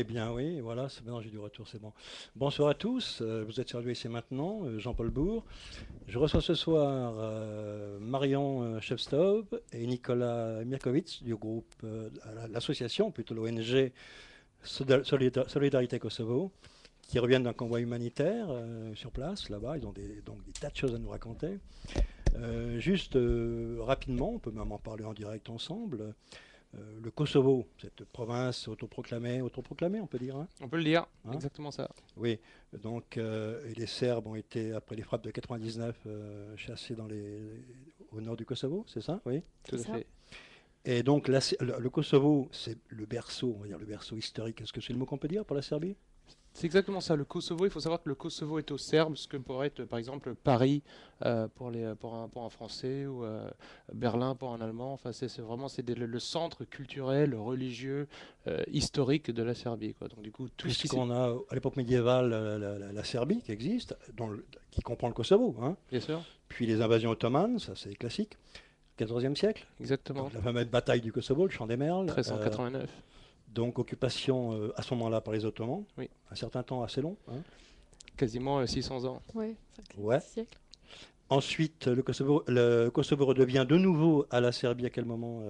bien, oui, voilà, c'est maintenant j'ai du retour, c'est bon. Bonsoir à tous, vous êtes sur ici maintenant, Jean-Paul Bourg. Je reçois ce soir Marion Shevstov et Nicolas Mirkovic du groupe, l'association, plutôt l'ONG Solidarité Kosovo, qui reviennent d'un convoi humanitaire sur place, là-bas. Ils ont donc des tas de choses à nous raconter. Juste rapidement, on peut même en parler en direct ensemble. Le Kosovo, cette province autoproclamée, on peut dire, hein, On peut le dire, hein. exactement ça. Oui, donc et les Serbes ont été, après les frappes de 99, chassés au nord du Kosovo, c'est ça? Oui. Tout à fait. Et donc le Kosovo, c'est le berceau, on va dire le berceau historique. Est-ce que c'est le mot qu'on peut dire pour la Serbie? C'est exactement ça. Le Kosovo, il faut savoir que le Kosovo est aux Serbes, ce que pourrait être par exemple Paris pour un Français ou Berlin pour un Allemand. Enfin, c'est vraiment le centre culturel, religieux, historique de la Serbie, quoi. Donc du coup, tout ce qui s'est... Puisqu'on a à l'époque médiévale la Serbie qui existe, qui comprend le Kosovo, hein. Bien sûr, Puis les invasions ottomanes, ça c'est classique, 14e siècle. exactement. Donc la fameuse bataille du Kosovo, le champ des Merles. 1389. Donc occupation à ce moment-là par les Ottomans, Oui, un certain temps assez long, hein. quasiment 600 ans. Oui, Ouais. siècle. Ensuite, le Kosovo redevient de nouveau à la Serbie à quel moment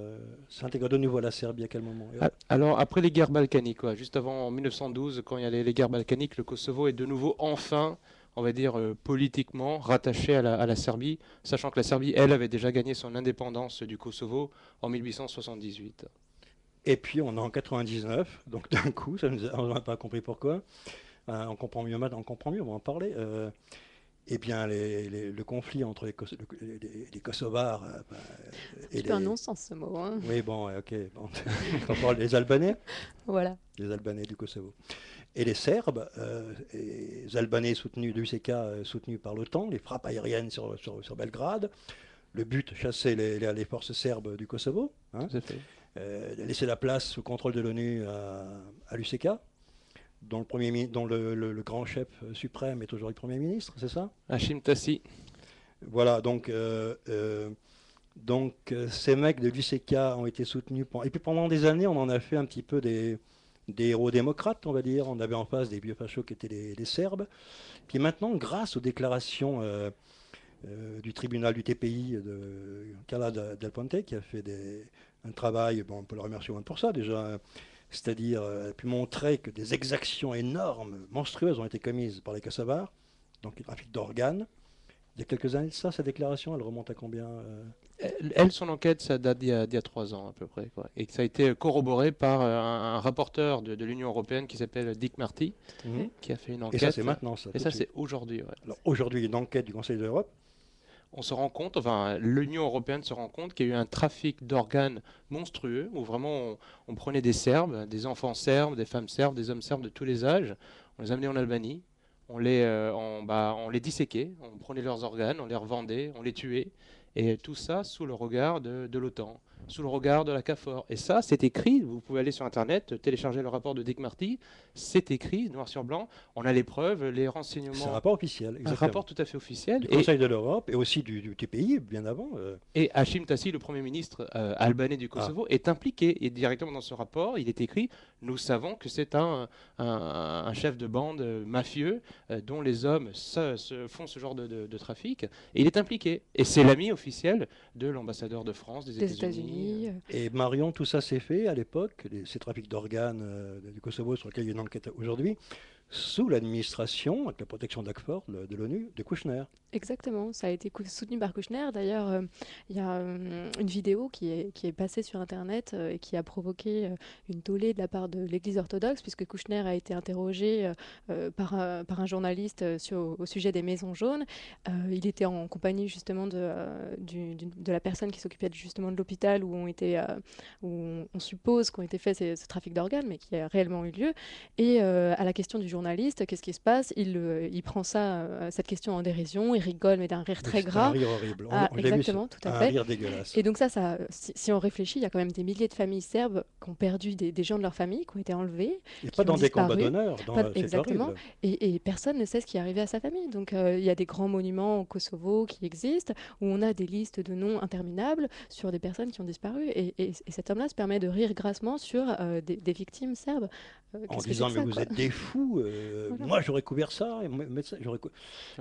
s'intègre de nouveau à la Serbie à quel moment? Alors, après les guerres balkaniques, quoi, juste avant en 1912, quand il y a les guerres balkaniques, le Kosovo est de nouveau enfin, on va dire, politiquement rattaché à la Serbie, sachant que la Serbie, elle, avait déjà gagné son indépendance du Kosovo en 1878. Et puis on est en 99, donc d'un coup, on n'a pas compris pourquoi. On comprend mieux maintenant, on comprend mieux, on va en parler. Eh bien, le conflit entre les Kosovars et C'est un les... non-sens ce mot, hein. Oui, bon, ok. Bon. On parle des Albanais, Voilà. les Albanais du Kosovo. Et les Serbes, et les Albanais soutenus, de l'UCK soutenus par l'OTAN, les frappes aériennes sur Belgrade. Le but, chasser les forces serbes du Kosovo, hein, Tout à fait. laisser la place sous contrôle de l'ONU à l'UCK, dont le grand chef suprême est aujourd'hui Premier ministre, c'est ça? Hachim Tassi. Voilà, ces mecs de l'UCK ont été soutenus. Et puis pendant des années, on en a fait un petit peu des héros démocrates, on va dire. On avait en face des vieux fachos qui étaient les Serbes. Puis maintenant, grâce aux déclarations du tribunal du TPI de Carla Del Ponte, qui a fait un travail, bon, on peut le remercier pour ça déjà, c'est-à-dire a pu montrer que des exactions énormes, monstrueuses ont été commises par les Kosovars, donc le trafic d'organes. Il y a quelques années de ça, sa déclaration, elle remonte à combien Elle, son enquête, ça date d'il y a 3 ans à peu près, quoi. Et que ça a été corroboré par un rapporteur de l'Union européenne qui s'appelle Dick Marty, qui a fait une Et ça, enquête. c'est maintenant, ça. Et ça, c'est aujourd'hui, ouais. Alors aujourd'hui, il y a une enquête du Conseil de l'Europe. On se rend compte, enfin l'Union européenne se rend compte qu'il y a eu un trafic d'organes monstrueux, où vraiment on prenait des Serbes, des enfants serbes, des femmes serbes, des hommes serbes de tous les âges, on les amenait en Albanie, on les disséquait, on prenait leurs organes, on les revendait, on les tuait, et tout ça sous le regard de l'OTAN, sous le regard de la CAFOR. Et ça, c'est écrit, vous pouvez aller sur Internet, télécharger le rapport de Dick Marty, c'est écrit, noir sur blanc, on a les preuves, les C'est un renseignements. rapport officiel, Un exactement. rapport tout à fait officiel. Du Conseil de l'Europe et aussi du TPI, bien avant. Et Hachim Tassi, le Premier ministre albanais du Kosovo, est impliqué. Et directement dans ce rapport, il est écrit « Nous savons que c'est un chef de bande mafieux dont les hommes font ce genre de trafic. » Et il est impliqué. Et c'est l'ami officiel de l'ambassadeur de France, des Des États-Unis. États-Unis. Et Marion, tout ça s'est fait à l'époque, ces trafics d'organes du Kosovo sur lesquels il y a une enquête aujourd'hui, sous l'administration, avec la protection d'Agford, de l'ONU, de Kouchner. Exactement, ça a été soutenu par Kouchner. D'ailleurs, il y a une vidéo qui est passée sur Internet et qui a provoqué une tollée de la part de l'Église orthodoxe, puisque Kouchner a été interrogé par un journaliste au sujet des maisons jaunes. Il était en compagnie justement de la personne qui s'occupait justement de l'hôpital où on suppose qu'ont été faits ce trafic d'organes, mais qui a réellement eu lieu. Et à la question du journaliste, qu'est-ce qui se passe? Il prend cette question en dérision, il rigole, mais d'un rire très C'est un gras. rire horrible. Ah, Je l'ai vu, exactement, tout à un fait. rire dégueulasse. Et donc si on réfléchit, il y a quand même des milliers de familles serbes qui ont perdu des gens de leur famille, qui ont été enlevés, Et qui pas ont dans des combats disparu. d'honneur. C'est Exactement. horrible. Et personne ne sait ce qui est arrivé à sa famille. Donc il y a des grands monuments au Kosovo qui existent, où on a des listes de noms interminables sur des personnes qui ont disparu. Et cet homme-là se permet de rire grassement sur des victimes serbes. En Qu'est-ce que c'est disant, que mais ça, vous quoi? êtes des fous, Voilà. moi j'aurais couvert ça, et Oui.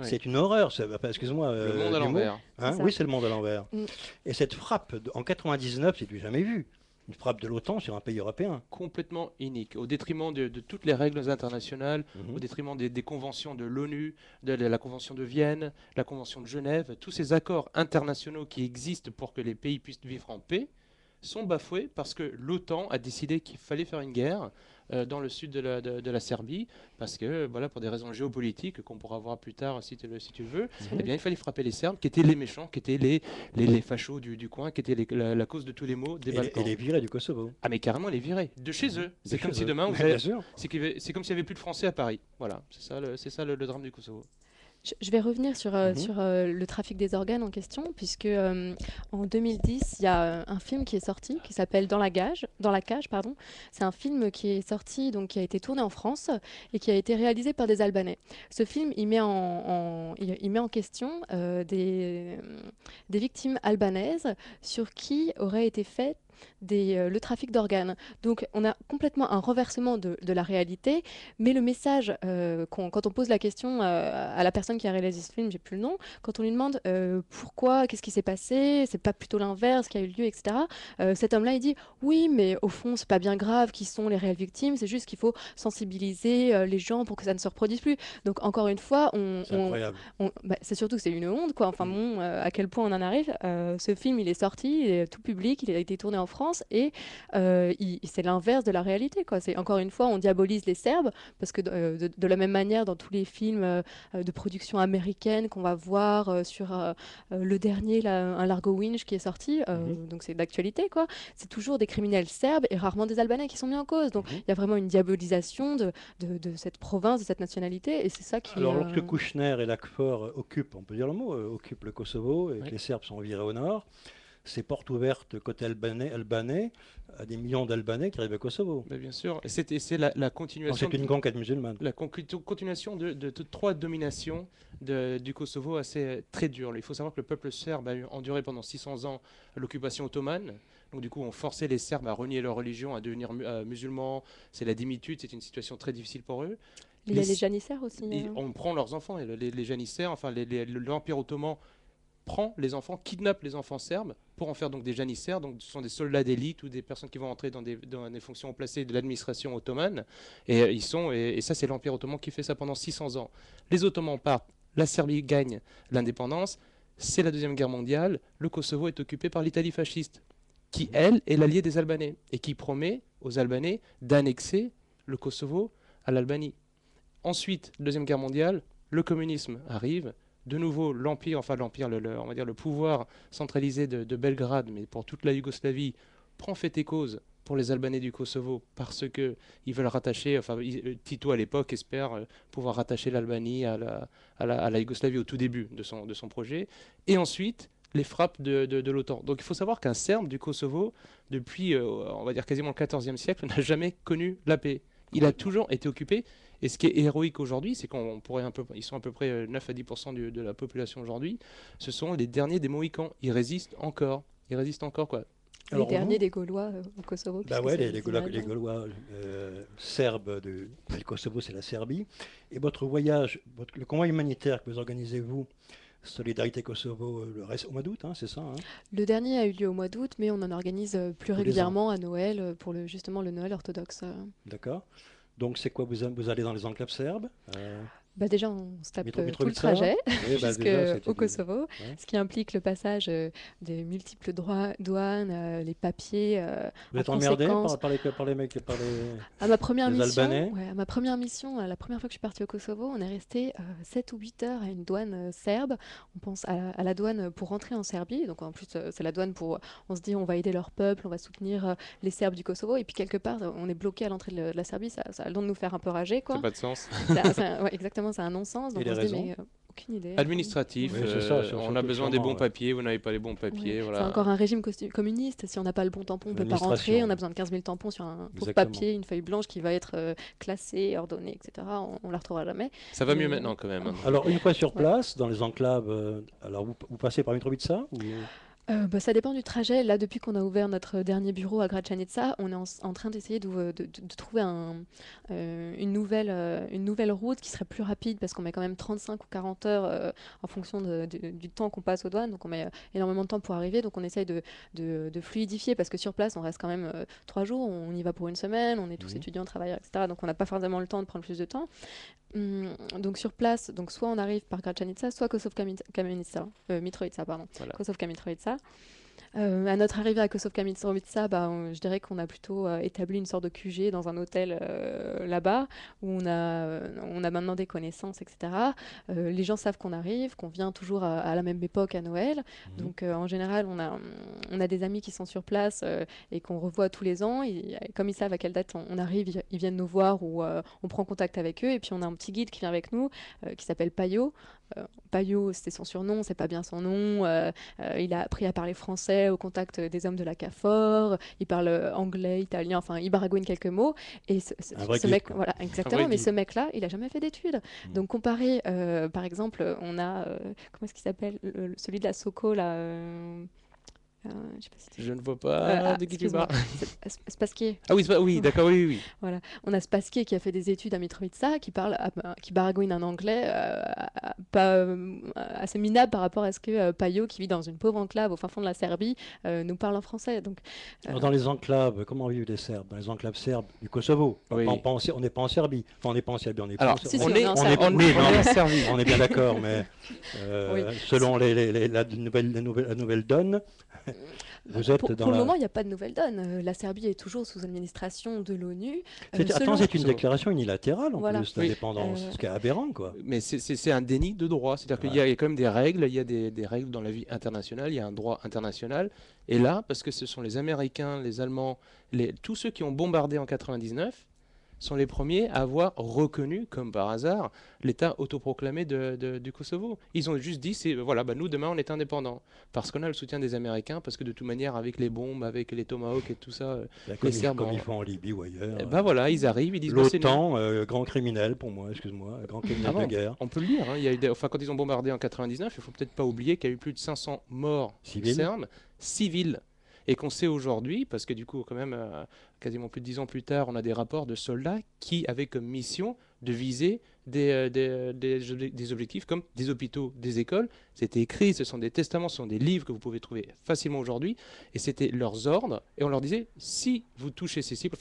c'est une horreur, enfin, excuse-moi Le monde à du mot. l'envers. Hein, C'est ça. oui, c'est le monde à l'envers. Mm. Et cette frappe, en 99, c'est du jamais vu. Une frappe de l'OTAN sur un pays européen. Complètement unique, au détriment de toutes les règles internationales, Mhm. au détriment des conventions de l'ONU, de la Convention de Vienne, la Convention de Genève, tous ces accords internationaux qui existent pour que les pays puissent vivre en paix sont bafoués parce que l'OTAN a décidé qu'il fallait faire une guerre dans le sud de la Serbie, parce que voilà, pour des raisons géopolitiques qu'on pourra voir plus tard si tu le veux, eh bien, il fallait frapper les Serbes, qui étaient les méchants, qui étaient les fachos du coin, qui étaient la cause de tous les maux des Et Balkans. les virés du Kosovo. Ah mais carrément les virer de chez eux. C'est De comme chez si eux. demain, Mais bien sûr. c'est comme s'il n'y avait plus de Français à Paris. Voilà, c'est ça le drame du Kosovo. Je vais revenir sur, le trafic des organes en question, puisque en 2010, il y a un film qui est sorti qui s'appelle Dans la cage, pardon. C'est un film qui est sorti, donc qui a été tourné en France et qui a été réalisé par des Albanais. Ce film, il met en question des victimes albanaises sur qui aurait été fait le trafic d'organes. Donc on a complètement un renversement de la réalité, mais le message, quand on pose la question à la personne qui a réalisé ce film, j'ai plus le nom, quand on lui demande pourquoi, qu'est-ce qui s'est passé, c'est pas plutôt l'inverse qui a eu lieu, etc. Cet homme-là, il dit oui, mais au fond, c'est pas bien grave qui sont les réelles victimes, c'est juste qu'il faut sensibiliser les gens pour que ça ne se reproduise plus. Donc encore une fois, C'est incroyable. c'est surtout que c'est une honte, quoi. Enfin bon, à quel point on en arrive. Ce film, il est sorti, il est tout public, il a été tourné en France et c'est l'inverse de la réalité, quoi. C'est encore une fois, on diabolise les Serbes parce que de la même manière, dans tous les films de production américaine qu'on va voir sur le dernier, là, un Largo Winch qui est sorti, donc c'est d'actualité, quoi. C'est toujours des criminels serbes et rarement des Albanais qui sont mis en cause. Donc il y a vraiment une diabolisation de cette province, de cette nationalité, et c'est ça qui. Alors, lorsque Kouchner et l'AKFOR occupent, on peut dire le mot, occupent le Kosovo et que Oui. les Serbes sont virés au nord, c'est porte ouverte côté albanais à des millions d'Albanais qui arrivent au Kosovo. Mais bien sûr, et c'est la Donc, continuation. c'est une conquête musulmane. La continuation de trois dominations du Kosovo assez très dures. Il faut savoir que le peuple serbe a enduré pendant 600 ans l'occupation ottomane. Donc du coup, on forçait les Serbes à renier leur religion, à devenir musulmans. C'est la dimitude, c'est une situation très difficile pour eux. Il y a les janissaires aussi. On prend leurs enfants, et les janissaires, enfin l'Empire ottoman prend les enfants, kidnappe les enfants serbes pour en faire donc des janissaires, donc ce sont des soldats d'élite ou des personnes qui vont entrer dans des fonctions placées de l'administration ottomane, et ça c'est l'Empire ottoman qui fait ça pendant 600 ans. Les Ottomans partent, la Serbie gagne l'indépendance, c'est la Deuxième Guerre mondiale, le Kosovo est occupé par l'Italie fasciste, qui elle est l'allié des Albanais, et qui promet aux Albanais d'annexer le Kosovo à l'Albanie. Ensuite, Deuxième Guerre mondiale, le communisme arrive, de nouveau l'empire, on va dire le pouvoir centralisé de Belgrade, mais pour toute la Yougoslavie, prend fait et cause pour les Albanais du Kosovo parce que ils veulent rattacher, Tito à l'époque espère pouvoir rattacher l'Albanie à la Yougoslavie au tout début de son projet, et ensuite les frappes de l'OTAN. Donc il faut savoir qu'un Serbe du Kosovo, depuis on va dire quasiment le XIVe siècle, n'a jamais connu la paix. Il a toujours été occupé. Et ce qui est héroïque aujourd'hui, c'est ils sont à peu près 9 à 10% de la population aujourd'hui. Ce sont les derniers des Mohicans. Ils résistent encore. Quoi. Les Alors, derniers des Gaulois au Kosovo. Bah puisque ouais, c'est les images. Gaulois serbes le Kosovo, c'est la Serbie. Et votre voyage, le convoi humanitaire que vous organisez, vous, Solidarité Kosovo, le reste au mois d'août, hein, c'est ça, hein? Le dernier a eu lieu au mois d'août, mais on en organise plus Tous les ans. régulièrement à Noël pour justement le Noël orthodoxe. D'accord. Donc c'est quoi, vous allez dans les enclaves serbes? Bah déjà, on se tape tout le Mitrovica. trajet Oui, bah, déjà, c'était jusqu'au Kosovo, ouais. ce qui implique le passage des multiples douanes, les papiers. Vous En êtes emmerdé conséquence, par les mecs, par à ma première les mission, Albanais? ouais, à ma première mission, la première fois que je suis partie au Kosovo, on est resté 7 ou 8 heures à une douane serbe. On pense à la douane pour rentrer en Serbie. Donc en plus, c'est la douane pour. On se dit, on va aider leur peuple, on va soutenir les Serbes du Kosovo. Et puis quelque part, on est bloqué à l'entrée de la Serbie. Ça a le don de nous faire un peu rager, Ça n'a quoi. pas de sens. Ouais, exactement, c'est un non-sens. Et Donc les on se dit, raisons? mais aucune idée. Administratif, Oui, c'est ça, on a surtout, besoin des bons sûrement, ouais. papiers, vous n'avez pas les bons Ouais. papiers, C'est voilà. encore un régime communiste. Si on n'a pas le bon tampon, on ne peut pas rentrer. L'administration, On a besoin de 15 000 tampons sur un pauvre exactement. papier, une feuille blanche qui va être classée, ordonnée, etc. On ne la retrouvera jamais. Ça va mieux Mais, maintenant quand même, hein. Alors, une fois sur Ouais. place, dans les enclaves, alors vous passez par Mitrovica ou... Bah, ça dépend du trajet. Là, depuis qu'on a ouvert notre dernier bureau à Gračanica, on est en train d'essayer de trouver une nouvelle route qui serait plus rapide parce qu'on met quand même 35 ou 40 heures en fonction du temps qu'on passe aux douanes. Donc on met énormément de temps pour arriver. Donc on essaye de fluidifier parce que sur place, on reste quand même 3 jours. On y va pour une semaine. On est tous Mhm. étudiants, travailleurs, etc. Donc on n'a pas forcément le temps de prendre plus de temps. Donc sur place, donc soit on arrive par Gračanica, soit Mitrovica, pardon. Voilà. Kosovka Mitrovica. À notre arrivée à Kosovka Mitrovica, je dirais qu'on a plutôt établi une sorte de QG dans un hôtel là-bas où on a maintenant des connaissances, etc. Les gens savent qu'on arrive, qu'on vient toujours à la même époque à Noël. Mhm. Donc en général, on a des amis qui sont sur place et qu'on revoit tous les ans. Comme ils savent à quelle date on arrive, ils viennent nous voir ou on prend contact avec eux. Et puis on a un petit guide qui vient avec nous qui s'appelle Payo. Payo, c'était son surnom, c'est pas bien son nom. Il a appris à parler français au contact des hommes de la CAFOR. Il parle anglais, italien, enfin, il baragouine quelques mots. Et Un vrai ce geek, mec, quoi. voilà, exactement. Mais geek. ce mec-là, il a jamais fait d'études. Donc comparé, par exemple, on a, comment est-ce qu'il s'appelle, celui de la Soco là. Je sais pas si Je ne vois pas de qui tu excuse-moi. parles. Spasquier. Ah oui, oui, d'accord, oui, oui. Voilà. On a Spasquier qui a fait des études à Mitrovica, qui baragouine un anglais pas assez minable par rapport à ce que Payo, qui vit dans une pauvre enclave au fin fond de la Serbie, nous parle en français. Donc, Alors, dans les enclaves, comment vivent les Serbes? Dans les enclaves serbes du Kosovo. Oui. On n'est pas en Serbie. Enfin, on n'est pas en Serbie, on est pas Alors, en si, Serbie. on est en on Serbie. est, oui, on non, est servi. on est bien d'accord, mais Oui. selon la nouvelle donne, vous êtes pour dans le la... moment, il n'y a pas de nouvelle donne. La Serbie est toujours sous administration de l'ONU. Attends, c'est une Selon- déclaration unilatérale en Voilà. plus Oui. d'indépendance, ce qui est aberrant, quoi. Mais c'est un déni de droit. C'est-à-dire qu'il y a quand même des règles, il y a des règles dans la vie internationale, il y a un droit international. Et là, parce que ce sont les Américains, les Allemands, tous ceux qui ont bombardé en 99 sont les premiers à avoir reconnu, comme par hasard, l'État autoproclamé du Kosovo. Ils ont juste dit, voilà, nous, demain, on est indépendants. Parce qu'on a le soutien des Américains, parce que de toute manière, avec les bombes, avec les tomahawks et tout ça, Comme, Serbes comme en- ils font en Libye ou ailleurs. voilà, ils arrivent, ils disent... c'est nous. L'OTAN, grand criminel pour moi, excuse-moi, grand criminel Ah de bon, guerre. on peut le dire, hein, il y a eu quand ils ont bombardé en 99, il faut peut-être pas oublier qu'il y a eu plus de 500 morts Civils. serbes, civils. Et qu'on sait aujourd'hui, parce que du coup, quand même, quasiment plus de 10 ans plus tard, on a des rapports de soldats qui avaient comme mission de viser des objectifs comme des hôpitaux, des écoles. C'était écrit, ce sont des testaments, ce sont des livres que vous pouvez trouver facilement aujourd'hui. Et c'était leurs ordres. Et on leur disait, si vous touchez ces cibles,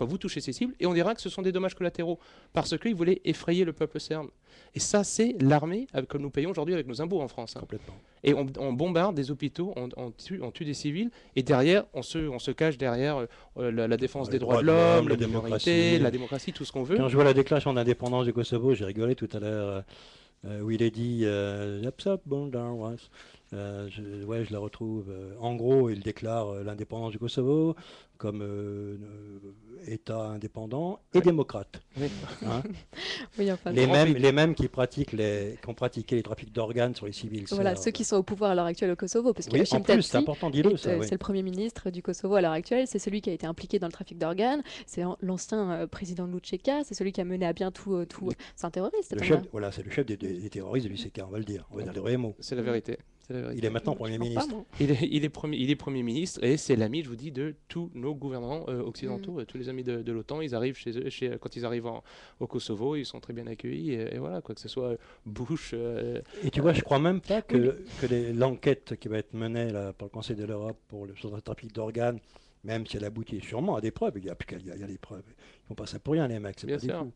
et on dira que ce sont des dommages collatéraux. Parce qu'ils voulaient effrayer le peuple serbe. Et ça, c'est l'armée que nous payons aujourd'hui avec nos impôts en France, hein. Complètement. Et on bombarde des hôpitaux, on tue des civils, et derrière, on se cache derrière la défense des droits de l'homme, la minorité, la démocratie, tout ce qu'on veut. Quand je vois la déclaration d'indépendance du Kosovo, j'ai rigolé tout à l'heure, où il est dit je la retrouve. En gros, il déclare l'indépendance du Kosovo comme État indépendant et Ouais. démocrate. Oui. Hein. Oui, enfin, les mêmes qui ont pratiqué les trafics d'organes sur les civils. voilà, serbes. ceux qui sont au pouvoir à l'heure actuelle au Kosovo, parce que Oui, Hashim en plus, c'est Thaçi important, dis-le, ça. Oui. c'est le premier ministre du Kosovo à l'heure actuelle, c'est celui qui a été impliqué dans le trafic d'organes, c'est l'ancien président de l'UÇK, c'est celui qui a mené à bien tout. C'est un terroriste, cet Le homme-là. chef, voilà, c'est le chef des terroristes de l'UCK, on va le dire. On va dire les vrais mots. C'est la vérité. C'est la vérité. Il est maintenant Je Premier pense ministre. pas, moi. Il est premier ministre et c'est l'ami, je vous dis, de tous nos gouvernements occidentaux, tous les amis de l'OTAN. Ils arrivent chez eux, quand ils arrivent au Kosovo, ils sont très bien accueillis et voilà, quoi que ce soit Bush. Et tu vois, je crois même pas que l'enquête qui va être menée là, par le Conseil de l'Europe sur le trafic d'organes, même si elle aboutit sûrement à des preuves, il y a des preuves. Ils font pas ça pour rien, les mecs, c'est Bien pas du sûr. tout.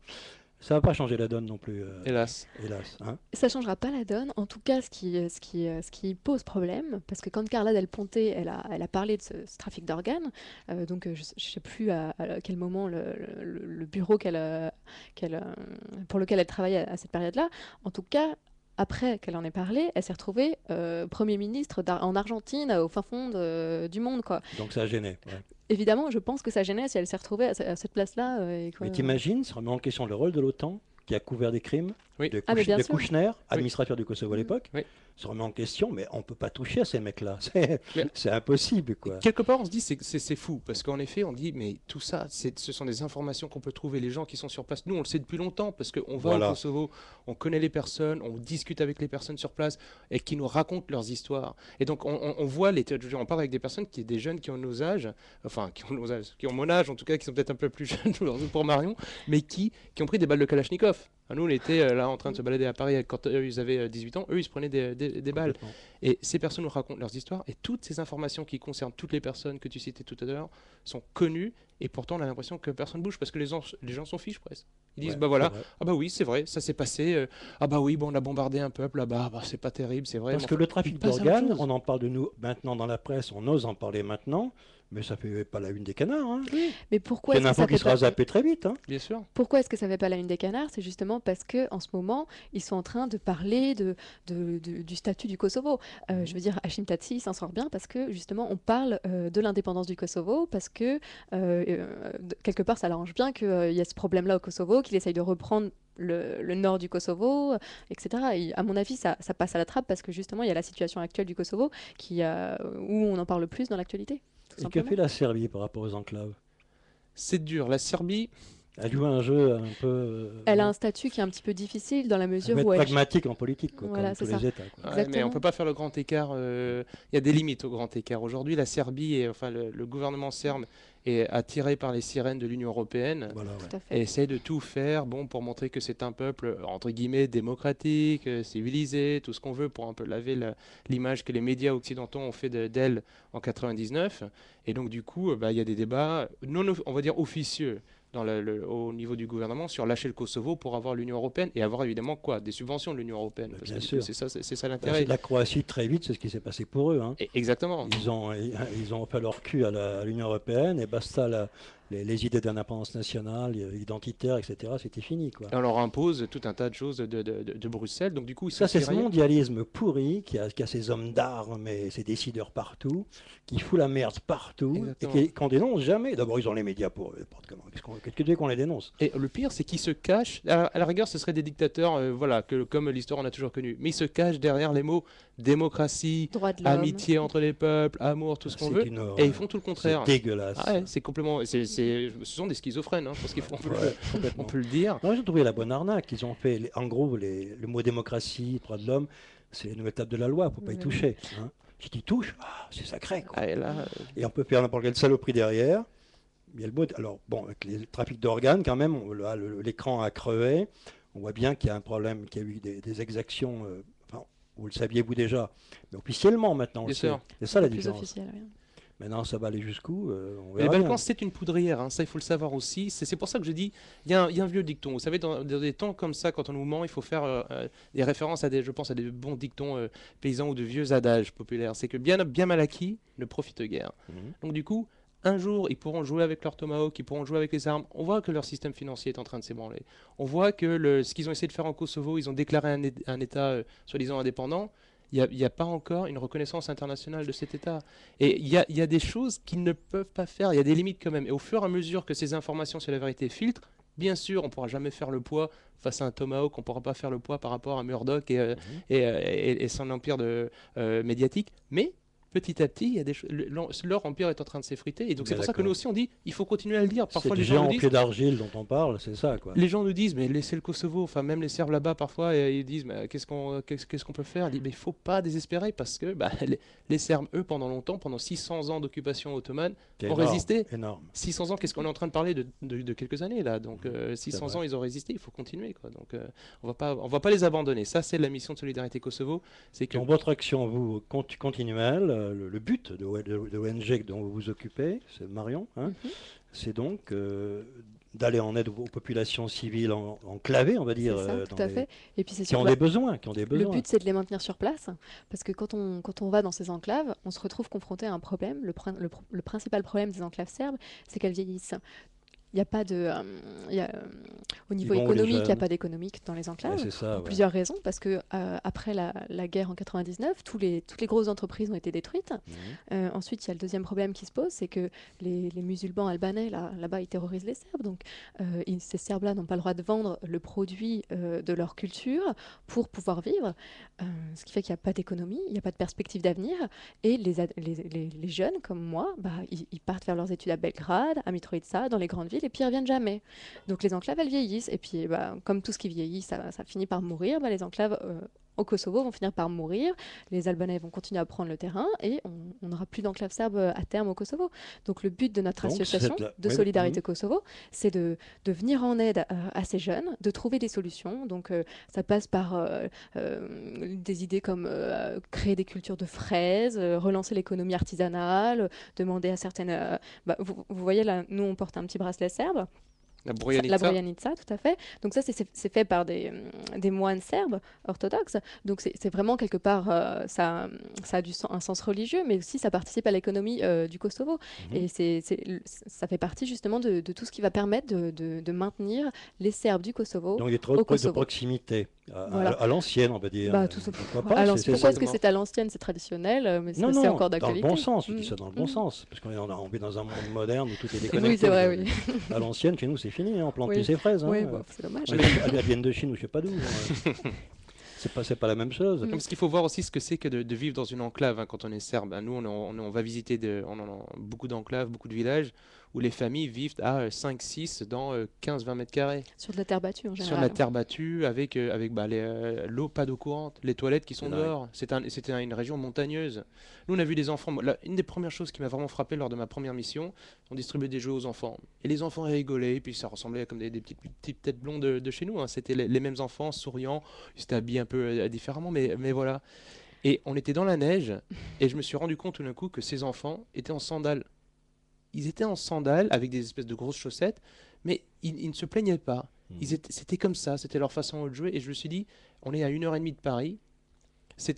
Ça va pas changer la donne non plus, Hélas. hélas. Hein. Ça changera pas la donne. En tout cas, ce qui pose problème, parce que quand Carla Del Ponte, elle a parlé de ce trafic d'organes, donc je ne sais plus à quel moment le bureau pour lequel elle travaillait à cette période-là, en tout cas, après qu'elle en ait parlé, elle s'est retrouvée Premier ministre en Argentine, au fin fond du monde, quoi. Donc ça a gêné. Ouais. Évidemment, je pense que ça gênait si elle s'est retrouvée à cette place-là. Mais t'imagines, ça remet en question le rôle de l'OTAN, qui a couvert des crimes Oui. de, Ah, mais bien de sûr. Kouchner, administrateur du Kosovo à l'époque. Oui. Ça remet en question, mais on ne peut pas toucher à ces mecs-là. Mais- C'est impossible, quoi. Quelque part, on se dit c'est fou, parce qu'en effet, on dit, mais tout ça, ce sont des informations qu'on peut trouver. Les gens qui sont sur place, nous, on le sait depuis longtemps, parce qu'on va Voilà. au Kosovo, on connaît les personnes, on discute avec les personnes sur place, et qui nous racontent leurs histoires. Et donc, on voit, on parle avec des personnes, des jeunes qui ont nos âges, enfin, qui ont mon âge, en tout cas, qui sont peut-être un peu plus jeunes pour Marion, mais qui ont pris des balles de Kalachnikov. Nous, on était là en train de se balader à Paris quand eux, ils avaient 18 ans, eux, ils se prenaient des balles. Complètement. Et ces personnes nous racontent leurs histoires, et toutes ces informations qui concernent toutes les personnes que tu citais tout à l'heure sont connues, et pourtant on a l'impression que personne bouge parce que les gens s'en fichent presque. Ils disent Ouais, bah voilà, c'est vrai. ah bah oui c'est vrai, ça s'est passé, ah bah oui, bon, on a bombardé un peuple là-bas, bah, c'est pas terrible, c'est vrai. Parce mais que enfin, le trafic ils passent à autre d'organes, chose. on en parle de nous maintenant dans la presse, on ose en parler maintenant, mais ça fait pas la une des canards. Hein. Mais Il pourquoi y est-ce en a que ça un qui fait sera pas... zappé très vite. Hein. Bien sûr. Pourquoi est-ce que ça fait pas la une des canards? C'est justement parce que en ce moment, ils sont en train de parler du statut du Kosovo. Je veux dire, Hashim Thaçi s'en sort bien parce que justement, on parle de l'indépendance du Kosovo parce que quelque part, ça l'arrange bien qu'il y ait ce problème-là au Kosovo, qu'il essaye de reprendre le nord du Kosovo, etc. Et à mon avis, ça passe à la trappe parce que justement, il y a la situation actuelle du Kosovo où on en parle plus dans l'actualité. Tout Et que simplement. fait la Serbie par rapport aux enclaves? C'est dur. La Serbie, Elle joue un jeu un peu. Elle a un statut qui est un petit peu difficile dans la elle mesure veut être où elle... pragmatique en politique, quoi, Voilà, comme tous c'est ça. les États. Quoi. ouais, mais on Exactement. peut pas faire le grand écart. Il y a des limites au grand écart. Aujourd'hui, la Serbie, enfin le gouvernement serbe est attiré par les sirènes de l'Union européenne. Voilà, ouais. Tout à Et fait. essaie de tout faire pour montrer que c'est un peuple, entre guillemets, démocratique, civilisé, tout ce qu'on veut, pour un peu laver l'image que les médias occidentaux ont fait d'elle en 99. Et donc, du coup, il y a des débats, on va dire officieux, au niveau du gouvernement, sur lâcher le Kosovo pour avoir l'Union européenne, et avoir évidemment quoi? Des subventions de l'Union européenne. Bah, Parce bien que du sûr. coup, c'est ça Bah, l'intérêt. la Croatie, très vite, c'est ce qui s'est passé pour eux. Hein. Exactement. Ils ont fait leur cul à l'Union européenne et basta les idées d'indépendance nationale, identitaire, etc. C'était fini, quoi. Et on leur impose tout un tas de choses de Bruxelles. Donc, du coup, ils Ça, sont c'est ce syriens. mondialisme pourri qui a ses hommes d'armes et ses décideurs partout, qui fout la merde partout Exactement. et qu'on dénonce jamais. D'abord, ils ont les médias pour eux. N'importe comment. Qu'est-ce que tu veux qu'on les dénonce? Et le pire, c'est qu'ils se cachent. À la rigueur, ce seraient des dictateurs, voilà, comme l'histoire on a toujours connu. Mais ils se cachent derrière les mots démocratie, Droit de l'homme. amitié entre les peuples, amour, tout ce qu'on C'est veut. une horreur. Et ils font tout le C'est contraire. dégueulasse. Ah ouais, c'est complètement. Ce sont des schizophrènes, hein, je pense on Ouais, on complètement. peut le dire. Non, j'ai trouvé la bonne arnaque. Ils ont fait, en gros, le mot démocratie, droit de l'homme, c'est les nouvelles tables de la loi. Il ne faut pas y Mhm. toucher. Hein. Si tu y touches, c'est sacré. Quoi. Ah, et là, Et on peut faire n'importe quelle saloperie derrière. Il y a le mot. Alors, bon, avec les trafics d'organes, quand même, l'écran a crevé. On voit bien qu'il y a un problème, qu'il y a eu des exactions. Enfin, vous le saviez-vous déjà, mais officiellement maintenant. On Bien le sait. sûr. C'est ça la Plus différence. officiel, oui. Maintenant, ça va aller jusqu'où on les verra bien. Balkans, c'est une poudrière, hein, ça il faut le savoir aussi. C'est pour ça que je dis, il y a un vieux dicton. Vous savez, dans des temps comme ça, quand on nous ment, il faut faire des références je pense, à des bons dictons paysans ou de vieux adages populaires. C'est que bien mal acquis ne profite guère. Mhm. Donc du coup, un jour, ils pourront jouer avec leur tomahawk, ils pourront jouer avec les armes. On voit que leur système financier est en train de s'ébranler. On voit que ce qu'ils ont essayé de faire en Kosovo, ils ont déclaré un État soi-disant indépendant. Il n'y a pas encore une reconnaissance internationale de cet État. Et il y a des choses qu'ils ne peuvent pas faire. Il y a des limites quand même. Et au fur et à mesure que ces informations sur la vérité filtrent, bien sûr, on ne pourra jamais faire le poids face à un Tomahawk, on ne pourra pas faire le poids par rapport à Murdoch et son empire médiatique. Mais petit à petit, il y a leur empire est en train de s'effriter. Et donc c'est Bien pour ça que d'accord. nous aussi, on dit, il faut continuer à le dire. C'est Parfois, le les gens géant nous au disent, pied d'argile dont on parle, c'est ça, quoi. les gens nous disent, mais laissez le Kosovo, enfin même les Serbes là-bas parfois, et ils disent, mais qu'est-ce qu'on peut faire? Ils disent, mais il ne faut pas désespérer parce que les Serbes, eux, pendant 600 ans d'occupation ottomane, C'est ont énorme, résisté. Énorme. 600 ans, qu'est-ce qu'on est en train de parler de quelques années là? Donc 600 vrai. ans, ils ont résisté, il faut continuer, quoi. Donc on va pas les abandonner. Ça, c'est la mission de Solidarité Kosovo, c'est que Dans votre action, vous, continuelle, le but de l'ONG dont vous vous occupez, c'est Marion, hein, Mhm. c'est donc d'aller en aide aux populations civiles enclavées, on va dire, C'est ça, tout à fait. Et puis c'est qui ont surtout des besoins, qui ont des le besoins. but, c'est de les maintenir sur place, parce que quand on va dans ces enclaves, on se retrouve confronté à un problème. Le principal problème des enclaves serbes, c'est qu'elles vieillissent. Il n'y a pas de, il y a, au niveau Ils vont où, les économique, il n'y a jeunes? pas d'économique dans les Ouais, enclaves, c'est ça, pour ouais. plusieurs raisons, parce que après la guerre en 99, toutes les grosses entreprises ont été détruites. Mhm. Ensuite, il y a le deuxième problème qui se pose, c'est que les musulmans albanais, là-bas, ils terrorisent les Serbes. Donc, ces Serbes-là n'ont pas le droit de vendre le produit de leur culture pour pouvoir vivre, ce qui fait qu'il n'y a pas d'économie, il n'y a pas de perspective d'avenir. Et les jeunes comme moi, bah, ils partent faire leurs études à Belgrade, à Mitrovica, dans les grandes villes, et puis ils reviennent jamais. Donc les enclaves, elles vieillissent. Et puis, bah, comme tout ce qui vieillit, ça finit par mourir. Bah, les enclaves au Kosovo vont finir par mourir. Les Albanais vont continuer à prendre le terrain et on n'aura plus d'enclave serbe à terme au Kosovo. Donc le but de notre Donc, association de oui, solidarité Kosovo, c'est de venir en aide à ces jeunes, de trouver des solutions. Donc ça passe par des idées comme créer des cultures de fraises, relancer l'économie artisanale, demander à certaines... bah, vous voyez là, nous on porte un petit bracelet serbe. La La Brujaniца. Brujaniца, tout à fait. Donc ça, c'est fait par des moines serbes orthodoxes. Donc c'est vraiment quelque part, ça a un sens religieux, mais aussi ça participe à l'économie du Kosovo. Mhm. Et ça fait partie justement de tout ce qui va permettre de maintenir les Serbes du Kosovo Donc des au trucs de Kosovo. proximité, Voilà. à l'ancienne, on va dire. Bah, Pourquoi pas? pourquoi est-ce que c'est à l'ancienne, c'est traditionnel, mais Non, c'est non, encore dans le d'actualité. bon sens, je dis ça dans le bon Mm. sens, parce qu'on vit dans un monde moderne où tout est Oui, déconnecté c'est vrai, aujourd'hui. oui. À l'ancienne, chez nous, c'est fini, hein, on plante Oui. plus ses fraises. Oui, Hein. bon, c'est dommage. Elles viennent de Chine ou je sais pas d'où. C'est pas la même chose. Mm. Parce qu'il faut voir aussi ce que c'est que de vivre dans une enclave hein, quand on est serbe. Nous, on va visiter beaucoup d'enclaves, beaucoup de villages où les familles vivent à 5-6 dans 15-20 mètres carrés. Sur de la terre battue en Sur général. la terre battue, avec bah, l'eau, pas d'eau courante, les toilettes qui sont C'est dingue. dehors. C'était une région montagneuse. Nous, on a vu des enfants. Une des premières choses qui m'a vraiment frappé lors de ma première mission, on distribuait des jeux aux enfants. Et les enfants rigolaient, et puis ça ressemblait comme des petites têtes blondes de chez nous. Hein. C'était les mêmes enfants, souriants. Ils étaient habillés un peu différemment, mais voilà. Et on était dans la neige, et je me suis rendu compte tout d'un coup que ces enfants étaient en sandales. Ils étaient en sandales avec des espèces de grosses chaussettes, mais ils ne se plaignaient pas. C'était comme ça, c'était leur façon de jouer. Et je me suis dit, on est à 1h30 de Paris.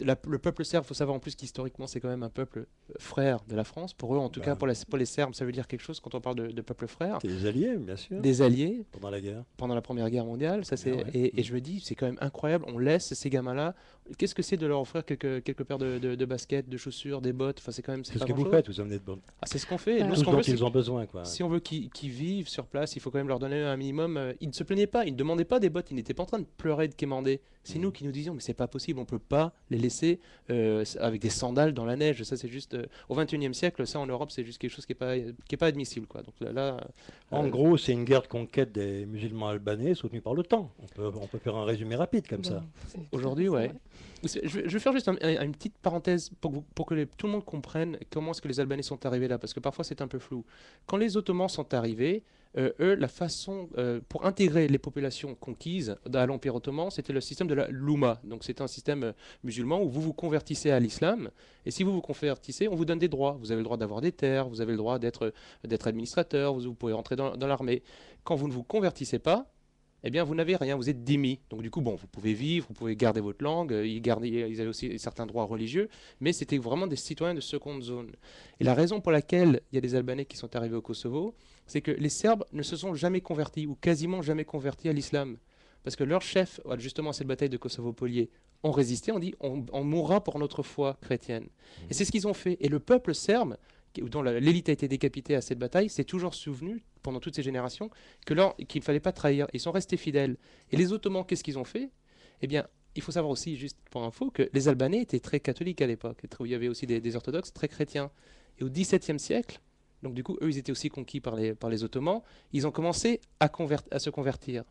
Le peuple serbe, il faut savoir en plus qu'historiquement, c'est quand même un peuple frère de la France. Pour eux, en tout cas, pour les Serbes, ça veut dire quelque chose quand on parle de peuple frère. C'est des alliés, bien sûr, Des alliés pendant la guerre. pendant la Première Guerre mondiale. Ça, Ouais. et je me dis, c'est quand même incroyable. On laisse ces gamins-là. Qu'est-ce que c'est de leur offrir quelques paires de baskets, de chaussures, des bottes. Enfin, c'est quand même C'est pas ce que vous grand-chose. faites, vous amenez de bonnes. Ah, c'est ce qu'on fait. Bah, Nous, Tout ce ce qu'on dont veut, c'est ils ont besoin, quoi. si on veut qu'ils vivent sur place, il faut quand même leur donner un minimum. Ils ne se plaignaient pas, ils ne demandaient pas des bottes, ils n'étaient pas en train de pleurer, de quémander. C'est nous qui nous disions, mais c'est pas possible, on peut pas les laisser avec des sandales dans la neige. Ça, c'est juste. Au XXIe siècle, ça en Europe, c'est juste quelque chose qui est pas admissible, quoi. Donc là, En gros, c'est une guerre de conquête des musulmans albanais soutenue par l'OTAN. On peut faire un résumé rapide comme ça. aujourd'hui, ouais. Je vais faire juste une petite parenthèse pour que tout le monde comprenne comment est-ce que les Albanais sont arrivés là, parce que parfois c'est un peu flou. Quand les Ottomans sont arrivés, eux, la façon pour intégrer les populations conquises à l'Empire ottoman, c'était le système de la Louma. Donc c'était un système musulman où vous vous convertissez à l'islam, et si vous vous convertissez, on vous donne des droits. Vous avez le droit d'avoir des terres, vous avez le droit d'être administrateur, vous pouvez rentrer dans l'armée. Quand vous ne vous convertissez pas, eh bien, vous n'avez rien, vous êtes démis. Donc, du coup, bon, vous pouvez vivre, vous pouvez garder votre langue, ils avaient aussi certains droits religieux, mais c'était vraiment des citoyens de seconde zone. Et la raison pour laquelle il y a des Albanais qui sont arrivés au Kosovo, c'est que les Serbes ne se sont jamais convertis, ou quasiment jamais convertis à l'islam. Parce que leurs chefs, justement, à cette bataille de Kosovo-Polier, ont résisté, on dit, on mourra pour notre foi chrétienne. Et c'est ce qu'ils ont fait. Et le peuple serbe, dont l'élite a été décapitée à cette bataille, s'est toujours souvenu, pendant toutes ces générations, qu'il ne fallait pas trahir. Ils sont restés fidèles. Et les Ottomans, qu'est-ce qu'ils ont fait? Eh bien, il faut savoir aussi, juste pour info, que les Albanais étaient très catholiques à l'époque. Il y avait aussi des orthodoxes très chrétiens. Et au XVIIe siècle, donc du coup, eux, ils étaient aussi conquis par les Ottomans, ils ont commencé à se convertir.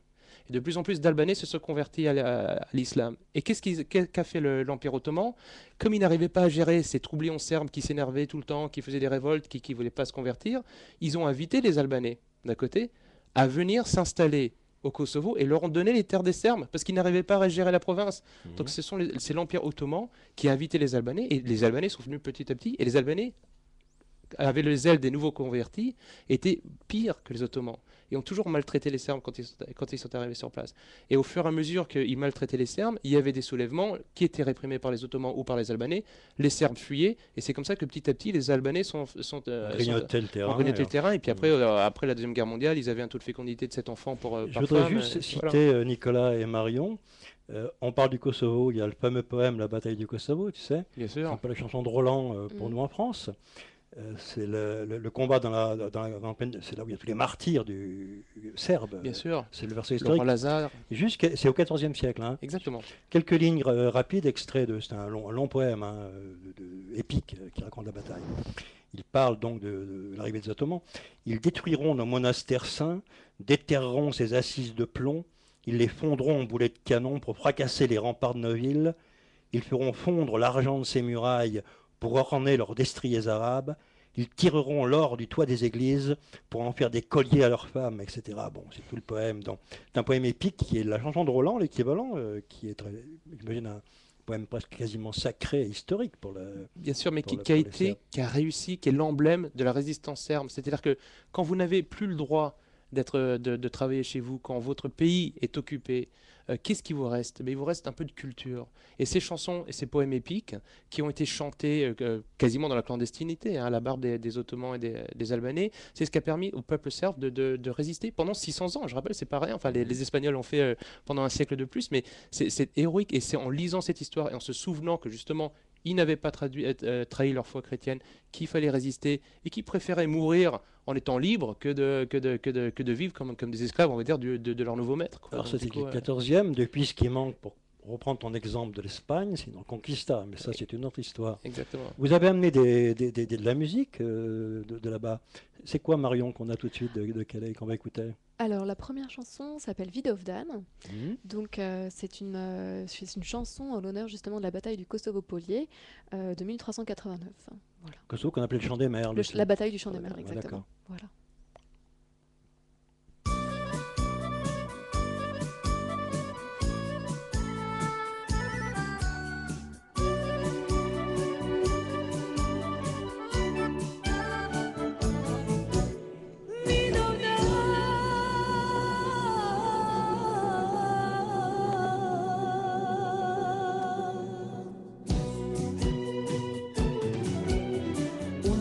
Et de plus en plus d'Albanais se sont convertis à l'islam. Et qu'a fait l'Empire ottoman? Comme ils n'arrivaient pas à gérer ces troublions serbes qui s'énervaient tout le temps, qui faisaient des révoltes, qui ne voulaient pas se convertir, ils ont invité les Albanais, d'un côté, à venir s'installer au Kosovo et leur ont donné les terres des Serbes parce qu'ils n'arrivaient pas à gérer la province. Donc c'est l'Empire ottoman qui a invité les Albanais et les Albanais sont venus petit à petit et les Albanais avaient le zèle des nouveaux convertis, étaient pires que les Ottomans. Et ont toujours maltraité les Serbes quand ils sont arrivés sur place. Et au fur et à mesure qu'ils maltraitaient les Serbes, il y avait des soulèvements qui étaient réprimés par les Ottomans ou par les Albanais. Les Serbes fuyaient, et c'est comme ça que petit à petit, les Albanais ont grignoté le terrain. Et puis après, après la Deuxième Guerre mondiale, ils avaient un taux de fécondité de 7 enfants par Je voudrais femme. juste citer Nicolas et Marion. On parle du Kosovo, il y a le fameux poème La bataille du Kosovo, tu sais. Bien C'est sûr. un peu la chanson de Roland pour nous en France. C'est le combat c'est là où il y a tous les martyrs du serbe. Bien sûr. C'est le verset Laurent historique. Lazare. C'est au XIVe siècle. Hein. Exactement. Quelques lignes rapides, extraits c'est un long poème épique qui raconte la bataille. Il parle donc de l'arrivée des Ottomans. Ils détruiront nos monastères saints, déterreront ces assises de plomb, ils les fondront en boulets de canon pour fracasser les remparts de nos villes, ils feront fondre l'argent de ces murailles pour orner leurs destriers arabes, ils tireront l'or du toit des églises pour en faire des colliers à leurs femmes, etc. Bon, c'est tout le poème. C'est un poème épique qui est la chanson de Roland, l'équivalent, qui est, j'imagine, un poème presque quasiment sacré et historique pour le. Bien sûr, mais qui a réussi, qui est l'emblème de la résistance serbe. C'est-à-dire que quand vous n'avez plus le droit de travailler chez vous, quand votre pays est occupé, qu'est-ce qui vous reste? Il vous reste un peu de culture. Et ces chansons et ces poèmes épiques qui ont été chantés quasiment dans la clandestinité, à la barbe des Ottomans et des Albanais, c'est ce qui a permis au peuple serbe de résister pendant 600 ans. Je rappelle, c'est pas rien. Enfin, les Espagnols ont fait pendant un siècle de plus, mais c'est héroïque. Et c'est en lisant cette histoire et en se souvenant que justement, ils n'avaient pas trahi leur foi chrétienne, qu'il fallait résister et qu'ils préféraient mourir en étant libres que de vivre comme des esclaves, on va dire, de leur nouveau maître. Alors c'était le 14e, depuis ce qui manque, pour reprendre ton exemple de l'Espagne, c'est une conquista, mais ça c'est une autre histoire. Exactement. Vous avez amené de la musique de là-bas. C'est quoi, Marion, qu'on a tout de suite de Calais, qu'on va écouter? Alors la première chanson s'appelle Vidovdan. Donc c'est une chanson en l'honneur justement de la bataille du Kosovo-Polier de 1389. Voilà. Kosovo qu'on appelait le Champ des Mers. La bataille du Champ des Mers, exactement. Voilà.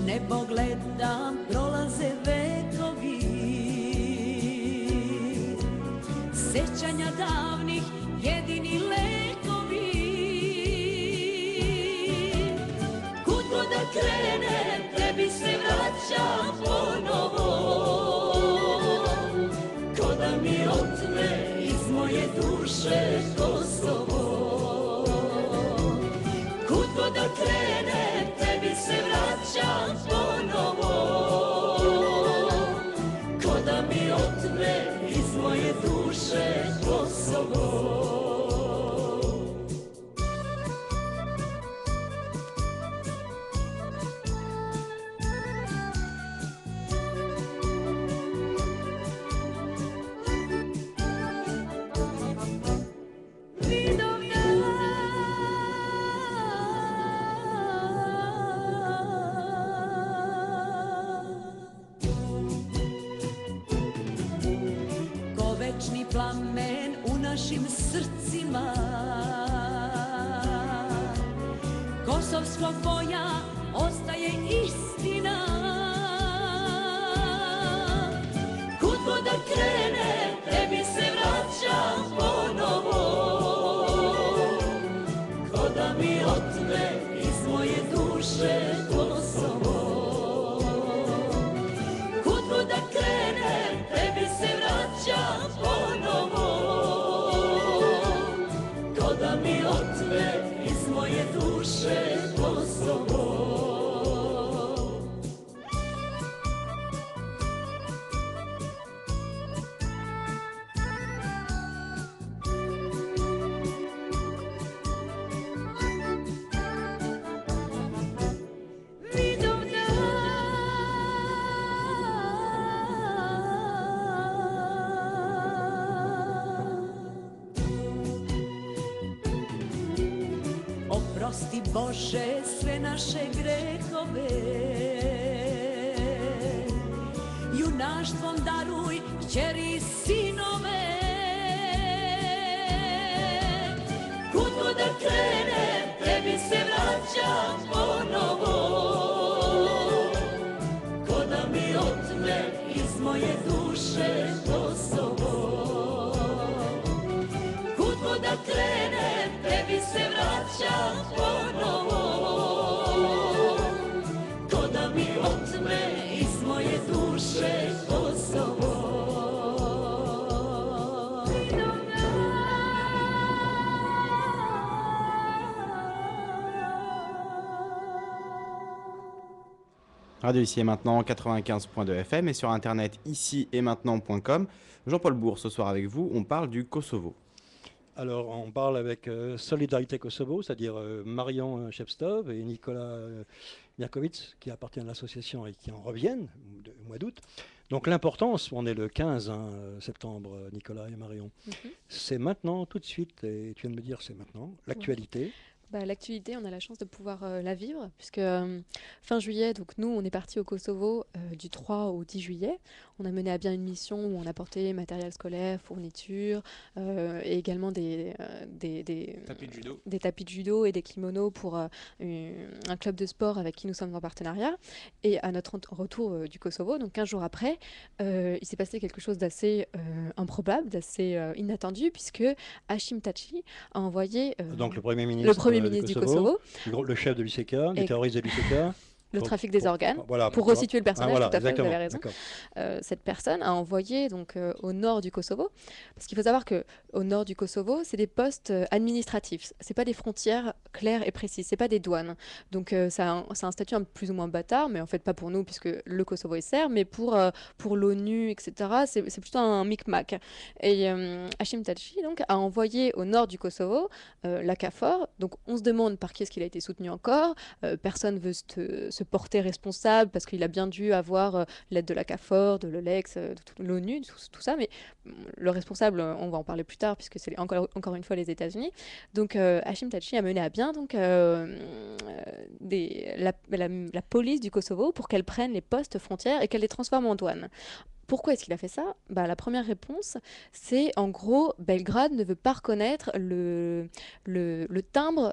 Nebo gledam, prolaze vekovi, sećanja davnih, jedini lekovi. Kud god da krenem, tebi se vraćam ponovo, ko da mi otme iz moje duše Kosovo. Kud god da krenem, tebi se vraćam ponovo, ko da mi otme iz moje duše Kosovo. Večni plamen u našim srcima, kosovskog boja ostaje istina. Kud god da krenem, tebi se vraćam ponovo, ko da mi otme iz moje duše Kosovo. Kud god da krenem, tebi se vraćam ponovo, ko da mi otme iz moje duše Kosovo. Oprosti Bože sve naše grehove, junaštvom daruj kćeri sinove. Kud god da krenem, tebi se vraćam ponovo. Ko da mi otme iz moje duše Kosovo. Kud god da krenem, tebi se vraćam ponovo. Ko da mi otme iz moje duše Kosovo. Radio Ici et Maintenant, 95.2 FM et sur internet ici et maintenant.com. Jean-Paul Bourg, ce soir avec vous, on parle du Kosovo. Alors, on parle avec Solidarité Kosovo, c'est-à-dire Marion Shepstov et Nicolas Mirkovic, qui appartiennent à l'association et qui en reviennent au mois d'août. Donc l'importance, on est le 15 septembre, Nicolas et Marion, c'est maintenant, tout de suite, et tu viens de me dire c'est maintenant, l'actualité. L'actualité, on a la chance de pouvoir la vivre, puisque fin juillet, donc nous, on est partis au Kosovo du 3 au 10 juillet. On a mené à bien une mission où on a porté matériel scolaire, fournitures, et également des tapis de judo et des kimonos pour un club de sport avec qui nous sommes en partenariat. Et à notre retour du Kosovo, donc 15 jours après, il s'est passé quelque chose d'assez improbable, d'assez inattendu, puisque Hashim Thaçi a envoyé... donc le Premier ministre du Kosovo, le chef de l'UCK, des terroristes de l'UCK, le trafic des organes, pour resituer le personnage, tout à fait, vous avez raison. Cette personne a envoyé donc, au nord du Kosovo, parce qu'il faut savoir qu'au nord du Kosovo, c'est des postes administratifs, c'est pas des frontières claires et précises, c'est pas des douanes. Donc c'est un statut plus ou moins bâtard, mais en fait pas pour nous, puisque le Kosovo est serbe, mais pour l'ONU, etc., c'est plutôt un micmac. Et Hashim Thaçi donc, a envoyé au nord du Kosovo la KFOR, donc on se demande par qui est-ce qu'il a été soutenu encore, personne veut se porter responsable parce qu'il a bien dû avoir l'aide de la KFOR, de l'OLEX, de l'ONU, tout ça, mais le responsable, on va en parler plus tard puisque c'est encore une fois les États-Unis. Donc Hashim Thaçi a mené à bien donc, la police du Kosovo pour qu'elle prenne les postes frontières et qu'elle les transforme en douane. Pourquoi est-ce qu'il a fait ça ? La première réponse, c'est en gros, Belgrade ne veut pas reconnaître le timbre,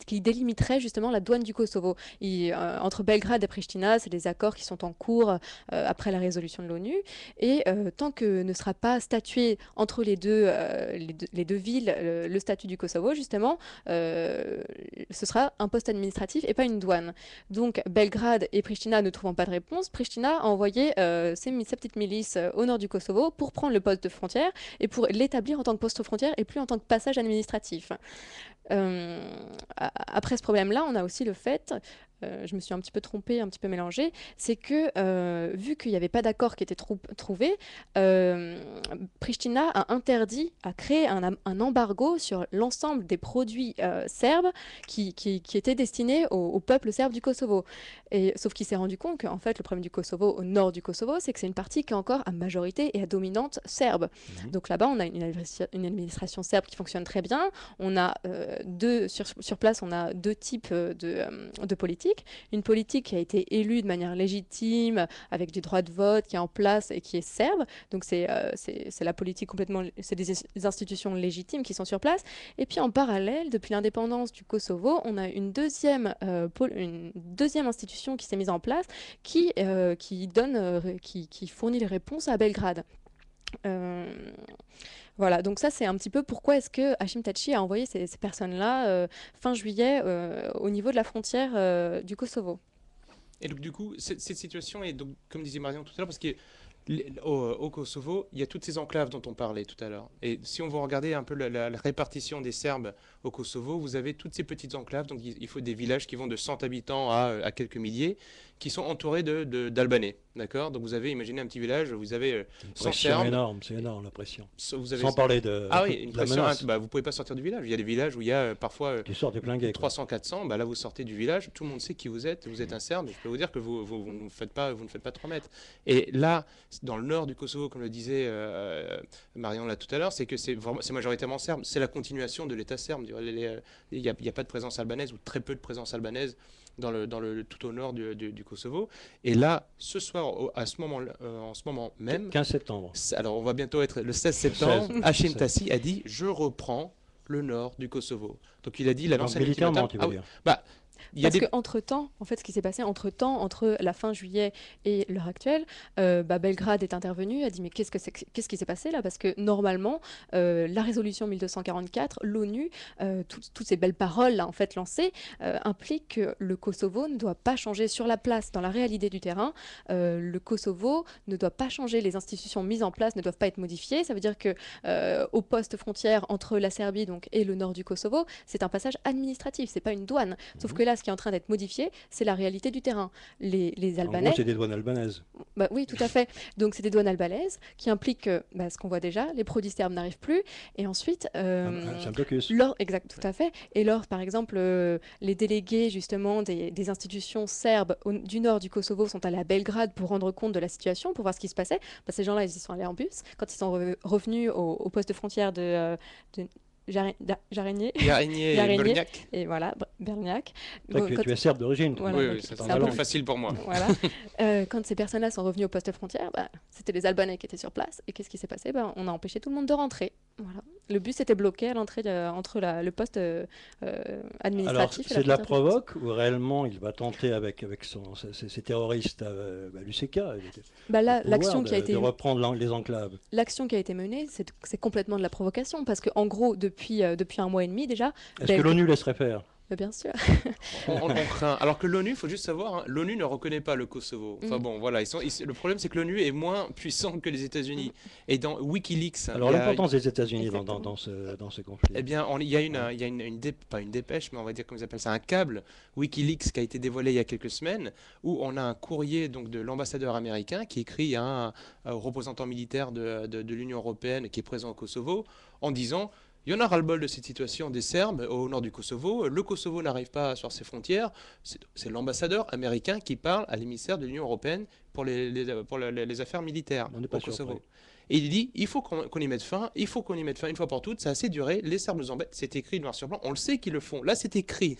qui délimiterait justement la douane du Kosovo. Entre Belgrade et Pristina, c'est des accords qui sont en cours après la résolution de l'ONU. Et tant que ne sera pas statué entre les deux villes le statut du Kosovo, justement, ce sera un poste administratif et pas une douane. Donc Belgrade et Pristina ne trouvant pas de réponse, Pristina a envoyé sa petite milice au nord du Kosovo pour prendre le poste de frontière et pour l'établir en tant que poste de frontière et plus en tant que passage administratif. Après ce problème-là, on a aussi le fait, je me suis un petit peu trompée, un petit peu mélangée, c'est que vu qu'il n'y avait pas d'accord qui était trouvé, Pristina a créé un embargo sur l'ensemble des produits serbes qui étaient destinés au peuple serbe du Kosovo. Sauf qu'il s'est rendu compte qu'en fait, le problème du Kosovo, au nord du Kosovo, c'est que c'est une partie qui est encore à majorité et à dominante serbe. Donc là-bas, on a une administration serbe qui fonctionne très bien. On a sur place, on a deux types de politiques. Une politique qui a été élue de manière légitime, avec du droit de vote, qui est en place et qui est serbe. Donc c'est la politique complètement, c'est des institutions légitimes qui sont sur place. Et puis en parallèle, depuis l'indépendance du Kosovo, on a une deuxième institution qui s'est mise en place, qui fournit les réponses à Belgrade. Voilà, donc ça c'est un petit peu pourquoi est-ce que Hashim Thaçi a envoyé ces personnes-là fin juillet au niveau de la frontière du Kosovo. Et donc du coup, cette situation est donc, comme disait Marion tout à l'heure, parce qu'au Kosovo, il y a toutes ces enclaves dont on parlait tout à l'heure. Et si on veut regarder un peu la répartition des Serbes au Kosovo, vous avez toutes ces petites enclaves, donc il faut des villages qui vont de 100 habitants à quelques milliers, qui sont entourés d'Albanais. D'accord. Donc vous avez, imaginez un petit village, vous avez 100 Serbes. C'est énorme la pression. Sans parler de. Ah oui, une pression. Vous pouvez pas sortir du village. Il y a des villages où il y a parfois. Tu sors du plein guet, 300, 400. Là, vous sortez du village. Tout le monde sait qui vous êtes. Vous êtes un Serbe. Je peux vous dire que vous ne faites pas 3 mètres. Et là, dans le nord du Kosovo, comme le disait Marion là tout à l'heure, c'est que c'est majoritairement serbe. C'est la continuation de l'État serbe. Il n'y a pas de présence albanaise ou très peu de présence albanaise tout au nord du Kosovo. Et là, ce soir, en ce moment même, 15 septembre. alors on va bientôt être le 16 septembre, Hashim 16. Thaçi a dit « Je reprends le nord du Kosovo ». Donc il a dit, il a Donc, lancé un militairement, ultimatum. tu veux dire. Bah, il y a Parce des... qu'entre-temps, en fait, ce qui s'est passé entre la fin juillet et l'heure actuelle, Belgrade est intervenu, a dit mais qu'est-ce qui s'est passé là? Parce que normalement, la résolution 1244, l'ONU, toutes ces belles paroles là, en fait lancées, impliquent que le Kosovo ne doit pas changer sur la place, dans la réalité du terrain. Le Kosovo ne doit pas changer, les institutions mises en place ne doivent pas être modifiées. Ça veut dire que au poste frontière entre la Serbie donc, et le nord du Kosovo, c'est un passage administratif, c'est pas une douane. Sauf que là, ce qui est en train d'être modifié, c'est la réalité du terrain. Les En Albanais... gros, c'est des douanes albanaises. Bah, oui, tout à fait. Donc, c'est des douanes albanaises qui impliquent ce qu'on voit déjà, les produits-serbes n'arrivent plus. Et ensuite... C'est un blocus. Exact, tout à fait. Et lors, par exemple, les délégués justement des institutions serbes du nord du Kosovo sont allés à Belgrade pour rendre compte de la situation, pour voir ce qui se passait. Bah, ces gens-là, ils y sont allés en bus. Quand ils sont revenus au poste de frontière de Jarenier. Jarenier et Jarenier. Brnjac. Et voilà, Berniac. Tu es serbe d'origine. toi. Voilà, Oui, donc oui, ça, c'est c'est un un peu peu facile pour moi. Voilà. Quand ces personnes-là sont revenues au poste de frontière, c'était les Albanais qui étaient sur place. Et qu'est-ce qui s'est passé? On a empêché tout le monde de rentrer. Voilà. Le bus était bloqué à l'entrée entre le poste Alors, administratif et c'est de la frontière de France. provoque ou réellement il va tenter avec ses terroristes, l'UCK, Là, de reprendre les enclaves. l'action qui a été menée, c'est complètement de la provocation. Parce qu'en gros, depuis un mois et demi déjà, Est-ce que l'ONU laisserait faire? bien sûr. On craint. Alors que l'ONU, il faut juste savoir, hein, l'ONU ne reconnaît pas le Kosovo. Enfin bon, voilà, le problème c'est que l'ONU est moins puissante que les États-Unis. Et dans WikiLeaks, Alors l'importance des États-Unis Exactement. dans ce conflit. eh bien, il y a pas une dépêche, mais on va dire, comment ils appellent ça, un câble WikiLeaks qui a été dévoilé il y a quelques semaines, où on a un courrier donc, de l'ambassadeur américain qui écrit à un représentant militaire de l'Union européenne qui est présent au Kosovo, en disant... Il y en a ras-le-bol de cette situation des Serbes au nord du Kosovo. Le Kosovo n'arrive pas sur ses frontières. C'est l'ambassadeur américain qui parle à l'émissaire de l'Union européenne pour les affaires militaires On n'est au pas Kosovo. surpris. Et il dit, il faut qu'on y mette fin, il faut qu'on y mette fin une fois pour toutes, ça a assez duré, les Serbes nous embêtent, c'est écrit noir sur blanc, on le sait qu'ils le font, là c'est écrit,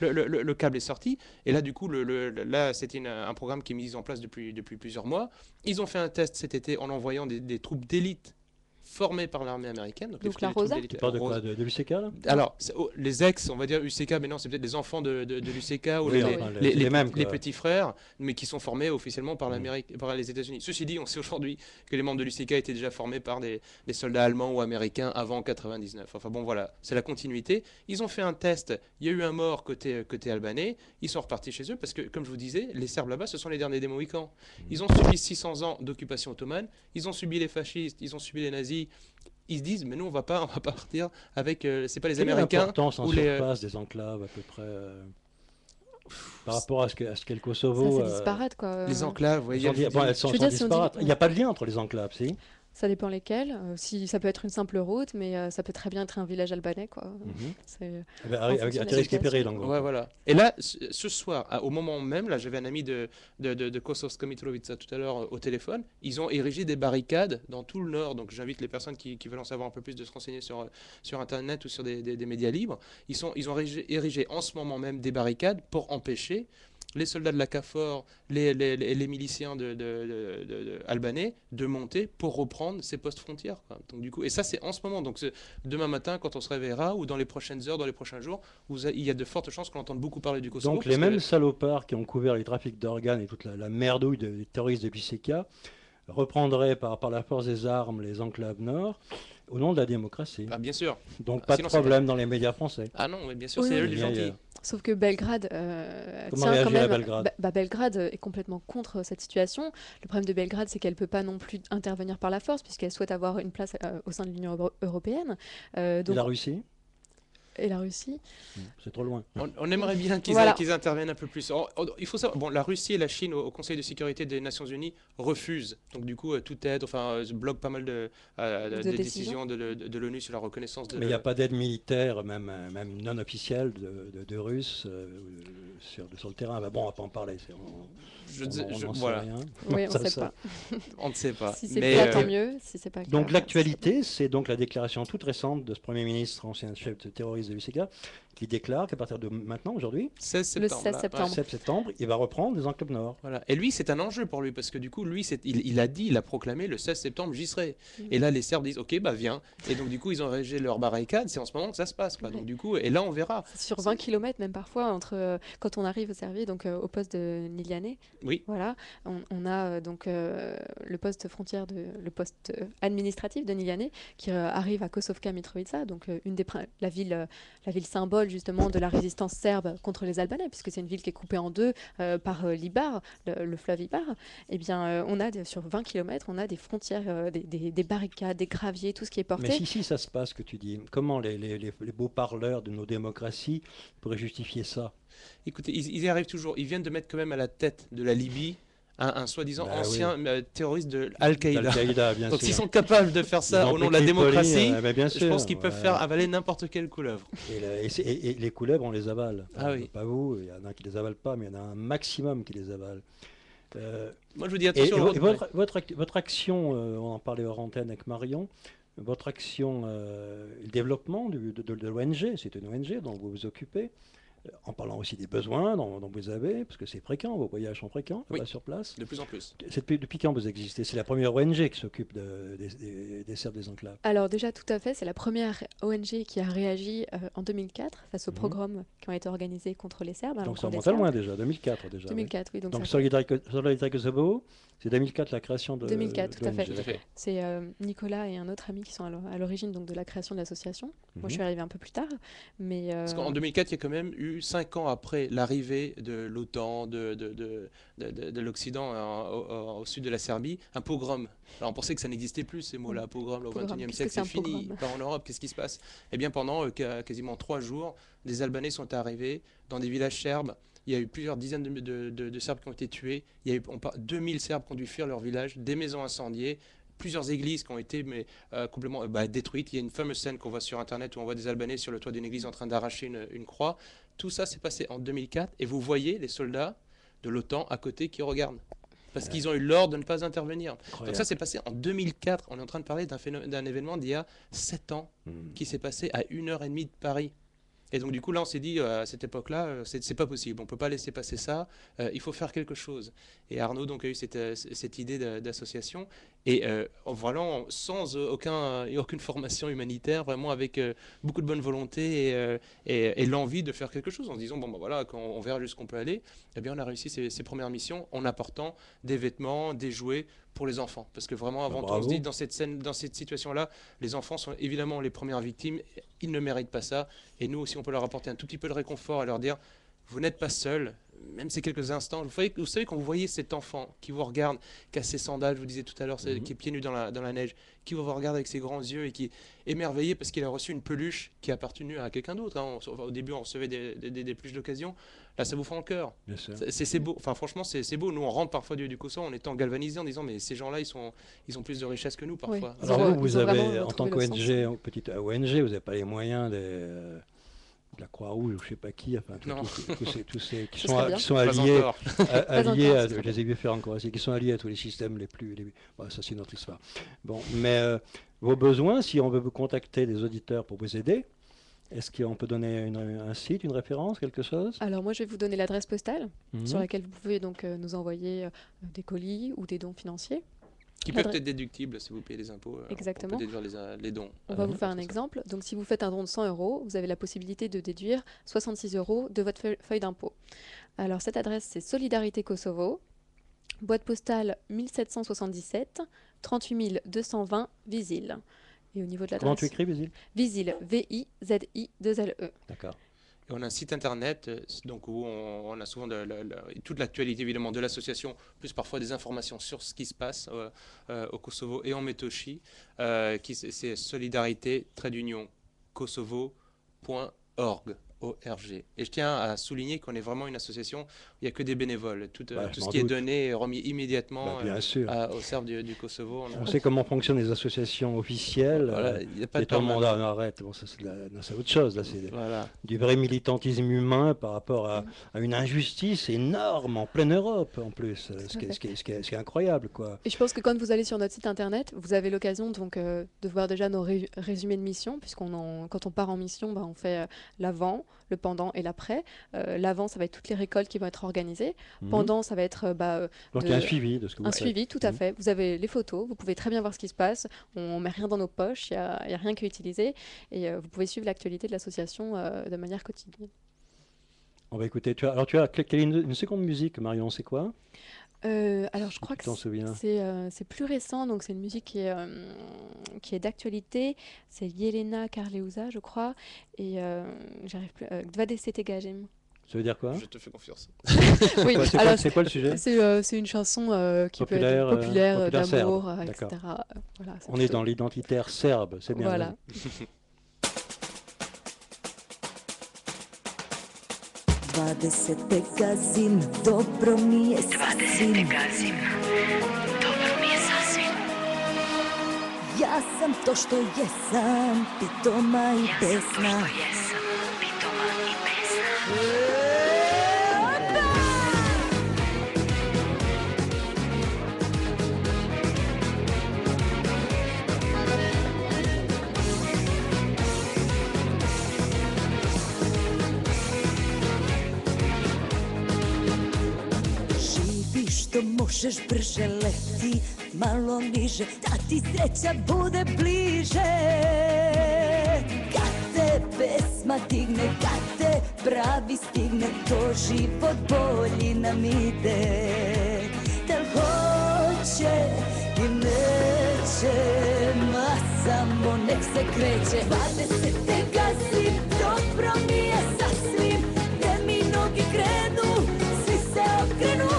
le câble est sorti, et là du coup, là c'était un programme qui est mis en place depuis plusieurs mois. Ils ont fait un test cet été en envoyant des troupes d'élite formés par l'armée américaine. Donc les la troupes Rosa d'élite- Tu parles de Rosa. quoi? De l'UCK là? Alors, les ex, on va dire UCK, mais non, c'est peut-être les enfants de l'UCK ou Oui, les, enfin, les- les les- mêmes, les quoi. petits frères, mais qui sont formés officiellement par les États-Unis. Ceci dit, on sait aujourd'hui que les membres de l'UCK étaient déjà formés par des soldats allemands ou américains avant 99. Enfin bon, voilà, c'est la continuité. Ils ont fait un test, il y a eu un mort côté albanais, ils sont repartis chez eux parce que, comme je vous disais, les Serbes là-bas, ce sont les derniers des Mohicans. Ils ont subi 600 ans d'occupation ottomane, ils ont subi les fascistes, ils ont subi les nazis. Ils se disent, mais nous, on va pas partir avec. C'est pas les Quelle est Américains l'importance en ou les. surface des enclaves à peu près par rapport à ce qu'est le Ça, Kosovo? c'est disparate, quoi. Les enclaves, vous voyez. Elles sont Je veux dire, si on dit- disparates. Il n'y a pas de lien entre les enclaves, si? Ça dépend lesquels. Si ça peut être une simple route, mais ça peut très bien être un village albanais, quoi. Mhm. C'est- Avec fonction à de tes la risques et périls, en situation. gros. Ouais, voilà. Et là, ce soir, au moment même, là, j'avais un ami de Kosovska Mitrovica tout à l'heure au téléphone. Ils ont érigé des barricades dans tout le nord. Donc, j'invite les personnes qui veulent en savoir un peu plus de se renseigner sur Internet ou sur des médias libres. Ils ont érigé en ce moment même des barricades pour empêcher les soldats de la KFOR, les miliciens albanais de monter pour reprendre ces postes frontières, quoi. Donc, du coup, et ça, c'est en ce moment. Donc, demain matin, quand on se réveillera, ou dans les prochaines heures, dans les prochains jours, il y a de fortes chances qu'on entende beaucoup parler du Kosovo. Donc parce les que- mêmes salopards qui ont couvert les trafics d'organes et toute la merdouille des terroristes de l'UCK reprendraient par la force des armes les enclaves nord au nom de la démocratie. Ah, bien sûr. Donc Ah, pas de sinon, c'est problème dans les médias français. Ah non, mais bien sûr, Oui, c'est oui. eux les gentils. Sauf que Belgrade Comment tient quand réagirait même. Belgrade Belgrade est complètement contre cette situation. Le problème de Belgrade, c'est qu'elle ne peut pas non plus intervenir par la force, puisqu'elle souhaite avoir une place au sein de l'Union européenne. Et Donc, la Russie? et la Russie. C'est trop loin. On aimerait bien qu'ils Voilà. qu'ils interviennent un peu plus. Il faut savoir, bon, la Russie et la Chine au Conseil de sécurité des Nations Unies refusent. Donc du coup, toute aide, bloquent pas mal de décisions de l'ONU sur la reconnaissance de. Mais il n'y a pas d'aide militaire, même non officielle, de Russes sur le terrain. Bah bon, on va pas en parler. On n'en sait voilà, rien. Oui, on Ça, ne sait ça. pas. on ne sait pas. Si c'est Mais, le cas, tant mieux. Si c'est pas le Donc cas, l'actualité, c'est donc la déclaration toute récente de ce Premier ministre, ancien chef de terroriste de l'UCK, qui déclare qu'à partir de maintenant, aujourd'hui, 16 Le septembre. 16 là, ouais. septembre. 7 septembre, il va reprendre les enclaves nord. Voilà. Et lui, c'est un enjeu pour lui, parce que du coup, lui, il a dit, il a proclamé le 16 septembre, j'y serai. Et là, les Serbes disent, ok, bah viens. Et donc, du coup, ils ont érigé leur barricade, c'est en ce moment que ça se passe. Quoi. Ouais. Donc, du coup, et là, on verra. C'est sur 20 km même parfois entre quand on arrive au Serbie, donc au poste de Niliane. Oui. Voilà, on a donc le poste frontière le poste administratif de Niliane qui arrive à Kosovka Mitrovica, donc la ville symbole justement de la résistance serbe contre les Albanais, puisque c'est une ville qui est coupée en deux par l'Ibar, le fleuve Ibar. Eh bien, sur 20 km, on a des frontières, des barricades, des graviers, tout ce qui est porté. Mais si ça se passe, que tu dis, comment les beaux parleurs de nos démocraties pourraient justifier ça? Écoutez, ils y arrivent toujours. Ils viennent de mettre quand même à la tête de la Libye un soi-disant Bah ancien terroriste de Al-Qaïda. Al-Qaïda, bien Donc, sûr. s'ils sont capables de faire Ils ça ont au nom de pris la Tripoli, démocratie, bien je sûr, pense qu'ils peuvent ouais. faire avaler n'importe quelle couleuvre. Et les couleuvres, on les avale. Ah oui. Pas vous, il y en a qui les avalent pas, mais il y en a un maximum qui les avale. Moi, je vous dis Et attention. votre action, on en parlait hors antenne avec Marion, votre action, le développement de l'ONG, c'est une ONG dont vous vous occupez, en parlant aussi des besoins dont vous avez, parce que c'est fréquent, vos voyages sont fréquents Oui. là-bas sur place. De plus en plus. Depuis quand vous existez? C'est la première ONG qui s'occupe des Serbes des enclaves. Alors déjà, tout à fait, c'est la première ONG qui a réagi en 2004 face aux Mhm. pogroms qui ont été organisés contre les Serbes. à Donc ça l'encontre des remonte à Serbes. loin déjà, 2004 déjà. 2004, oui. Donc ça fait- Solidarité Kosovo, c'est 2004 la création de 2004, tout à fait. l'ONG. Tout à fait. C'est Nicolas et un autre ami qui sont à l'origine donc, de la création de l'association. Moi, je suis arrivée un peu plus tard. Mais, Parce qu'en 2004, il y a quand même eu 5 ans après l'arrivée de l'OTAN, de l'Occident au sud de la Serbie, un pogrom. Alors on pensait que ça n'existait plus, ces mots-là, pogrom, au Pogrom. XXIe Qu'est-ce siècle, que c'est c'est un fini. pogrom Pas en Europe, qu'est-ce qui se passe? Eh bien, pendant quasiment 3 jours, des Albanais sont arrivés dans des villages serbes. Il y a eu plusieurs dizaines de Serbes qui ont été tués. Il y a eu 2000 Serbes qui ont dû fuir leur village, des maisons incendiées, plusieurs églises qui ont été complètement détruites. Il y a une fameuse scène qu'on voit sur Internet où on voit des Albanais sur le toit d'une église en train d'arracher une croix. Tout ça s'est passé en 2004 et vous voyez les soldats de l'OTAN à côté qui regardent. Parce qu'ils ont eu l'ordre de ne pas intervenir. Donc ça s'est passé en 2004. On est en train de parler d'un événement d'il y a 7 ans qui s'est passé à 1h30 de Paris. Et donc du coup là on s'est dit à cette époque-là c'est pas possible, on peut pas laisser passer ça, il faut faire quelque chose. Et Arnaud donc a eu cette idée d'association et vraiment sans aucune formation humanitaire, vraiment avec beaucoup de bonne volonté et l'envie de faire quelque chose en se disant bon ben voilà quand on verra jusqu'où on peut aller. Eh bien on a réussi ces premières missions en apportant des vêtements, des jouets pour les enfants. Parce que vraiment, avant tout, on se dit, dans cette situation-là, les enfants sont évidemment les premières victimes. Ils ne méritent pas ça. Et nous aussi, on peut leur apporter un tout petit peu de réconfort et leur dire, vous n'êtes pas seuls, même ces quelques instants. Vous savez, quand vous voyez cet enfant qui vous regarde, qui a ses sandales, je vous disais tout à l'heure, qui est pieds nus dans la neige, qui vous regarde avec ses grands yeux et qui est émerveillé parce qu'il a reçu une peluche qui a appartenu à quelqu'un d'autre. Hein. Au début, on recevait des peluches d'occasion. Là, ça vous fend le cœur. C'est beau. Enfin, franchement, c'est beau. Nous, on rentre parfois du Kosovo en étant galvanisés, en disant, mais ces gens-là, ils ont plus de richesse que nous, parfois. Oui. Alors vous Ils ont avez, vraiment en tant trouvé le qu'ONG, petite ONG, vous n'avez pas les moyens de la Croix-Rouge ou je ne sais pas qui, enfin tous ces qui Ce serait bien. sont Pas alliés, encore. alliés encore, à, ce serait je les ai vus faire en Croatie, qui sont alliés à tous les systèmes les plus... Bon, ça c'est notre histoire. Bon, mais vos besoins, si on veut vous contacter des auditeurs pour vous aider, est-ce qu'on peut donner un site, une référence, quelque chose? Alors moi, je vais vous donner l'adresse postale Mhm. sur laquelle vous pouvez donc nous envoyer des colis ou des dons financiers. Qui peuvent être déductibles si vous payez les impôts. Exactement. On peut déduire les dons. On va vous faire un exemple. Donc, si vous faites un don de 100 €, vous avez la possibilité de déduire 66 € de votre feuille d'impôt. Alors, cette adresse, c'est Solidarité Kosovo, boîte postale 1777, 38 220, Visil. Et au niveau de l'adresse... Comment tu écris, Visil? Visil, V-I-Z-I-2-L-E. D'accord. Et on a un site internet donc où on a souvent toute l'actualité évidemment de l'association, plus parfois des informations sur ce qui se passe au Kosovo et en Metochi. C'est solidarité-kosovo.org. ORG. Et je tiens à souligner qu'on est vraiment une association où il n'y a que des bénévoles. Tout ce qui est donné est remis immédiatement bien sûr. aux Serbes du Kosovo. On sait comment fonctionnent les associations officielles. Voilà, il n'y a pas de tout le monde permanence. arrête. Bon, ça, c'est autre chose. Là, c'est Voilà. du vrai militantisme humain par rapport à une injustice énorme en pleine Europe, en plus. Ce qui est incroyable, quoi. Et je pense que quand vous allez sur notre site internet, vous avez l'occasion donc de voir déjà nos résumés de mission, puisqu'on quand on part en mission, on fait l'avant, le pendant et l'après. L'avant, ça va être toutes les récoltes qui vont être organisées. Mhm. Pendant, ça va être Donc il y a un suivi de ce que vous un faites. suivi, tout à Mhm. fait. Vous avez les photos, vous pouvez très bien voir ce qui se passe. On met rien dans nos poches, il y a rien qui est utilisé. Et vous pouvez suivre l'actualité de l'association de manière quotidienne. On va écouter. Tu as quelle est une seconde musique, Marion, c'est quoi? Alors, je crois Tu que t'en souviens? c'est plus récent, donc c'est une musique qui est d'actualité. C'est Yelena Karleusa, je crois. Et j'arrive plus. Gdvade Setegajim. Ça veut dire quoi? Je te fais confiance. Oui, Quoi, alors c'est quoi le sujet? c'est une chanson qui peut Populaire, être populaire, populaire d'amour, serbe, etc. d'accord. Voilà, c'est On est plutôt- dans l'identitaire serbe, c'est bien. Voilà. Dvadesete gazim, dobro mi je sasvim. Ja sam to što jesam, pitoma i pesna. Živi što možeš brže leti, malo niže, da ti sreća bude bliže. Kad te pesma digne, kad te pravi stigne, to život bolji nam ide. Del hoće i neće, ma samo nek se kreće. 20 gazim, dobro mi je sasvim, gde mi noge krenu, svi se okrenu.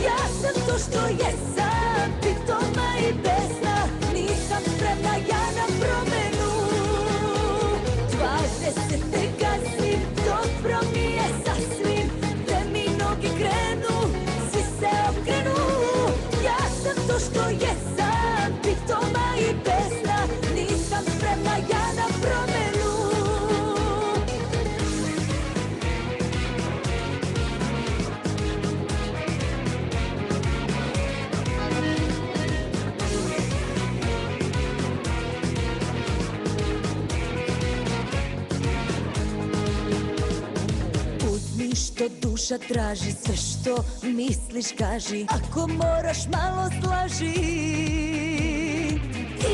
Ja sam to što jesam, pitoma i besna, nisam spremna ja na promenu. 20 gazim, dobro mi je sasvim, gde mi noge krenu, svi se okrenu. Ja sam to što jesam, pitoma i besna, nisam spremna ja na promenu. Uzmi što duša traži, sve što misliš kaži, ako moraš malo slaži.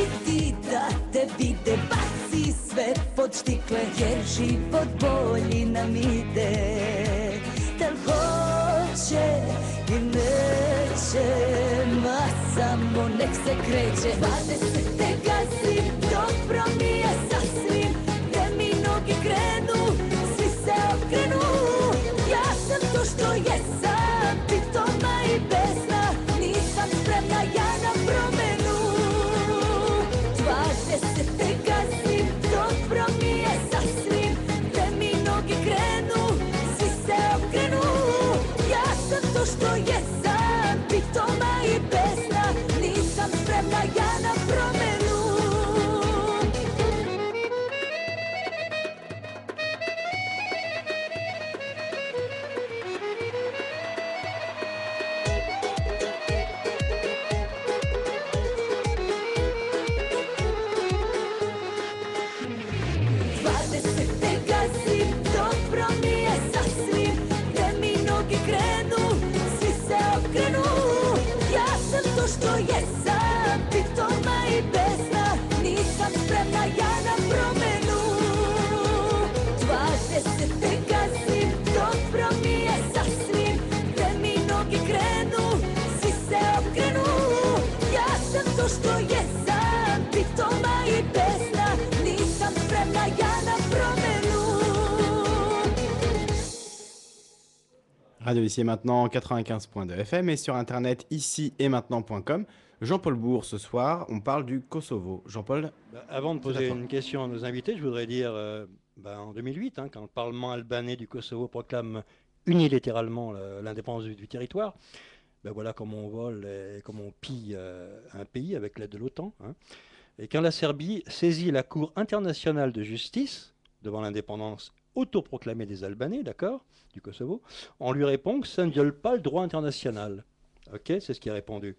Idi da te vide, baci sve pod štikle, jer život bolji nam ide. Del hoće i neće, ma samo nek se kreće. 20 gazim, dobro mi je sasvim, gde mi noge krenu, svi se okrenu. Ja sam to što jesam, pitoma i besna, nisam spremna ja na promenu. 20 gazim, dobro mi je sasvim, gde mi noge krenu, svi se okrenu. Ja sam to što jesam, pitoma i besna, nisam spremna ja na promenu. Dobro mi je sasvim, gde mi noge krenu, svi se okrenu. Ja sam to što jesam, pitoma i besna, nisam spremna ja na promenu. 20 gazim, dobro mi je sasvim, gde mi noge krenu, svi se okrenu. Ja sam to što jesam, pitoma i besna, nisam spremna ja na promenu. Radio Ici et Maintenant, 95.2 FM et sur internet ici et maintenant.com. Jean-Paul Bourg, ce soir, on parle du Kosovo. Jean-Paul, Avant de C'est à poser toi. une question à nos invités, je voudrais dire, en 2008, quand le Parlement albanais du Kosovo proclame unilatéralement l'indépendance du territoire, voilà comment on vole et comment on pille un pays avec l'aide de l'OTAN. Et quand la Serbie saisit la Cour internationale de justice devant l'indépendance autoproclamée des Albanais, d'accord, du Kosovo, on lui répond que ça ne viole pas le droit international. Ok, c'est ce qui est répondu.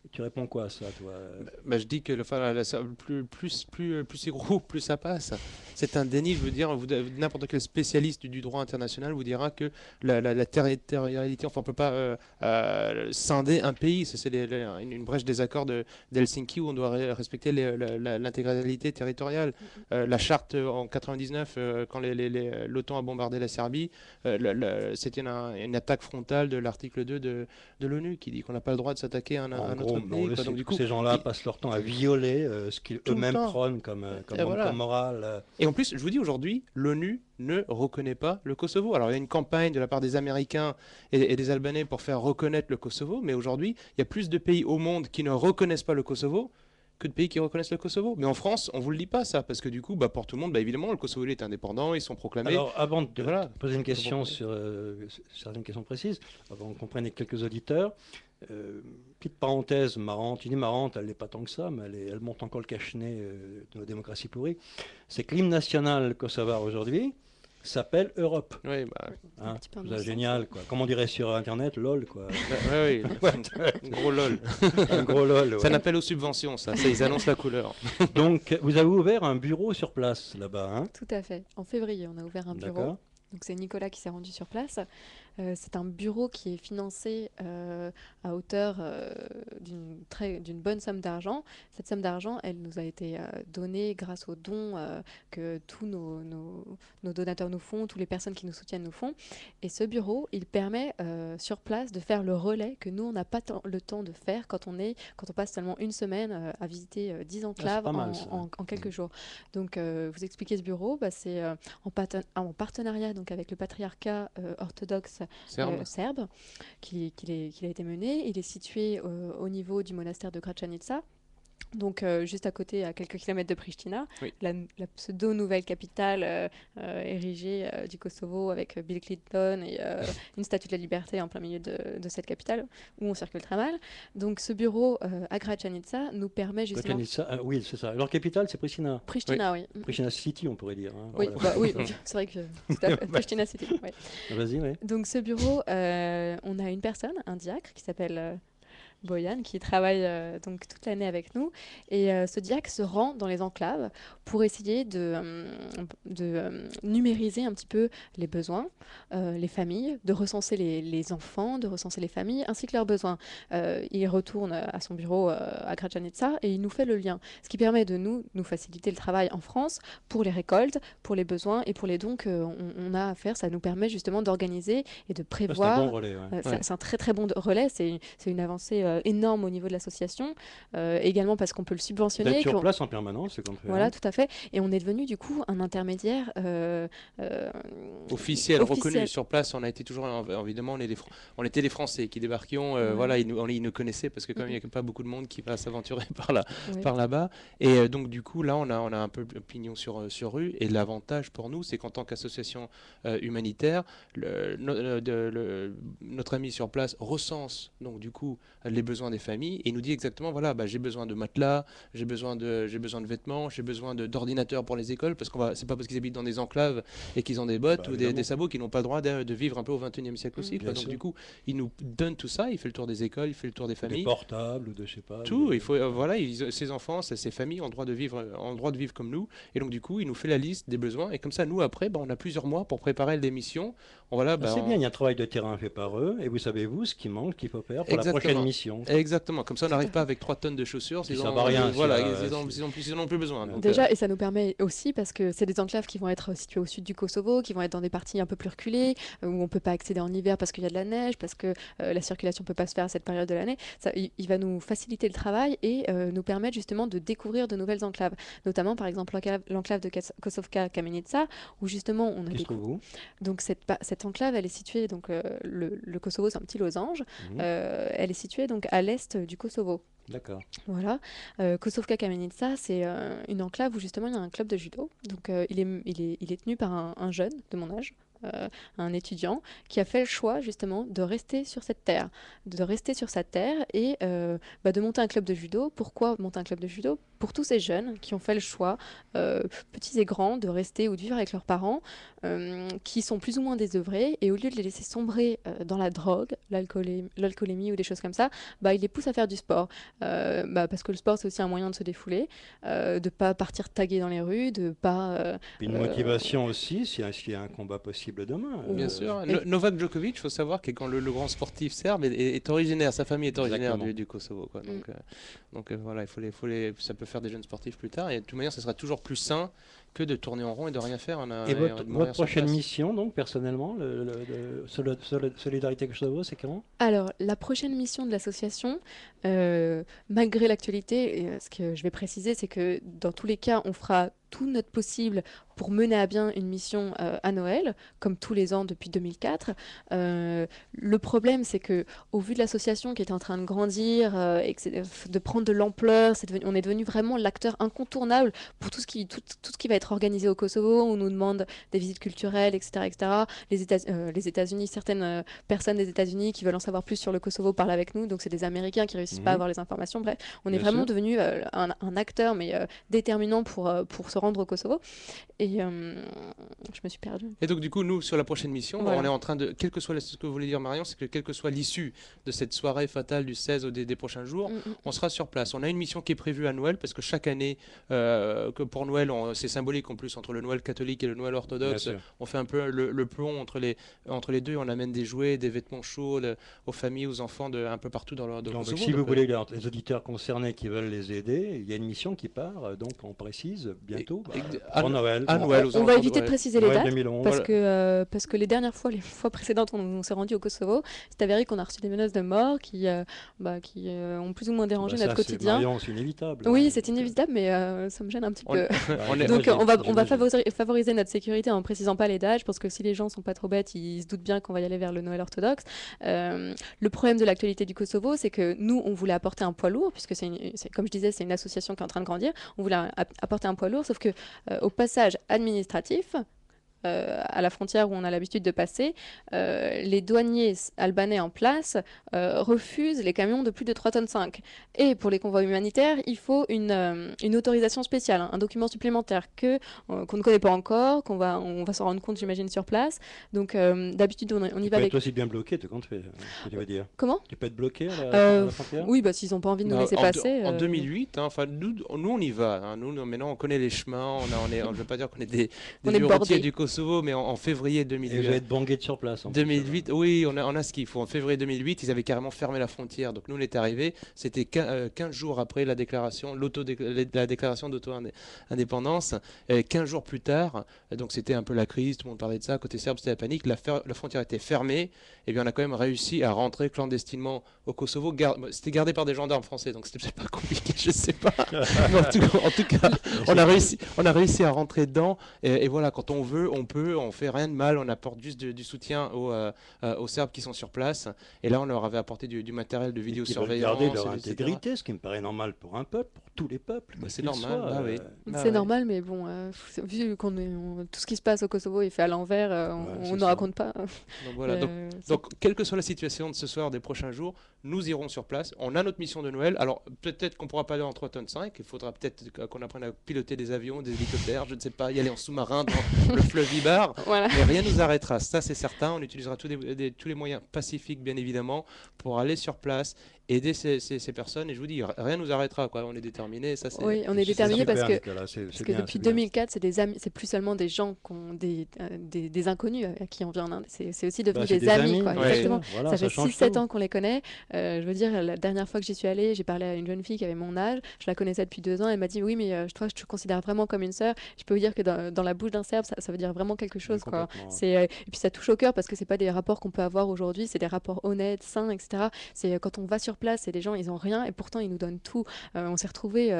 Et tu réponds quoi à ça, toi? Je dis que plus c'est gros, plus ça passe. C'est un déni, je veux dire, n'importe quel spécialiste du droit international vous dira que la territorialité, enfin on ne peut pas scinder un pays, c'est une brèche des accords d'Helsinki où on doit respecter l'intégralité territoriale. La charte en 99, quand l'OTAN a bombardé la Serbie, c'était une attaque frontale de l'article 2 de l'ONU qui dit qu'on n'a pas le droit de s'attaquer à un autre pays. Donc, du coup, ces gens-là passent leur temps à violer ce qu'ils eux-mêmes prônent comme morale. Et en plus, je vous dis aujourd'hui, l'ONU ne reconnaît pas le Kosovo. Alors il y a une campagne de la part des Américains et des Albanais pour faire reconnaître le Kosovo, mais aujourd'hui, il y a plus de pays au monde qui ne reconnaissent pas le Kosovo que de pays qui reconnaissent le Kosovo. Mais en France, on ne vous le dit pas ça, parce que du coup, pour tout le monde, évidemment, le Kosovo il est indépendant, ils sont proclamés. Alors, avant de poser une question sur certaines questions précises, avant qu'on prenne quelques auditeurs, petite parenthèse marrante, une marrante, elle n'est pas tant que ça, mais elle monte encore le cache-nez de nos démocraties pourries, c'est que l'hymne national kosovar aujourd'hui s'appelle Europe. Oui, c'est génial, quoi. Comme on dirait sur Internet, lol, quoi. Oui, un gros lol. Un gros lol, ouais. C'est un appel aux subventions, ça ils annoncent la couleur. Donc, vous avez ouvert un bureau sur place, là-bas, hein? Tout à fait. En février, on a ouvert un bureau. Donc c'est Nicolas qui s'est rendu sur place. C'est un bureau qui est financé à hauteur d'une bonne somme d'argent. Cette somme d'argent, elle nous a été donnée grâce aux dons que tous nos donateurs nous font, toutes les personnes qui nous soutiennent nous font. Et ce bureau, il permet sur place de faire le relais que nous, on n'a pas le temps de faire quand on passe seulement une semaine à visiter 10 enclaves en quelques jours. Donc vous expliquez ce bureau, c'est en partenariat donc, avec le patriarcat orthodoxe serbe qu'il a été mené. Il est situé au niveau du monastère de Gračanica. Donc juste à côté, à quelques kilomètres de Pristina, oui. la pseudo-nouvelle capitale érigée du Kosovo avec Bill Clinton et une statue de la liberté en plein milieu de cette capitale où on circule très mal. Donc ce bureau à Gračanica nous permet justement... oui, c'est ça. Leur capitale, c'est Pristina. Pristina, oui. Pristina City, on pourrait dire. Hein. Oui, oui, c'est vrai que tout à fait. Pristina City, oui. Vas-y, oui. Donc ce bureau, on a une personne, un diacre qui s'appelle... Boyan, qui travaille donc toute l'année avec nous. Et ce diacre se rend dans les enclaves pour essayer de numériser un petit peu les besoins, les familles, de recenser les enfants, de recenser les familles, ainsi que leurs besoins. Il retourne à son bureau à Gračanica et il nous fait le lien, ce qui permet de nous faciliter le travail en France pour les récoltes, pour les besoins et pour les dons qu'on a à faire. Ça nous permet justement d'organiser et de prévoir. C'est un bon relais. Ouais. C'est un très très bon relais, c'est une avancée énorme au niveau de l'association, également parce qu'on peut le subventionner. D'être sur place en permanence, c'est comme ça. Voilà, tout à fait. Et on est devenu du coup un intermédiaire officiel, reconnu sur place. On a été toujours, évidemment, on était les Français qui débarquions. Voilà, ils nous connaissaient parce que quand même, il n'y a pas beaucoup de monde qui va s'aventurer par là-bas. Et donc du coup, là, on a un peu pignon sur rue. Et l'avantage pour nous, c'est qu'en tant qu'association humanitaire, notre ami sur place recense donc du coup les besoins des familles et nous dit exactement voilà j'ai besoin de matelas, j'ai besoin de vêtements, j'ai besoin d'ordinateurs pour les écoles parce c'est pas parce qu'ils habitent dans des enclaves et qu'ils ont des bottes ou des sabots qu'ils n'ont pas le droit de vivre un peu au 21e siècle aussi. Donc du coup il nous donne tout ça, il fait le tour des écoles, il fait le tour des familles, des portables ou de je sais pas tout. Il faut ces enfants, ces familles ont le droit de vivre comme nous et donc du coup il nous fait la liste des besoins et comme ça nous après on a plusieurs mois pour préparer l'émission. Voilà, c'est bien, il y a un travail de terrain fait par eux et vous savez ce qui manque, qu'il faut faire pour la prochaine mission. Exactement, comme ça on n'arrive pas avec 3 tonnes de chaussures, ça va rien. Voilà, ils n'en ont plus besoin. Donc, déjà, et ça nous permet aussi, parce que c'est des enclaves qui vont être situées au sud du Kosovo, qui vont être dans des parties un peu plus reculées, où on ne peut pas accéder en hiver parce qu'il y a de la neige, parce que la circulation ne peut pas se faire à cette période de l'année. Il va nous faciliter le travail et nous permettre justement de découvrir de nouvelles enclaves, notamment par exemple l'enclave de Kosovka Kamenica, où justement on a découvert. Donc cette enclave, elle est située, donc le Kosovo c'est un petit losange, elle est située donc à l'est du Kosovo. D'accord. Voilà. Kosovka Kamenica, c'est une enclave où justement il y a un club de judo. Donc il est tenu par un jeune de mon âge, un étudiant, qui a fait le choix justement de rester sur cette terre, et de monter un club de judo. Pourquoi monter un club de judo ? pour tous ces jeunes qui ont fait le choix, petits et grands, de rester ou de vivre avec leurs parents, qui sont plus ou moins désœuvrés, et au lieu de les laisser sombrer dans la drogue, l'alcoolémie ou des choses comme ça, ils les poussent à faire du sport. Parce que le sport, c'est aussi un moyen de se défouler, de pas partir taguer dans les rues, de pas... Puis une motivation aussi, s'il y a un combat possible demain. Bien sûr. Novak Djokovic, il faut savoir que quand le grand sportif serbe est originaire, sa famille est originaire du Kosovo, quoi. Donc voilà, ça peut faire des jeunes sportifs plus tard, et de toute manière, ce sera toujours plus sain que de tourner en rond et de rien faire. Et votre prochaine mission, donc, personnellement, Solidarité Kosovo, c'est quand? Alors, la prochaine mission de l'association, malgré l'actualité, ce que je vais préciser, c'est que dans tous les cas, on fera tout notre possible pour mener à bien une mission à Noël, comme tous les ans depuis 2004. Le problème, c'est que au vu de l'association qui est en train de grandir, et de prendre de l'ampleur, on est devenu vraiment l'acteur incontournable pour tout ce qui va être organisé au Kosovo. On nous demande des visites culturelles, etc., etc. Les États-Unis, certaines personnes des États-Unis qui veulent en savoir plus sur le Kosovo parlent avec nous, donc c'est des Américains qui réussissent pas à avoir les informations. Bref, on est vraiment devenu un acteur, mais déterminant pour se rendre au Kosovo. Et je me suis perdue. Et donc du coup, nous, sur la prochaine mission, on est en train de, quel que soit ce que vous voulez dire Marion, c'est que quelle que soit l'issue de cette soirée fatale du 16 ou des prochains jours, on sera sur place. On a une mission qui est prévue à Noël, parce que chaque année, que pour Noël, c'est symbolique en plus, entre le Noël catholique et le Noël orthodoxe, on fait un peu le plomb entre les deux, on amène des jouets, des vêtements chauds aux familles, aux enfants un peu partout dans le Kosovo. Donc, si vous voulez, les auditeurs concernés qui veulent les aider, il y a une mission qui part, donc on précise bientôt, pour Noël. On va éviter de préciser les dates, 2011. parce que les fois précédentes, on s'est rendu au Kosovo, c'est avéré qu'on a reçu des menaces de mort qui ont plus ou moins dérangé notre quotidien. Marion, c'est inévitable. Oui, c'est inévitable, mais ça me gêne un petit peu. Donc on va favoriser notre sécurité en précisant pas les dates. Je pense que si les gens sont pas trop bêtes, ils se doutent bien qu'on va y aller vers le Noël orthodoxe. Le problème de l'actualité du Kosovo, c'est que nous, on voulait apporter un poids lourd, puisque comme je disais, c'est une association qui est en train de grandir. On voulait apporter un poids lourd, sauf que au passage administratif, à la frontière où on a l'habitude de passer, les douaniers albanais en place refusent les camions de plus de 3,5 tonnes. Et pour les convois humanitaires, il faut une autorisation spéciale, un document supplémentaire qu'on ne connaît pas encore, on va s'en rendre compte, j'imagine, sur place. Donc d'habitude, on y va avec... Tu peux être aussi bien bloqué, tu veux dire. Comment? Tu peux être bloqué à la frontière? Oui, s'ils n'ont pas envie de nous laisser passer... En 2008, nous on y va. Nous, maintenant, on connaît les chemins. Je ne veux pas dire qu'on est des bureautiers du Kosovo, mais en février 2008. Et vous allez être bangué sur place. 2008, oui, on a ce qu'il faut. En février 2008, ils avaient carrément fermé la frontière. Donc nous, on est arrivés. C'était 15 jours après la déclaration d'auto-indépendance. 15 jours plus tard, donc c'était un peu la crise, tout le monde parlait de ça. Côté serbe, c'était la panique. La frontière était fermée. Et bien, on a quand même réussi à rentrer clandestinement au Kosovo. C'était gardé par des gendarmes français, donc c'était peut-être pas compliqué, je sais pas. Mais en tout cas, on a réussi à rentrer dedans. Et voilà, quand on veut, on fait rien de mal, on apporte juste du soutien aux Serbes qui sont sur place. Et là, on leur avait apporté du matériel de vidéosurveillance. Ils veulent garder leur intégrité, ce qui me paraît normal pour un peuple, pour tous les peuples. C'est normal. C'est normal, mais bon, vu qu'on tout ce qui se passe au Kosovo est fait à l'envers, on ne raconte pas. Donc voilà. Donc, quelle que soit la situation de ce soir, des prochains jours, nous irons sur place. On a notre mission de Noël. Alors, peut-être qu'on ne pourra pas aller en 3,5 tonnes. Il faudra peut-être qu'on apprenne à piloter des avions, des hélicoptères, je ne sais pas, y aller en sous-marin dans le fleuve Ibar. Voilà. Mais rien ne nous arrêtera. Ça, c'est certain. On utilisera tous les moyens pacifiques, bien évidemment, pour aller sur place, aider ces personnes. Et je vous dis, rien ne nous arrêtera, quoi. On est déterminés. Oui, on est déterminés parce que bien, depuis 2004, c'est des amis. C'est plus seulement des gens qui ont des inconnus à qui on vient en Inde. C'est aussi devenu des amis, quoi. Ouais. Exactement. Voilà, ça fait 6-7 ans qu'on les connaît. Je veux dire, la dernière fois que j'y suis allée, j'ai parlé à une jeune fille qui avait mon âge. Je la connaissais depuis 2 ans. Elle m'a dit, oui, mais toi, je te considère vraiment comme une sœur. Je peux vous dire que dans la bouche d'un Serbe, ça veut dire vraiment quelque chose, quoi. Et puis ça touche au cœur parce que c'est pas des rapports qu'on peut avoir aujourd'hui. C'est des rapports honnêtes, sains, etc. C'est quand on va sur place, c'est des gens, ils ont rien et pourtant ils nous donnent tout. On s'est retrouvés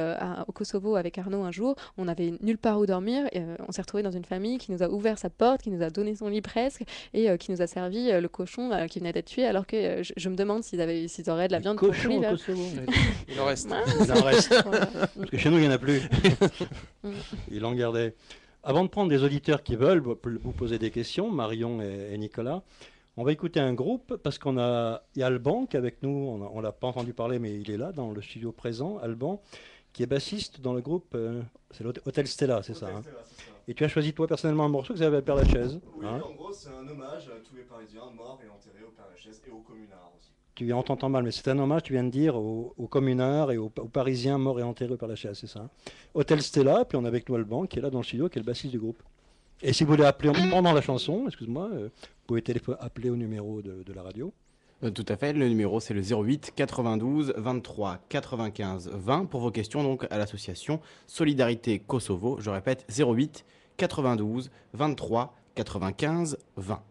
au Kosovo avec Arnaud un jour. On avait nulle part où dormir. Et, on s'est retrouvés dans une famille qui nous a ouvert sa porte, qui nous a donné son lit presque et qui nous a servi le cochon qui venait d'être tué. Alors que je me demande s'ils auraient de la viande cochon pour au cuire. Kosovo. Il en reste. Il en reste. Voilà. Parce que chez nous, il n'y en a plus. Ils l'ont gardé. Avant de prendre des auditeurs qui veulent vous poser des questions, Marion et Nicolas, on va écouter un groupe parce il y a Alban qui est avec nous, on ne l'a pas entendu parler, mais il est là dans le studio présent, Alban, qui est bassiste dans le groupe, c'est l'Hôtel Stella, c'est ça, hein. Et tu as choisi toi personnellement un morceau que s'appelle Père Lachaise. Oui, Hein. en gros, c'est un hommage à tous les Parisiens morts et enterrés au Père Lachaise et aux communards aussi. On t'entend mal, mais c'est un hommage, tu viens de dire, aux communards et aux Parisiens morts et enterrés au Père Lachaise, c'est ça, hein. Hôtel Stella, puis on a avec nous Alban, qui est là dans le studio, qui est le bassiste du groupe. Et si vous voulez appeler pendant la chanson, excuse-moi, vous pouvez appeler au numéro de la radio. Tout à fait, le numéro c'est le 08 92 23 95 20 pour vos questions donc à l'association Solidarité Kosovo. Je répète 08 92 23 95 20.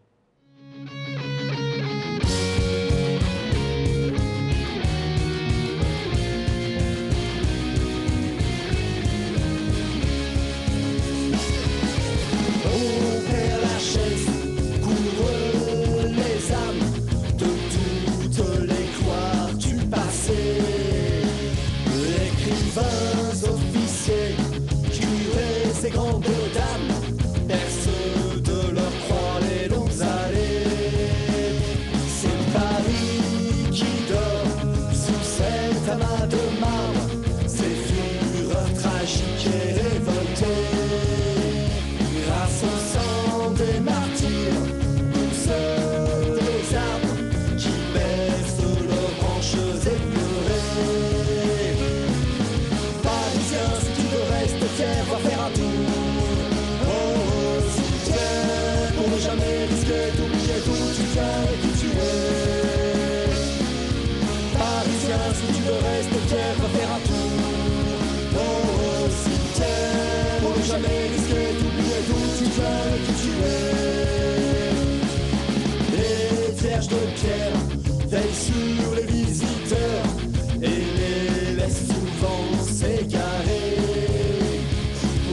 Au Père Lachaise, couvre les âmes de toutes les gloires du passé. Écrivains, officiers, curés et grandes dames, percent de leur croix les longues allées. C'est Paris qui dort sous cet amas de marbre, ses fureurs tragiques et révoltées. Grâce au sang des martyrs, poussent des arbres qui baissent leurs branches éplorées. Parisien, si tu veux rester fier, va faire un tour au cimetière pour ne jamais risquer d'oublier d'où tu viens et qui tu es. Parisien, si tu veux rester fier, va faire un tour au cimetière pour ne jamais risquer d'oublier d'où tu viens et qui tu es. Les vierges de pierre veillent sur les visiteurs et les laissent souvent s'égarer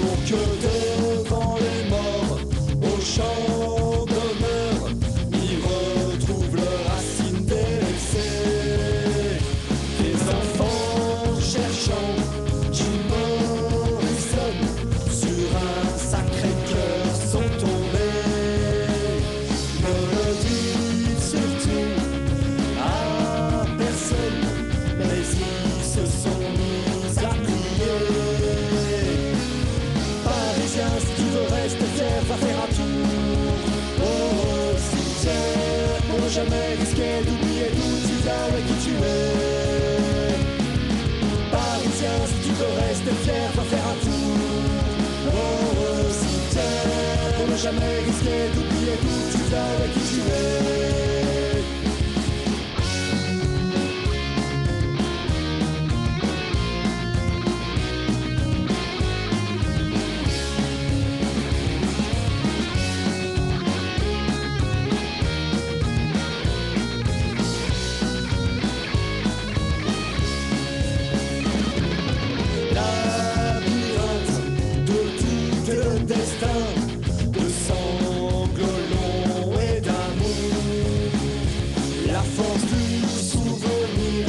pour que devant les morts au champ d'honneur ils retrouvent leurs racines délaissées. Des enfants cherchant du Morrison sur un sacré cœur sont tombés. Ne le dites surtout à personne, mais ils se sont mis à prier. Parisien, si tu veux rester fier, va faire un tour au cimetière pour ne jamais risquer d'oublier d'où tu viens et qui tu es. Parisien, si tu veux rester fier, va faire un tour au cimetière pour ne jamais risquer d'oublier d'où tu viens et qui tu es. Labyrinthe de tout est le destin, de sanglots longs et d'amour. La force du souvenir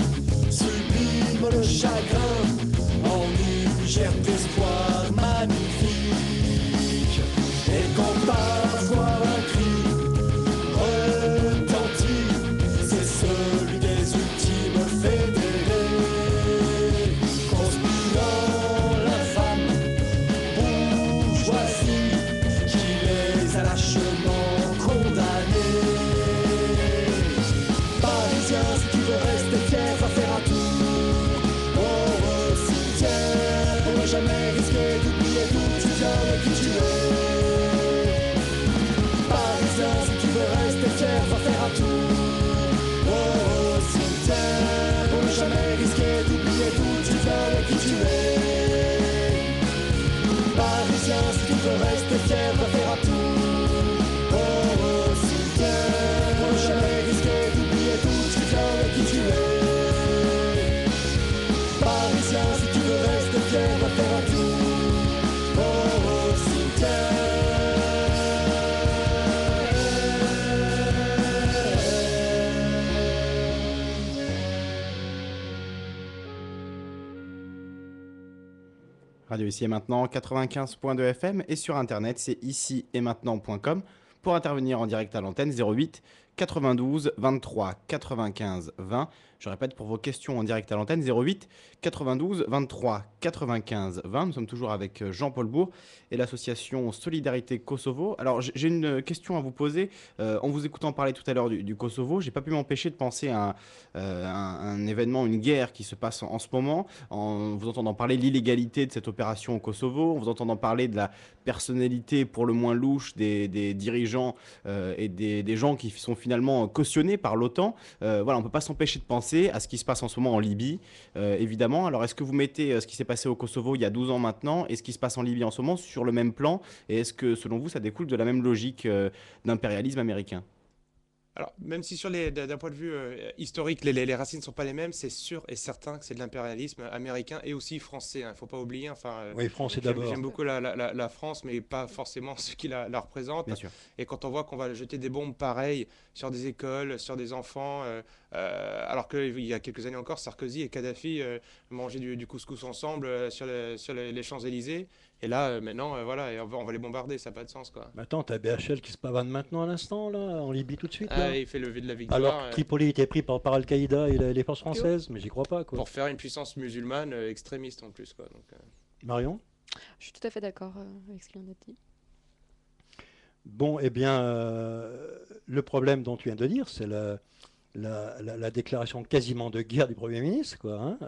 sublime le chagrin en une gerbe d'espoir magnifique. Et quand parfois un cri retentit, c'est celui des ultimes fédérés, conspirant l'infâme bourgeoisie qui les a lâchement condamnés. Parisien, si tu veux rester fier, va faire un tour au cimetière pour ne jamais risquer d'oublier d'où tu viens et qui tu es. Parisien, si tu veux rester fier, va faire un tour au cimetière pour ne jamais risquer d'oublier d'où tu viens et qui tu es. Parisien, si tu veux rester fier, va faire un tour au cimetière pour ne jamais risquer d'oublier d'où tu viens et qui tu es. Parisien, si tu veux rester fier, va faire un tour au cimetière. Radio Ici et Maintenant, 95.2 FM et sur internet, c'est ici et maintenant.com. Pour intervenir en direct à l'antenne, 08 92 23 95 20. Je répète pour vos questions en direct à l'antenne 08 92 23 95 20. Nous sommes toujours avec Jean-Paul Bourg et l'association Solidarité Kosovo. Alors j'ai une question à vous poser. En vous écoutant parler tout à l'heure du Kosovo, j'ai pas pu m'empêcher de penser à un événement, une guerre qui se passe en ce moment, en vous entendant parler de l'illégalité de cette opération au Kosovo, en vous entendant parler de la personnalité pour le moins louche des dirigeants et des gens qui sont finalement cautionnés par l'OTAN. Voilà, on ne peut pas s'empêcher de penser à ce qui se passe en ce moment en Libye, évidemment. Alors, est-ce que vous mettez ce qui s'est passé au Kosovo il y a 12 ans maintenant et ce qui se passe en Libye en ce moment sur le même plan? Et est-ce que, selon vous, ça découle de la même logique d'impérialisme américain? Alors, même si d'un point de vue historique, les racines ne sont pas les mêmes, c'est sûr et certain que c'est de l'impérialisme américain et aussi français. Il ne faut pas oublier. Enfin, Oui, français j'aime d'abord. j'aime beaucoup la France, mais pas forcément ceux qui la représentent. Bien sûr. Et quand on voit qu'on va jeter des bombes pareilles sur des écoles, sur des enfants, alors qu'il y a quelques années encore, Sarkozy et Kadhafi mangeaient du couscous ensemble sur les Champs-Élysées. Et là, maintenant, voilà, et on va les bombarder, ça n'a pas de sens, quoi. Mais attends, t'as BHL qui se pavane maintenant à l'instant, là, en Libye tout de suite, là. Il fait lever de la victoire. Alors Tripoli était pris par Al-Qaïda et les forces françaises, mais j'y crois pas, quoi. Pour faire une puissance musulmane extrémiste en plus, quoi. Donc, Marion? Je suis tout à fait d'accord avec ce qu'il en a dit. Bon, eh bien, le problème dont tu viens de dire, c'est la déclaration quasiment de guerre du Premier ministre, quoi. Hein,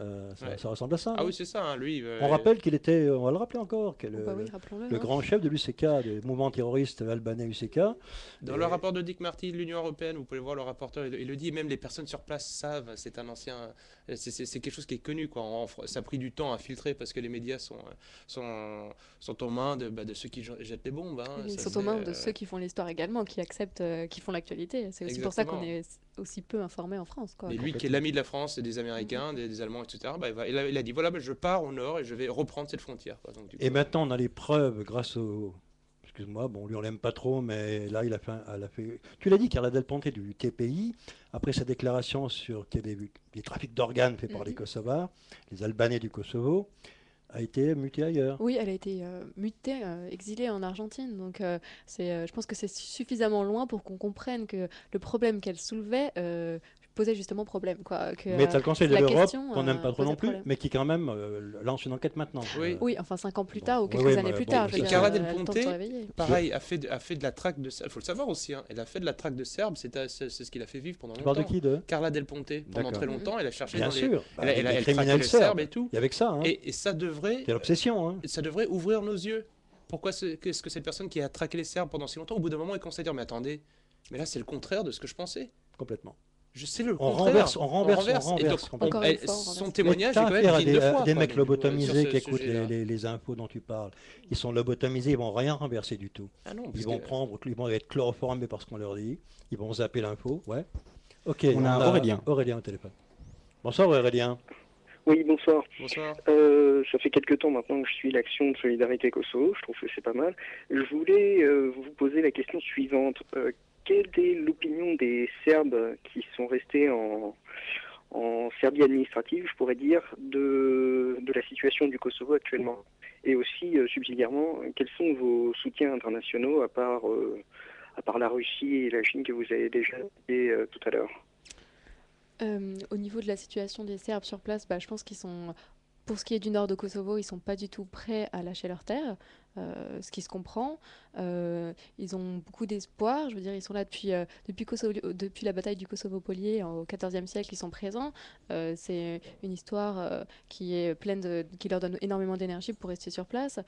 Ouais. ça ressemble à ça. Ah non? oui, c'est ça, hein, lui. On rappelle qu'il était, on va le rappeler encore, que Oh, bah oui, rappelons-le. le hein. grand chef de l'UCK, du mouvement terroriste albanais UCK. Dans le rapport de Dick Marty de l'Union européenne, vous pouvez voir le rapporteur, il le dit, et même les personnes sur place savent, c'est un ancien, c'est quelque chose qui est connu, quoi. Ça a pris du temps à filtrer parce que les médias sont aux mains de ceux qui jettent les bombes. Hein. Ils Ça, sont aux mains de c'est, ceux qui font l'histoire également, qui acceptent, qui font l'actualité. C'est aussi pour ça qu'on est aussi peu informés en France. Quoi. Mais lui, qui est l'ami de la France et des Américains, des Allemands, etc., bah, il a dit voilà, bah, je pars au nord et je vais reprendre cette frontière. Quoi. Donc, du Et coup, maintenant, on a les preuves grâce au. Excuse-moi, bon, lui, on l'aime pas trop, mais là, elle a fait. Tu l'as dit, Carla Del Ponte du TPI, après sa déclaration sur qu'il y avait des trafics d'organes faits par les Kosovars, les Albanais du Kosovo, a été mutée ailleurs. Oui, elle a été mutée, exilée en Argentine. Donc, je pense que c'est suffisamment loin pour qu'on comprenne que le problème qu'elle soulevait posait justement problème. Quoi, que, Mais tu as le Conseil de la l'Europe, question, qu'on n'aime pas trop posait non plus, problème. mais qui quand même lance une enquête maintenant. Oui. Oui, enfin 5 ans plus Bon, tard ou oui, quelques oui, années mais plus bon, tard. mais Je veux ça- dire, Carla elle Del a le temps Ponte, de se réveiller. pareil, a fait de la traque de Serbes. Il faut le savoir aussi. Hein, elle a fait de la traque de Serbes. C'est ce qu'il a fait vivre pendant Tu longtemps. parles de qui de Carla Del Ponte. Pendant D'accord. très longtemps, elle a cherché Bien dans les. sûr, Elle, elle, des elle traquait criminels les Serbes et serbes. tout. Il y avait que ça, hein. Et ça devrait. C'est l'obsession. Hein. Ça devrait ouvrir nos yeux. Pourquoi est-ce que cette personne qui a traqué les Serbes pendant si longtemps, au bout d'un moment, elle commence à dire mais attendez, mais là c'est le contraire de ce que je pensais. Complètement. Je sais le On contraire. renverse. Et donc, Encore une fois, on son renverse. témoignage est Mais quand t'as même affaire à digne de foi. des quoi, mecs donc, lobotomisés sur ce qui écoutent sujet-là. les infos dont tu parles. Ils sont lobotomisés, ils vont rien renverser du tout. Ah non, Ils parce vont que- ils vont être chloroformés par ce qu'on leur dit. Ils vont zapper l'info. Ouais. Ok. On a Aurélien. Aurélien au téléphone. Bonsoir Aurélien. Oui, bonsoir. Bonsoir. Ça fait quelques temps maintenant que je suis l'action de Solidarité Kosovo, je trouve que c'est pas mal. Je voulais vous poser la question suivante. Quelle est l'opinion des Serbes qui sont restés en Serbie administrative, je pourrais dire, de la situation du Kosovo actuellement? Et aussi, subsidiairement, quels sont vos soutiens internationaux à part la Russie et la Chine que vous avez déjà dit tout à l'heure? Au niveau de la situation des Serbes sur place, je pense qu'ils sont, pour ce qui est du nord de Kosovo, ils sont pas du tout prêts à lâcher leur terre, ce qui se comprend. Ils ont beaucoup d'espoir, je veux dire, ils sont là depuis la bataille du Kosovo-Polier au XIVe siècle, ils sont présents. C'est une histoire qui est qui leur donne énormément d'énergie pour rester sur place.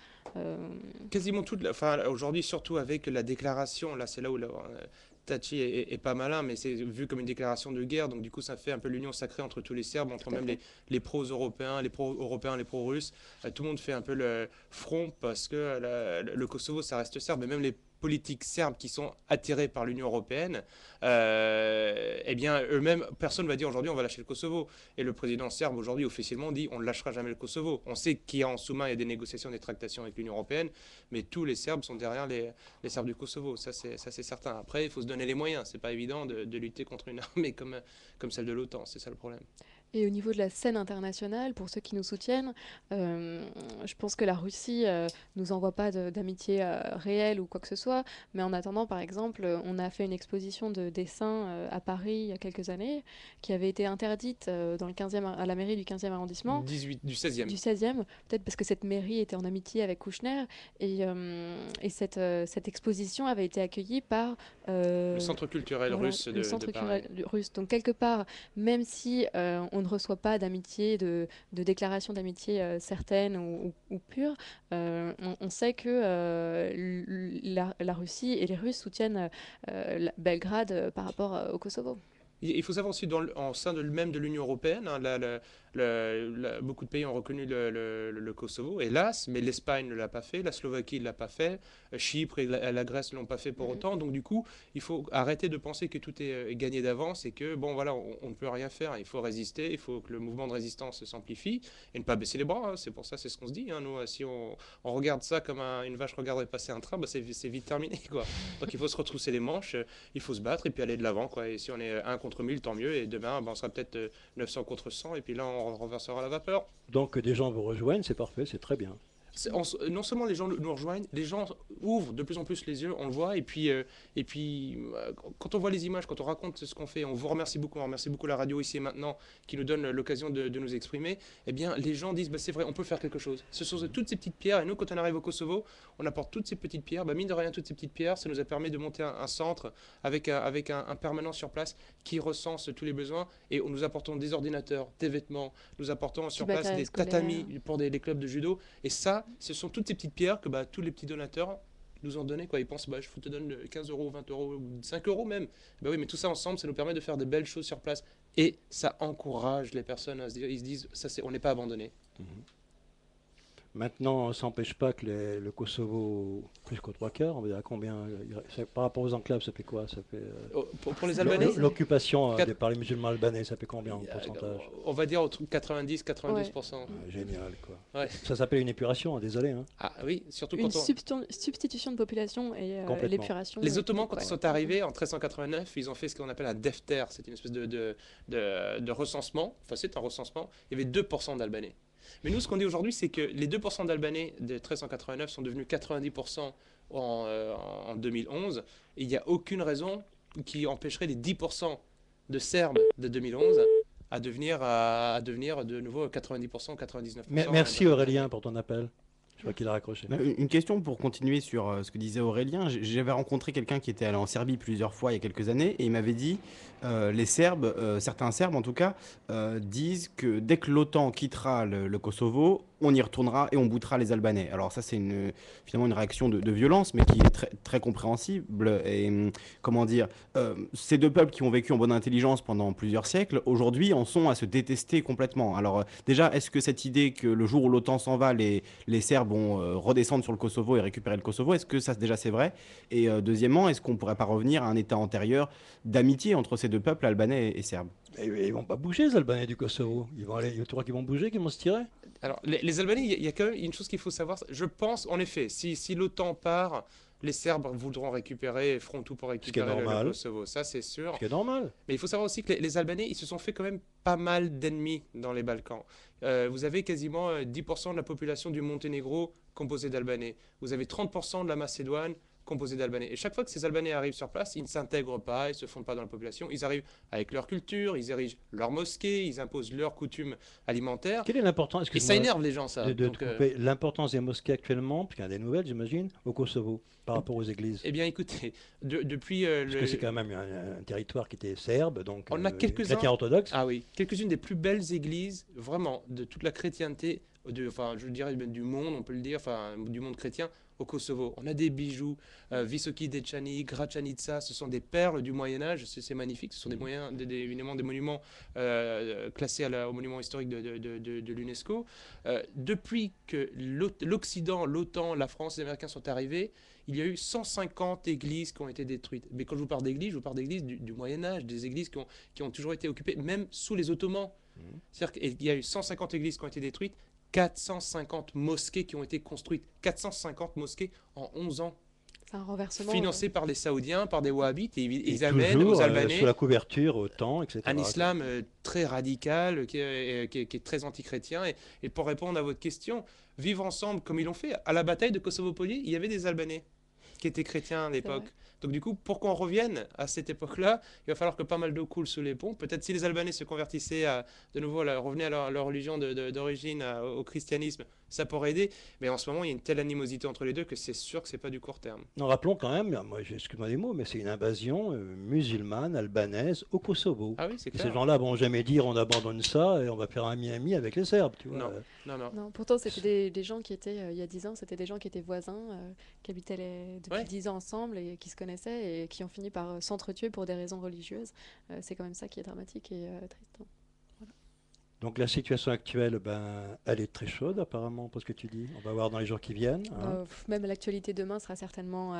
Quasiment toute enfin, aujourd'hui, surtout avec la déclaration, là c'est là où Tachi est pas malin, mais c'est vu comme une déclaration de guerre, donc du coup ça fait un peu l'union sacrée entre tous les Serbes, entre même les pro-européens, les pro-russes. Tout le monde fait un peu le front parce que le Kosovo ça reste serbe, et même les politiques serbes qui sont attirés par l'Union européenne, eh bien eux-mêmes, personne ne va dire aujourd'hui on va lâcher le Kosovo. Et le président serbe aujourd'hui officiellement dit on ne lâchera jamais le Kosovo. On sait qu'il y a en sous-main, il y a des négociations, des tractations avec l'Union européenne, mais tous les Serbes sont derrière les Serbes du Kosovo, ça c'est certain. Après il faut se donner les moyens, c'est pas évident de lutter contre une armée comme celle de l'OTAN, c'est ça le problème. Et au niveau de la scène internationale, pour ceux qui nous soutiennent, je pense que la Russie nous envoie pas d'amitié réelle ou quoi que ce soit, mais en attendant, par exemple, on a fait une exposition de dessins à Paris il y a quelques années, qui avait été interdite dans le 15e, à la mairie du 15e arrondissement. 18, du 16e. Du 16e, peut-être parce que cette mairie était en amitié avec Kouchner, et cette exposition avait été accueillie par Le centre culturel voilà, russe le centre de culturel Paris. russe. Donc quelque part, même si on ne reçoit pas d'amitié, de déclaration d'amitié certaine ou pure, on sait que la Russie et les Russes soutiennent Belgrade par rapport au Kosovo. Il faut savoir aussi, en sein même de l'Union européenne, hein, beaucoup de pays ont reconnu le Kosovo, hélas, mais l'Espagne ne l'a pas fait, la Slovaquie ne l'a pas fait, Chypre et la Grèce ne l'ont pas fait pour autant. Donc du coup, il faut arrêter de penser que tout est gagné d'avance et que, bon voilà, on ne peut rien faire. Il faut résister, il faut que le mouvement de résistance s'amplifie et ne pas baisser les bras. Hein. C'est pour ça, c'est ce qu'on se dit. Hein. Nous, si on regarde ça comme une vache regarderait passer un train, bah, c'est vite terminé, quoi. Donc il faut se retrousser les manches, il faut se battre et puis aller de l'avant, quoi. Et si on est 1 contre 1000, tant mieux. Et demain, bah, on sera peut-être 900 contre 100 et puis là, on renversera la vapeur. Donc des gens vous rejoignent, c'est parfait, c'est très bien. Non seulement les gens nous rejoignent, les gens ouvrent de plus en plus les yeux, on le voit, et puis quand on voit les images, quand on raconte ce qu'on fait, on vous remercie beaucoup, on remercie beaucoup la radio ici et maintenant qui nous donne l'occasion de nous exprimer, eh bien les gens disent bah, c'est vrai, on peut faire quelque chose. Ce sont toutes ces petites pierres, et nous quand on arrive au Kosovo, on apporte toutes ces petites pierres, bah, mine de rien toutes ces petites pierres, ça nous a permis de monter un centre avec un permanent sur place qui recense tous les besoins, et nous apportons des ordinateurs, des vêtements, nous apportons sur place des tatamis pour les clubs de judo, et ça, ce sont toutes ces petites pierres que bah, tous les petits donateurs nous ont donné. Quoi. Ils pensent, bah, je te donne 15 euros, 20 euros, 5 euros même. Bah oui, mais tout ça ensemble, ça nous permet de faire de belles choses sur place. Et ça encourage les personnes à se dire, ils se disent, on n'est pas abandonné. Maintenant, ça n'empêche pas que le Kosovo, plus qu'aux 3/4, on va dire à combien, par rapport aux enclaves, ça fait quoi? Ça fait, pour les Albanais l'occupation par les musulmans albanais, ça fait combien en pourcentage? On va dire entre 90-92%. Ouais. Génial, quoi. Ouais. Ça s'appelle une épuration, hein, désolé. Hein. Ah oui, surtout Une quand substitution de population et l'épuration. Les Ottomans, quand ils sont arrivés en 1389, ils ont fait ce qu'on appelle un defter. C'est une espèce de recensement. Enfin, c'est un recensement. Il y avait 2% d'Albanais. Mais nous, ce qu'on dit aujourd'hui, c'est que les 2% d'Albanais de 1389 sont devenus 90% en 2011. Et il n'y a aucune raison qui empêcherait les 10% de Serbes de 2011 à devenir de nouveau 90%, 99%. Merci Aurélien pour ton appel. Je crois qu'il a raccroché. Une question pour continuer sur ce que disait Aurélien. J'avais rencontré quelqu'un qui était allé en Serbie plusieurs fois il y a quelques années et il m'avait dit les Serbes, certains Serbes en tout cas, disent que dès que l'OTAN quittera le Kosovo, on y retournera et on boutera les Albanais. Alors ça c'est finalement une réaction de violence mais qui est très, très compréhensible. Et comment dire, ces deux peuples qui ont vécu en bonne intelligence pendant plusieurs siècles, aujourd'hui en sont à se détester complètement. Alors déjà, est-ce que cette idée que le jour où l'OTAN s'en va, les Serbes vont redescendre sur le Kosovo et récupérer le Kosovo, est-ce que ça déjà c'est vrai? Et deuxièmement, est-ce qu'on pourrait pas revenir à un état antérieur d'amitié entre ces deux peuples, albanais et serbes? Ils vont pas bouger les Albanais du Kosovo. Ils vont aller, tu crois qu'ils vont bouger, qu'ils vont se tirer? Alors, les Albanais, il y a quand même une chose qu'il faut savoir. Je pense, en effet, si l'OTAN part, les Serbes voudront récupérer et feront tout pour récupérer le Kosovo. Ça, c'est sûr. Ce qui est normal. Mais il faut savoir aussi que les Albanais, ils se sont fait quand même pas mal d'ennemis dans les Balkans. Vous avez quasiment 10% de la population du Monténégro composée d'Albanais. Vous avez 30% de la Macédoine composé d'Albanais. Et chaque fois que ces Albanais arrivent sur place, ils ne s'intègrent pas, ils ne se fondent pas dans la population. Ils arrivent avec leur culture, ils érigent leur mosquée, ils imposent leurs coutumes alimentaires. Quelle est l'importance? Et ça énerve les gens, ça. L'importance des mosquées actuellement, puisqu'il y a des nouvelles, j'imagine, au Kosovo, par rapport aux églises. Eh bien, écoutez, depuis... Parce que c'est quand même un territoire qui était serbe, donc on a chrétien orthodoxe. Ah oui, quelques-unes des plus belles églises, vraiment, de toute la chrétienté, enfin, je dirais du monde, on peut le dire, enfin, du monde chrétien, au Kosovo. On a des bijoux, Visoki Dečani, Gračanica, ce sont des perles du Moyen-Âge, c'est magnifique, ce sont évidemment des monuments classés au monument historique de l'UNESCO. Depuis que l'Occident, l'OTAN, la France, les Américains sont arrivés, il y a eu 150 églises qui ont été détruites. Mais quand je vous parle d'églises, je vous parle d'églises du Moyen-Âge, des églises qui ont toujours été occupées, même sous les Ottomans. C'est-à-dire qu'il y a eu 150 églises qui ont été détruites, 450 mosquées qui ont été construites. 450 mosquées en 11 ans. C'est un renversement. financés par les Saoudiens, par des Wahhabites, et Et ils amènent toujours aux Albanais sous la couverture, OTAN, etc. un islam très radical, qui est très antichrétien. Et pour répondre à votre question, vivre ensemble comme ils l'ont fait, à la bataille de Kosovo-Poli, il y avait des Albanais qui étaient chrétiens à l'époque. vrai. Donc du coup, pour qu'on revienne à cette époque-là, il va falloir que pas mal d'eau coule sous les ponts. Peut-être si les Albanais se convertissaient de nouveau, revenaient à leur religion d'origine, au christianisme, ça pourrait aider. Mais en ce moment, il y a une telle animosité entre les deux que c'est sûr que c'est pas du court terme. Non, rappelons quand même, moi, excuse-moi des mots, mais c'est une invasion musulmane, albanaise au Kosovo. Ah oui, c'est Et clair. ces gens-là vont jamais dire on abandonne ça et on va faire un Miami avec les Serbes, tu vois. Non. Non. Non, pourtant, c'était des gens qui étaient, il y a 10 ans, c'était des gens qui étaient voisins, qui habitaient depuis Ouais. 10 ans ensemble et qui se connaissaient et qui ont fini par s'entretuer pour des raisons religieuses. C'est quand même ça qui est dramatique et triste, hein. Donc la situation actuelle, elle est très chaude apparemment, pour ce que tu dis. On va voir dans les jours qui viennent, hein. Même l'actualité demain sera certainement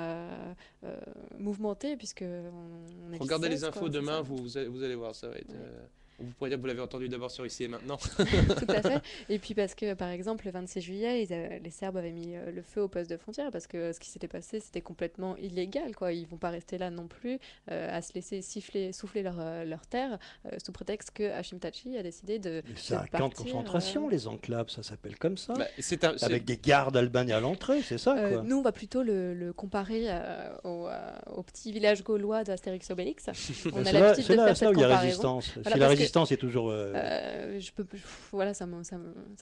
mouvementée puisque on est le Regardez les 16, infos quoi, c'est demain, ça. vous allez voir, ça va être... Vous pourrez dire que vous l'avez entendu d'abord sur Ici et Maintenant. Tout à fait. Et puis parce que, par exemple, le 26 juillet, les Serbes avaient mis le feu au poste de frontière parce que ce qui s'était passé, c'était complètement illégal, quoi. Ils vont pas rester là non plus à se laisser souffler leur terre sous prétexte que Hashim Thaçi a décidé de Mais c'est un camp de partir, concentration, les enclaves, ça s'appelle comme ça. Bah, Avec des gardes albanais à l'entrée, c'est ça quoi. Nous, on va plutôt le comparer au petit village gaulois d'Astérix Obélix. On a C'est l'habitude de faire là cette où il y a comparaison. résistance. Voilà, Si la parce que- résistance est toujours... voilà, ça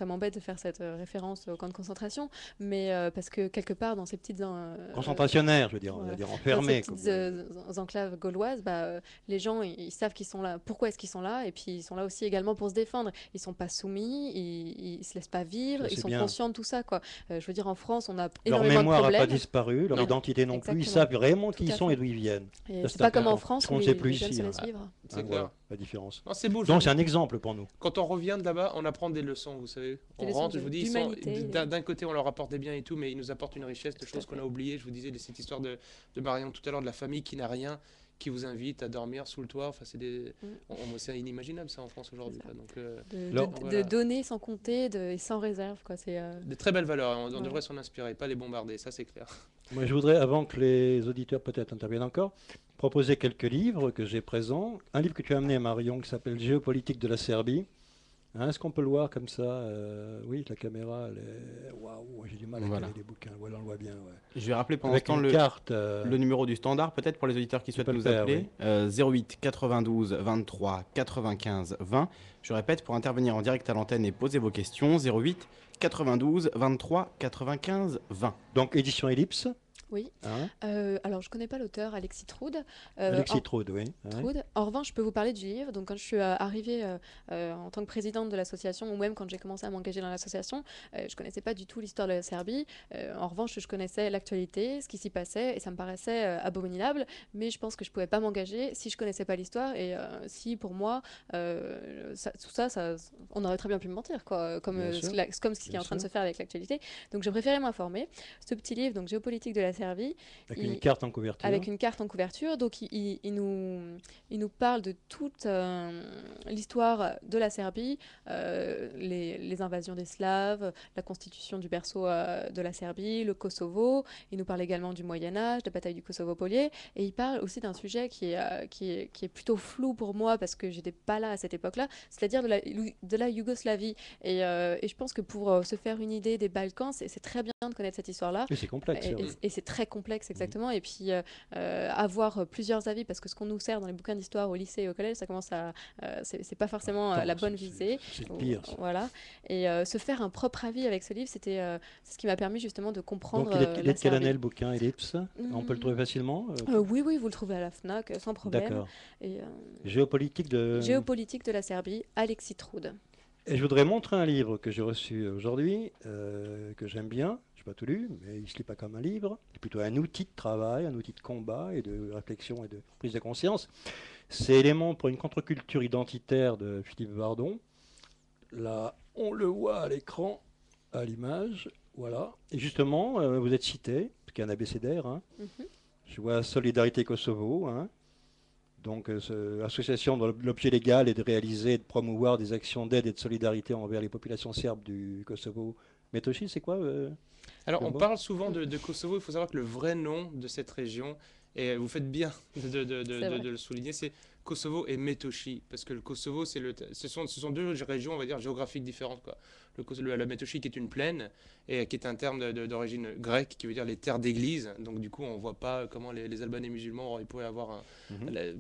m'embête de faire cette référence au camp de concentration, mais parce que quelque part dans ces petites concentrationnaire, je veux dire, on va voilà. dire dans enfermé. ces petites enclaves gauloises, les gens ils savent qu'ils sont là. Pourquoi est-ce qu'ils sont là? Et puis ils sont là aussi également pour se défendre. Ils sont pas soumis, ils se laissent pas vivre, Ça, ils c'est sont bien. conscients de tout ça, quoi. Je veux dire, en France, on a Leur énormément de mémoire n'a pas problèmes. disparu, leur Non. identité non plus. Ils Exactement. savent vraiment qui Tout ils à sont fait. et d'où ils viennent. Et Ça, c'est c'est pas comme en important. France Parce qu'on où ne les sait plus jeunes ici, se hein. laissent vivre. C'est Hein, clair. voilà, la différence. Non, c'est beau. Donc c'est un exemple pour nous. Quand on revient de là-bas, on apprend des leçons, vous savez. On leçons rentre, je vous dis, d'humanité. d'un côté, on leur apporte des biens et tout, mais ils nous apportent une richesse de choses qu'on a oubliées. Je vous disais cette histoire de Marion tout à l'heure, de la famille qui n'a rien, qui vous invite à dormir sous le toit. Enfin, c'est inimaginable ça en France aujourd'hui. C'est ça. Donc, De voilà. donner sans compter et sans réserve, quoi. C'est Des très belles valeurs, on Ouais. devrait s'en inspirer, pas les bombarder, ça c'est clair. Moi, je voudrais, avant que les auditeurs peut-être interviennent encore, proposer quelques livres que j'ai présents. Un livre que tu as amené, Marion, qui s'appelle Géopolitique de la Serbie. Hein, est-ce qu'on peut le voir comme ça? Oui, la caméra, elle est... Waouh, j'ai du mal à Voilà. caler les bouquins. Voilà, on le voit bien. Ouais. Je vais rappeler pendant Avec ce temps une carte. le numéro du standard, peut-être pour les auditeurs qui souhaitent peux le nous faire, appeler. 08 92 23 95 20. Je répète, pour intervenir en direct à l'antenne et poser vos questions, 08 92 23 95 20. Donc, édition Ellipse. oui. Hein, Alors, je connais pas l'auteur, Alexis Troude. Alexis Troude, oui. Ouais. Troude. En revanche, je peux vous parler du livre. Donc, quand je suis arrivée en tant que présidente de l'association, ou même quand j'ai commencé à m'engager dans l'association, je connaissais pas du tout l'histoire de la Serbie. En revanche, je connaissais l'actualité, ce qui s'y passait, et ça me paraissait abominable. Mais je pense que je pouvais pas m'engager si je connaissais pas l'histoire et si, pour moi, tout ça, on aurait très bien pu me mentir, quoi, comme Bien sûr. comme ce qui est Bien en train de sûr. se faire avec l'actualité. Donc, je préférais m'informer. Ce petit livre, donc Géopolitique de la Serbie, Avec il- une carte en couverture. avec une carte en couverture. Donc, il nous parle de toute l'histoire de la Serbie, les invasions des Slaves, la constitution du berceau de la Serbie, le Kosovo. Il nous parle également du Moyen-Âge, de la bataille du Kosovo-Polier. Et il parle aussi d'un sujet qui est plutôt flou pour moi parce que j'étais pas là à cette époque-là, c'est-à-dire de la Yougoslavie. Et je pense que pour se faire une idée des Balkans, c'est très bien de connaître cette histoire-là. Oui, c'est complexe. oui. Et c'est très complexe, exactement. Et puis, avoir plusieurs avis, parce que ce qu'on nous sert dans les bouquins d'histoire au lycée et au collège, ça commence à... c'est pas forcément Attends, la bonne c'est- visée. C'est le pire. ça. Voilà. Et se faire un propre avis avec ce livre, c'est ce qui m'a permis justement de comprendre Donc, il est la de quelle année Serbie. le bouquin Ellipse? On peut le trouver facilement? Oui, oui, vous le trouvez à la FNAC, sans problème. D'accord. Et, Géopolitique de... Géopolitique de la Serbie, Alexis Troude. Et je voudrais montrer un livre que j'ai reçu aujourd'hui, que j'aime bien. Je n'ai pas tout lu, mais il ne se lit pas comme un livre. C'est plutôt un outil de travail, un outil de combat et de réflexion et de prise de conscience. C'est Éléments pour une contre-culture identitaire de Philippe Bardon. Là, on le voit à l'écran, à l'image. Voilà. Et justement, vous êtes cité, parce qu'il y a un abécédaire. Hein. Mhm. Je vois Solidarité Kosovo. Hein. Donc, association dont l'objet légal est de réaliser et de promouvoir des actions d'aide et de solidarité envers les populations serbes du Kosovo Metochi, c'est quoi Alors, le on mot parle souvent de Kosovo. Il faut savoir que le vrai nom de cette région, et vous faites bien de le souligner, c'est Kosovo et Metochi. Parce que le Kosovo, ce sont deux régions, on va dire, géographiques différentes, quoi. La Metochi qui est une plaine et qui est un terme d'origine grecque qui veut dire les terres d'église. Donc, du coup, on ne voit pas comment les Albanais musulmans ils pourraient avoir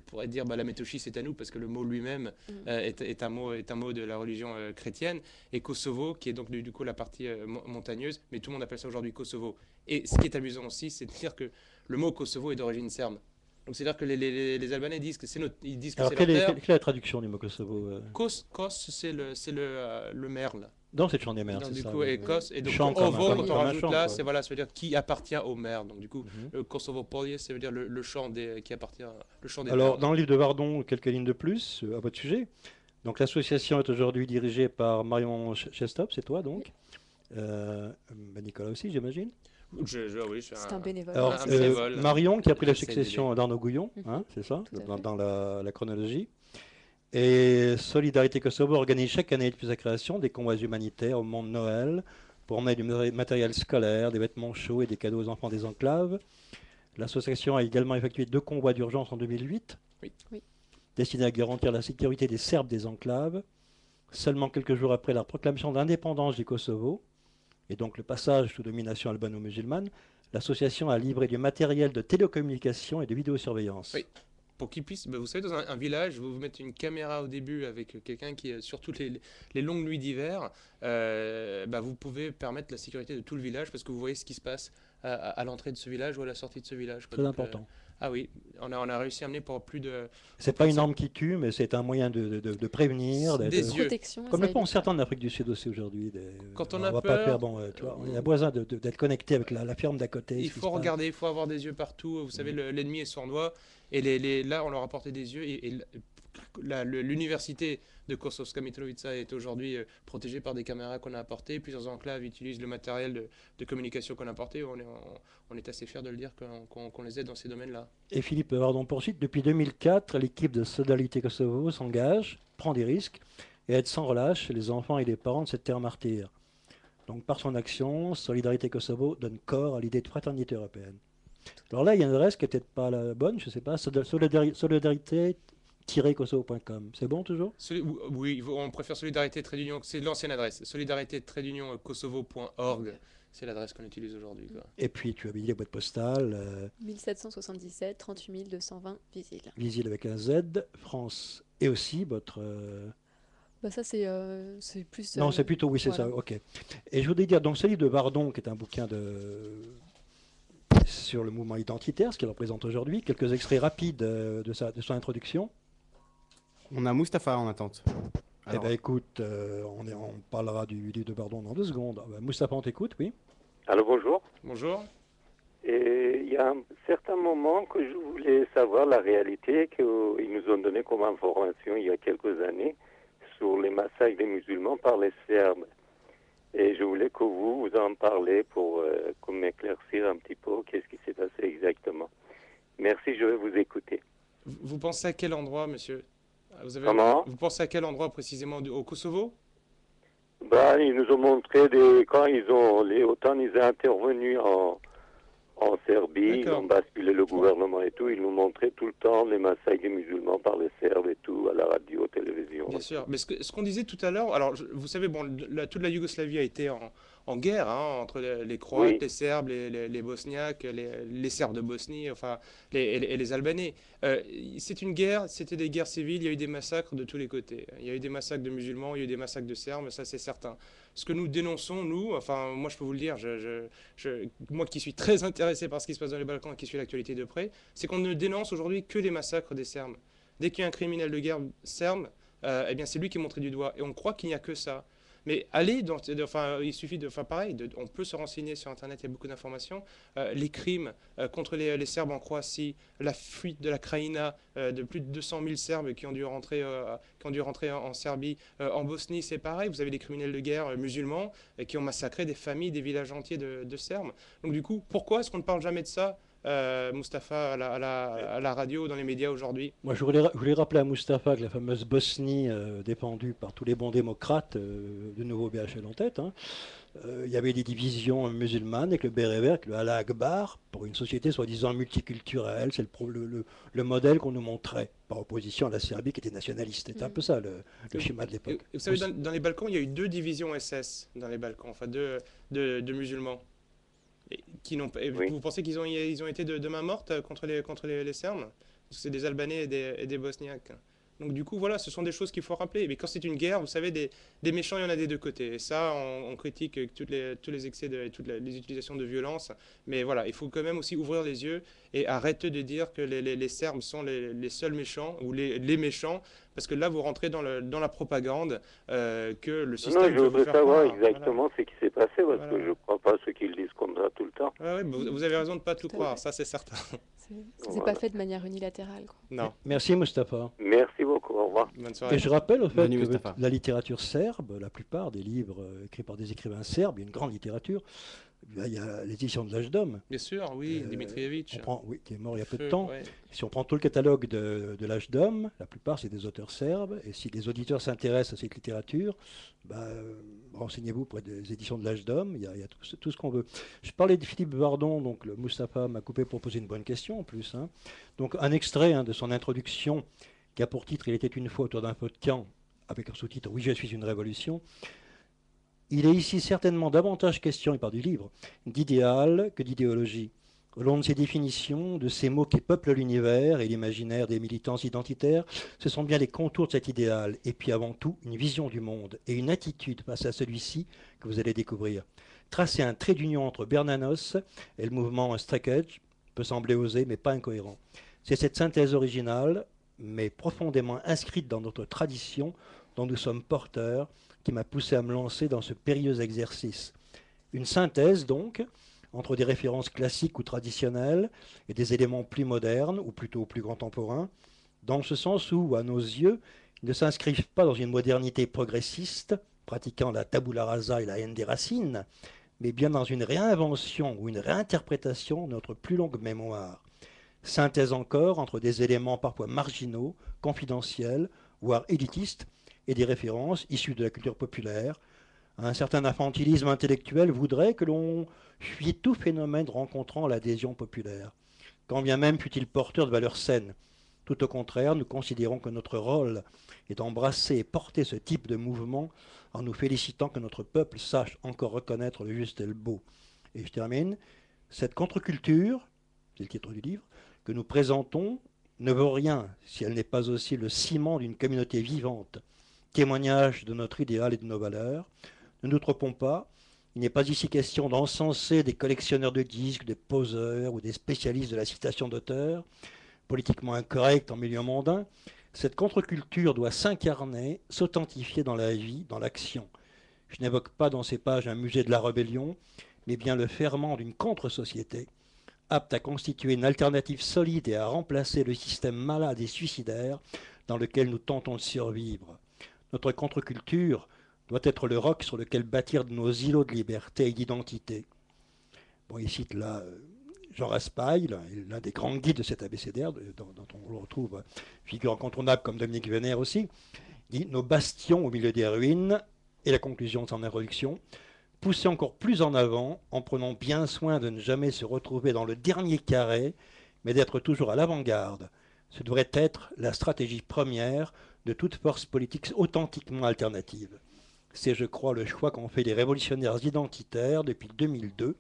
pourraient dire bah, la Metochi c'est à nous parce que le mot lui-même est un mot de la religion chrétienne. Et Kosovo, qui est donc du coup la partie montagneuse, mais tout le monde appelle ça aujourd'hui Kosovo. Et ce qui est amusant aussi, c'est de dire que le mot Kosovo est d'origine serbe. Donc c'est-à-dire que les Albanais disent que c'est ils disent que Alors, c'est leur terre. quelle est la traduction du mot Kosovo Kos, c'est le merle. dans cette chanson des mers, Donc, c'est du ça. coup, et Kos, et donc Chant comme Ovo, un- quand on comme un rajoute chant, là, quoi. ça veut dire qui appartient au maire. Donc du coup, Mhm. Kosovo Polis, ça veut dire le chant qui appartient, le chant des Alors, merles. dans le livre de Vardon, quelques lignes de plus à votre sujet. Donc, l'association est aujourd'hui dirigée par Marion Chestop, c'est toi donc. Nicolas aussi, j'imagine. Oui, C'est un bénévole. Alors, Un bénévole. Marion qui a pris la CDD. succession d'Arnaud Gouillon, Mhm. hein, c'est ça, Tout à fait. dans la chronologie. Et Solidarité Kosovo organise chaque année depuis sa création des convois humanitaires au moment de Noël pour emmener du matériel scolaire, des vêtements chauds et des cadeaux aux enfants des enclaves. L'association a également effectué 2 convois d'urgence en 2008, Oui. destinés à garantir la sécurité des Serbes des enclaves. Seulement quelques jours après la proclamation d'indépendance du Kosovo, et donc le passage sous domination albano-musulmane, l'association a livré du matériel de télécommunication et de vidéosurveillance. Oui. Pour qu'ils puissent, vous savez, dans un village, vous mettez une caméra au début avec quelqu'un qui, sur toutes les longues nuits d'hiver, vous pouvez permettre la sécurité de tout le village parce que vous voyez ce qui se passe à l'entrée de ce village ou à la sortie de ce village. Quoi. Très Donc, important. Ah oui, on a réussi à amener pour plus de... C'est pas une arme qui tue, mais c'est un moyen de prévenir. Des d'être- yeux. Protection. Comme ça le pensent évite. certains en Afrique du Sud aussi aujourd'hui. Quand on on a va pas peur, faire, tu vois, on a besoin d'être connecté avec la ferme d'à côté. Il ce qui faut se passe. regarder, il faut avoir des yeux partout. Vous savez, l'ennemi est sournois. Et là, on leur a porté des yeux. L'université de Kosovska Mitrovica est aujourd'hui protégée par des caméras qu'on a apportées. Plusieurs enclaves utilisent le matériel de communication qu'on a apporté. On est assez fiers de le dire qu'on les aide dans ces domaines-là. Et Philippe Vardon poursuite. Depuis 2004, l'équipe de Solidarité Kosovo s'engage, prend des risques et aide sans relâche les enfants et les parents de cette terre martyre. Donc par son action, Solidarité Kosovo donne corps à l'idée de fraternité européenne. Alors là, il y a une adresse qui n'est peut-être pas la bonne, je ne sais pas, solidarité-kosovo.com. C'est bon toujours? Oui, on préfère Solidarité Trade Union. C'est l'ancienne adresse. Solidarité Trade Union Kosovo.org. C'est l'adresse qu'on utilise aujourd'hui. Et puis tu as mis la boîte postale, 1777 38 220 Visil. Visil avec un Z, France, et aussi votre... Bah ça c'est plus. Non, c'est plutôt, oui, c'est voilà. ça, ok. Et je voudrais dire, donc ce livre de Vardon, qui est un bouquin sur le mouvement identitaire, ce qu'il représente aujourd'hui, quelques extraits rapides de son introduction. On a Mustapha en attente. Eh Alors, bien écoute, on parlera du livre de Vardon dans 2 secondes. Ah ben, Moustapha, on t'écoute, oui. Alors bonjour. Bonjour. Et il y a un certain moment que je voulais savoir la réalité qu'ils nous ont donné comme information il y a quelques années sur les massacres des musulmans par les Serbes. Et je voulais que vous en parlez pour m'éclaircir un petit peu qu'est-ce qui s'est passé exactement. Merci, je vais vous écouter. Vous pensez à quel endroit, monsieur? Comment? Vous pensez à quel endroit précisément? Au Kosovo? Ils nous ont montré quand les OTAN ils sont intervenus en Serbie, ils D'accord. ont basculé le gouvernement et tout, ils nous montraient tout le temps les massacres des musulmans par les Serbes et tout, à la radio, télévision. Bien sûr. Mais ce qu'on disait tout à l'heure, alors vous savez, toute la Yougoslavie a été en guerre entre les Croates, Oui. les Serbes, les Bosniaques, les Serbes de Bosnie, enfin, et les Albanais. C'est une guerre, c'était des guerres civiles, il y a eu des massacres de tous les côtés. Il y a eu des massacres de musulmans, il y a eu des massacres de Serbes, ça c'est certain. Ce que nous dénonçons, nous, enfin, moi je peux vous le dire, moi qui suis très intéressé par ce qui se passe dans les Balkans et qui suis l'actualité de près, c'est qu'on ne dénonce aujourd'hui que les massacres des Serbes. Dès qu'il y a un criminel de guerre serbe, eh bien c'est lui qui est montré du doigt. Et on croit qu'il n'y a que ça. Mais il suffit on peut se renseigner sur Internet, il y a beaucoup d'informations. Les crimes contre les Serbes en Croatie, la fuite de la Krajina, de plus de 200 000 Serbes qui ont dû rentrer en Serbie. En Bosnie, c'est pareil, vous avez des criminels de guerre musulmans qui ont massacré des familles, des villages entiers de Serbes. Donc du coup, pourquoi est-ce qu'on ne parle jamais de ça Mustapha, à la radio, dans les médias aujourd'hui? Moi, je voulais rappeler à Mustapha que la fameuse Bosnie défendue par tous les bons démocrates, de nouveau BHL en tête, hein, il y avait des divisions musulmanes avec le béret vert, avec le Allah Akbar, pour une société soi-disant multiculturelle. C'est le modèle qu'on nous montrait, par opposition à la Serbie qui était nationaliste. C'était un peu ça le schéma de l'époque. Vous savez, dans les Balkans, il y a eu 2 divisions SS dans les Balkans, enfin de musulmans. Oui. Vous pensez qu'ils ont été de main morte contre les Serbes? Parce que c'est des Albanais et des Bosniaques. Donc du coup, voilà, ce sont des choses qu'il faut rappeler. Mais quand c'est une guerre, vous savez, des méchants, il y en a des deux côtés. Et ça, on critique tous les excès et toutes les utilisations de violence. Mais voilà, il faut quand même aussi ouvrir les yeux et arrêter de dire que les Serbes sont les seuls méchants ou les méchants. Parce que là, vous rentrez dans la propagande que le système... Non, je voudrais savoir exactement voilà. ce qui s'est passé, parce Voilà. que je ne crois pas ceux qui le disent comme ça tout le temps. Ouais, vous avez raison de ne pas tout Tout à croire, fait. ça c'est certain. C'est Voilà. pas fait de manière unilatérale, quoi. Non, Merci Mustapha. Merci beaucoup, au revoir. bonne Et soirée. je rappelle au fait Bonne nuit, que Mustapha. la littérature serbe, la plupart des livres écrits par des écrivains serbes, il y a une grande littérature. Là, il y a l'édition de l'Âge d'Homme, Bien sûr, oui, Dimitrievitch. oui, qui est mort il y a peu de Feu, temps. ouais. Si on prend tout le catalogue de l'Âge d'Homme, la plupart c'est des auteurs serbes. Et si les auditeurs s'intéressent à cette littérature, renseignez-vous auprès des éditions de l'Âge d'Homme. Il y a tout ce qu'on veut. Je parlais de Philippe Bardon, donc le Mustapha m'a coupé pour poser une bonne question en plus, hein. Donc un extrait de son introduction qui a pour titre Il était une fois autour d'un feu de camp, avec un sous-titre Oui, je suis une révolution. Il est ici certainement davantage question, il part du livre, d'idéal que d'idéologie. Au long de ces définitions, de ces mots qui peuplent l'univers et l'imaginaire des militants identitaires, ce sont bien les contours de cet idéal, et puis avant tout, une vision du monde et une attitude face à celui-ci que vous allez découvrir. Tracer un trait d'union entre Bernanos et le mouvement Straight Edge peut sembler osé, mais pas incohérent. C'est cette synthèse originale, mais profondément inscrite dans notre tradition, dont nous sommes porteurs, qui m'a poussé à me lancer dans ce périlleux exercice. Une synthèse, donc, entre des références classiques ou traditionnelles et des éléments plus modernes, ou plutôt plus contemporains, dans ce sens où, à nos yeux, ils ne s'inscrivent pas dans une modernité progressiste, pratiquant la tabula rasa et la haine des racines, mais bien dans une réinvention ou une réinterprétation de notre plus longue mémoire. Synthèse encore entre des éléments parfois marginaux, confidentiels, voire élitistes, et des références issues de la culture populaire. Un certain infantilisme intellectuel voudrait que l'on fuit tout phénomène rencontrant l'adhésion populaire, quand bien même fût-il porteur de valeurs saines. Tout au contraire, nous considérons que notre rôle est d'embrasser et porter ce type de mouvement en nous félicitant que notre peuple sache encore reconnaître le juste et le beau. Et je termine. Cette contre-culture, c'est le titre du livre, que nous présentons ne vaut rien si elle n'est pas aussi le ciment d'une communauté vivante, témoignage de notre idéal et de nos valeurs. Ne nous trompons pas, il n'est pas ici question d'encenser des collectionneurs de disques, des poseurs ou des spécialistes de la citation d'auteurs, politiquement incorrects en milieu mondain. Cette contre-culture doit s'incarner, s'authentifier dans la vie, dans l'action. Je n'évoque pas dans ces pages un musée de la rébellion, mais bien le ferment d'une contre-société, apte à constituer une alternative solide et à remplacer le système malade et suicidaire dans lequel nous tentons de survivre. Notre contre-culture doit être le roc sur lequel bâtir nos îlots de liberté et d'identité. Bon, il cite là Jean Raspail, l'un des grands guides de cet abécédaire, dont on retrouve figure incontournable comme Dominique Vénère aussi. Il dit « Nos bastions au milieu des ruines » et la conclusion de son introduction, pousser encore plus en avant en prenant bien soin de ne jamais se retrouver dans le dernier carré, mais d'être toujours à l'avant-garde. Ce devrait être la stratégie première de toute force politique authentiquement alternative. C'est, je crois, le choix qu'ont fait les révolutionnaires identitaires depuis 2002.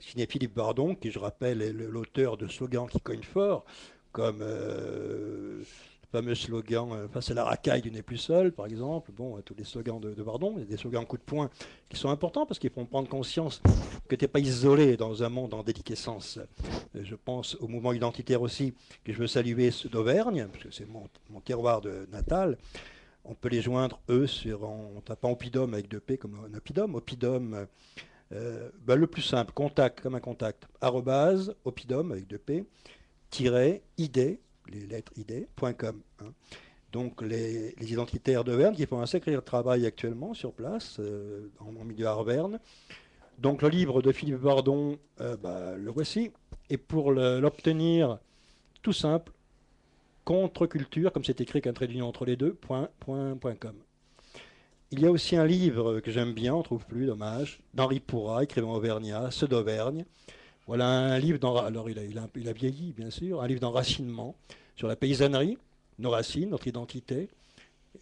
Signé Philippe Bardon, qui, je rappelle, est l'auteur de slogans qui cognent fort, comme le fameux slogan « Face à la racaille, tu n'es plus seul », par exemple. Bon, tous les slogans de Bardon, il y a des slogans coup de poing qui sont importants parce qu'ils font prendre conscience que tu n'es pas isolé dans un monde en déliquescence. Je pense au mouvement identitaire aussi, que je veux saluer, ceux d'Auvergne, parce que c'est mon terroir natal. On peut les joindre, eux, en tapant Oppidum avec 2 P comme un Oppidum. Oppidum, le plus simple, contact, comme un contact, @ Oppidum avec 2 P, id, les lettres id.com. Hein. Donc les identitaires d'Auvergne qui font un sacré travail actuellement sur place, en milieu Arverne. Donc le livre de Philippe Bardon, le voici. Et pour l'obtenir, tout simple, contre-culture, comme c'est écrit qu'un trait d'union entre les deux, .com. Il y a aussi un livre que j'aime bien, on ne trouve plus, dommage, d'Henri Pourrat, écrivain auvergnat, ceux d'Auvergne. Voilà un livre, alors il a vieilli bien sûr, un livre d'enracinement sur la paysannerie, nos racines, notre identité,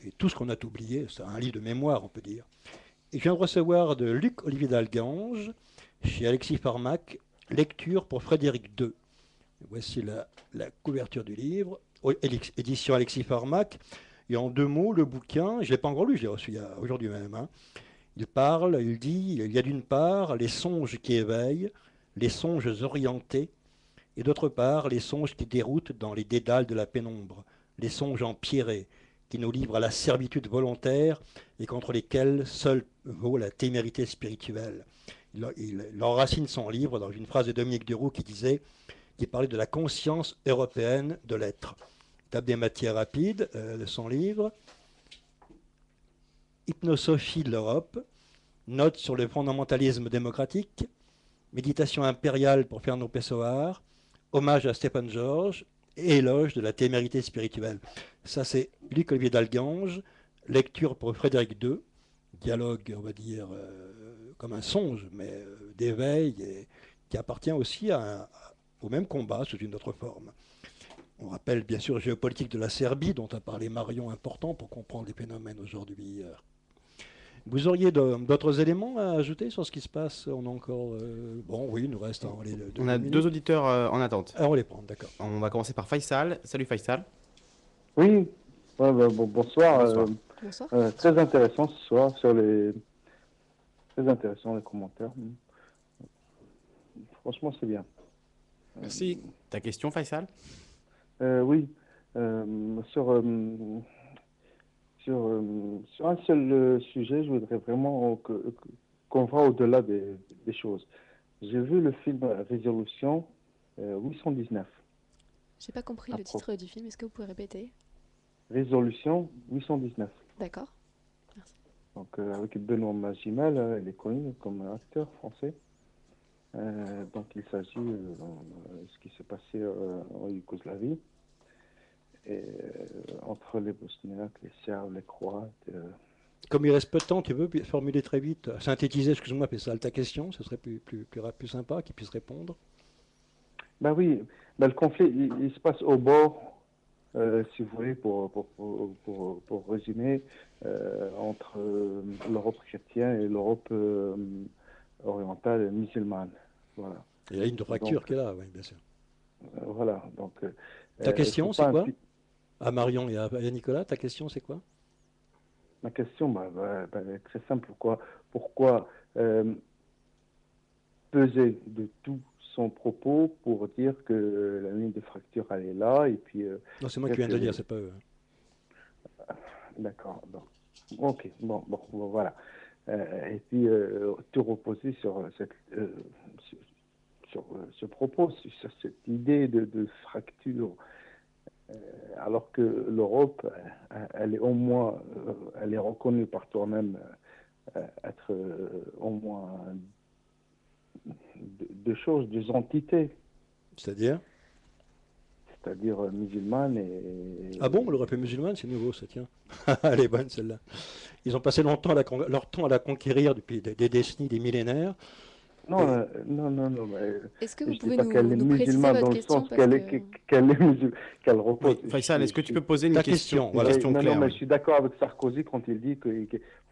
et tout ce qu'on a oublié, c'est un livre de mémoire on peut dire. Et je viens de recevoir de Luc-Olivier Dalgange, chez Alexis Farmac, lecture pour Frédéric II. Voici la couverture du livre, édition Alexis Farmac. Et en 2 mots, le bouquin, je ne l'ai pas encore lu, je l'ai reçu aujourd'hui même. Hein. Il dit, il y a d'une part les songes qui éveillent, les songes orientés, et d'autre part les songes qui déroutent dans les dédales de la pénombre, les songes empierrés, qui nous livrent à la servitude volontaire et contre lesquels seule vaut la témérité spirituelle. Il enracine son livre dans une phrase de Dominique Duroux qui parlait de la conscience européenne de l'être. Tape des matières rapides de son livre. Hypnosophie de l'Europe, note sur le fondamentalisme démocratique, méditation impériale pour Fernand Pessoa, hommage à Stéphane Georges et éloge de la témérité spirituelle. Ça, c'est Luc-Olivier Dalgange, lecture pour Frédéric II, dialogue, on va dire, comme un songe, mais d'éveil, et qui appartient aussi au même combat sous une autre forme. On rappelle bien sûr la géopolitique de la Serbie, dont a parlé Marion, important pour comprendre les phénomènes aujourd'hui. Vous auriez d'autres éléments à ajouter sur ce qui se passe? On a encore... bon, oui, il nous reste... On a 2 auditeurs en attente. Ah, on les prend, d'accord. On va commencer par Faisal. Salut Faisal. Oui, bonsoir. Bonsoir. Très intéressant ce soir sur Très intéressant les commentaires. Franchement, c'est bien. Merci. Ta question, Faisal? Oui. Sur un seul sujet, je voudrais vraiment qu'on va au-delà des choses. J'ai vu le film Résolution 819. J'ai pas compris le titre du film, est-ce que vous pouvez répéter? Résolution 819. D'accord, merci. Donc avec Benoît Magimel, il est connu comme acteur français. Donc il s'agit de ce qui s'est passé en Yougoslavie. Et, entre les Bosniaques, les Serbes, les Croates. Comme il reste peu de temps, tu veux formuler très vite, synthétiser, excuse-moi, Faisal, ta question, ce serait plus sympa qu'il puisse répondre. Ben oui, le conflit, il se passe au bord, si vous voulez, pour résumer, entre l'Europe chrétienne et l'Europe orientale musulmane. Voilà. Il y a une fracture qui est là, oui, bien sûr. Voilà, donc... ta question, c'est quoi? À Marion et à Nicolas, ta question, c'est quoi? Ma question, très simple. Pourquoi peser de tout son propos pour dire que la ligne de fracture, elle est là, et puis... non, c'est moi qui viens de le dire, c'est pas eux. D'accord. Ok, bon, voilà. Et puis, tout reposer sur ce propos, sur cette idée de fracture, alors que l'Europe, elle est au moins, elle est reconnue par toi-même être au moins deux choses, deux entités. C'est-à-dire musulmane et... Ah bon, l'Europe est musulmane, c'est nouveau ça, tiens. Elle est bonne celle-là. Ils ont passé leur temps à la conquérir depuis des décennies, des millénaires. Non. Est-ce que vous pouvez nous préciser votre question qu'elle repose. Oui, Faisal, est-ce que tu peux poser une question claire? Non, mais je suis d'accord avec Sarkozy quand il dit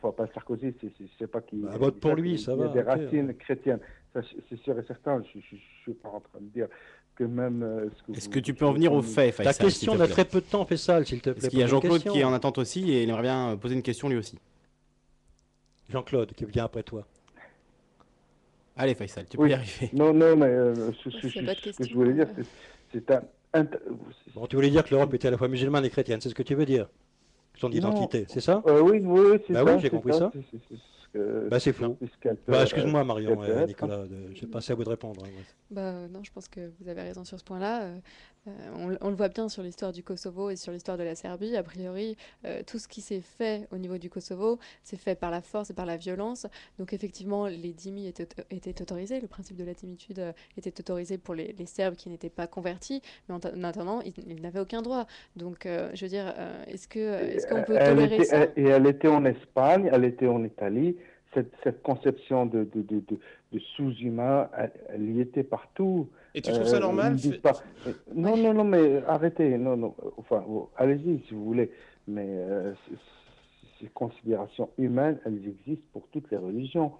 enfin pas Sarkozy, c'est pas qu'il... vote pour lui, ça va. Il y a des racines chrétiennes. Ça, c'est sûr et certain. Je suis pas en train de dire que même... Est-ce que tu peux en venir au fait, Faisal? Ta question, on a très peu de temps, Faisal, s'il te plaît. Parce qu'il y a Jean-Claude qui est en attente aussi et il aimerait bien poser une question lui aussi. Jean-Claude, qui vient après toi. Allez, Faisal, tu peux y arriver. Non, mais ce que je voulais dire, c'est un... Bon, tu voulais dire que l'Europe était à la fois musulmane et chrétienne, c'est ce que tu veux dire? Son identité, c'est ça? Oui, c'est ça. Oui, j'ai compris ça. C'est fou. Excuse-moi, Marion et Nicolas, j'ai passé à vous de répondre. Non, je pense que vous avez raison sur ce point-là. On le voit bien sur l'histoire du Kosovo et sur l'histoire de la Serbie. A priori, tout ce qui s'est fait au niveau du Kosovo, c'est fait par la force et par la violence. Donc effectivement, les dhimmis étaient autorisés. Le principe de la dhimmitude était autorisé pour les Serbes qui n'étaient pas convertis. Mais en attendant, ils n'avaient aucun droit. Donc, je veux dire, est-ce qu'on peut tolérer ça? Et elle était en Espagne, elle était en Italie. Cette conception de sous-humain, elle y était partout. Et tu trouves ça normal? Non, mais arrêtez. Non. Enfin, allez-y si vous voulez. Mais ces considérations humaines, elles existent pour toutes les religions.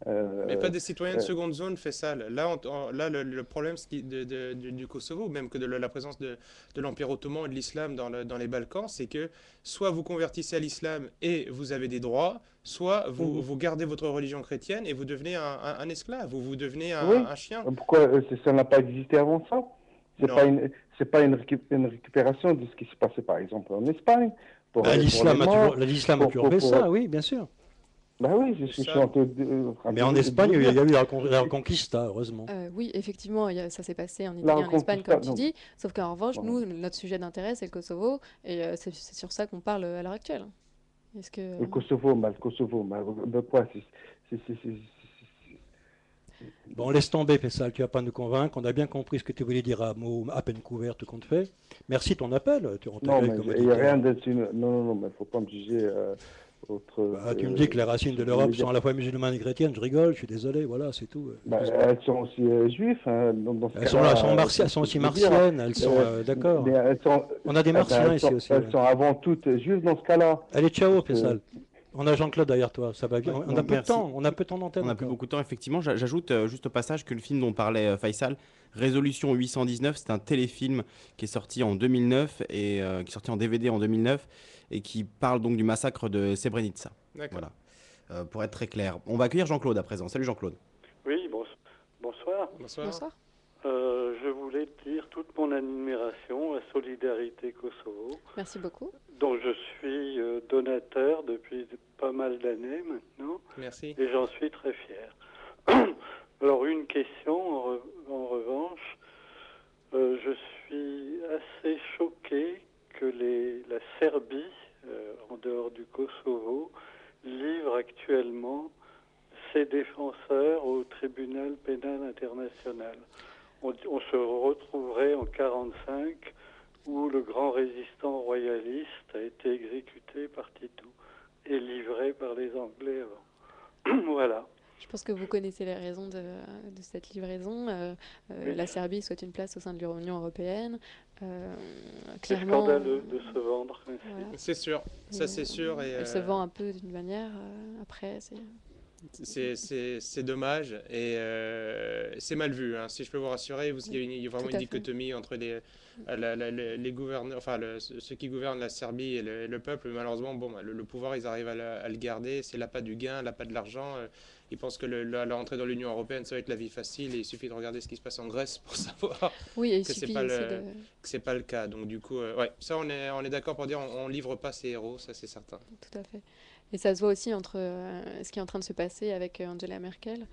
Mais pas des citoyens de seconde zone fait ça. Là, le problème du Kosovo, même que de la présence de l'Empire ottoman et de l'islam dans les Balkans, c'est que soit vous convertissez à l'islam et vous avez des droits, soit vous gardez votre religion chrétienne et vous devenez un esclave, ou vous devenez un chien. Pourquoi ça n'a pas existé avant ça? C'est pas une récupération de ce qui se passait par exemple en Espagne. L'islam a toujours fait ça, oui, bien sûr. Bah oui, je suis chanteur mais en Espagne, il y a eu la Reconquista, heureusement. Oui, effectivement, ça s'est passé en Italie, en Espagne, comme tu dis. Sauf qu'en revanche, nous, notre sujet d'intérêt, c'est le Kosovo, et c'est sur ça qu'on parle à l'heure actuelle. Le Kosovo, de quoi Bon, laisse tomber, Faisal, tu vas pas nous convaincre. On a bien compris ce que tu voulais dire à mot à peine couvert, tout compte fait. Merci de ton appel. Non, mais il n'y a rien de... Non, mais il ne faut pas me juger... tu me dis que les racines de l'Europe sont à la fois musulmanes et chrétiennes, je rigole, je suis désolé, voilà, c'est tout. Elles sont aussi juives. Hein, elles sont aussi martiennes, elles sont d'accord. On a des martiens ici aussi. Elles sont avant toutes juives dans ce cas-là. Allez, ciao, Faisal. On a Jean-Claude derrière toi, ça va bien. On a peu de temps, on a peu de temps d'antenne. On a plus beaucoup de temps, effectivement. J'ajoute juste au passage que le film dont parlait Faisal, Résolution 819, c'est un téléfilm qui est sorti en 2009 et qui est sorti en DVD en 2009 et qui parle donc du massacre de Srebrenica. Voilà. Pour être très clair. On va accueillir Jean-Claude à présent. Salut Jean-Claude. Oui, bonsoir. Bonsoir. Je voulais dire toute mon admiration à Solidarité Kosovo. Merci beaucoup. Dont je suis donateur depuis pas mal d'années maintenant. Merci. Et j'en suis très fier. Alors une question en revanche. Je suis assez choqué que la Serbie, en dehors du Kosovo, livre actuellement ses défenseurs au tribunal pénal international. On se retrouverait en 1945 où le grand résistant royaliste a été exécuté par Tito et livré par les Anglais avant. Voilà. Je pense que vous connaissez les raisons de cette livraison. Oui. La Serbie souhaite une place au sein de l'Union européenne. C'est scandaleux de se vendre. Voilà. C'est sûr, ça c'est sûr. Et elle se vend un peu d'une manière, après c'est dommage et c'est mal vu. Hein. Si je peux vous rassurer, il y a vraiment une dichotomie entre les gouverneurs, enfin ceux qui gouvernent la Serbie et le peuple. Malheureusement, le pouvoir, ils arrivent à le garder. C'est l'appât du gain, l'appât de l'argent. Ils pensent que la rentrée dans l'Union européenne, ça va être la vie facile. Et il suffit de regarder ce qui se passe en Grèce pour savoir que c'est pas le cas. Donc du coup, ça on est d'accord pour dire on livre pas ses héros, ça c'est certain. Tout à fait. Et ça se voit aussi entre ce qui est en train de se passer avec Angela Merkel.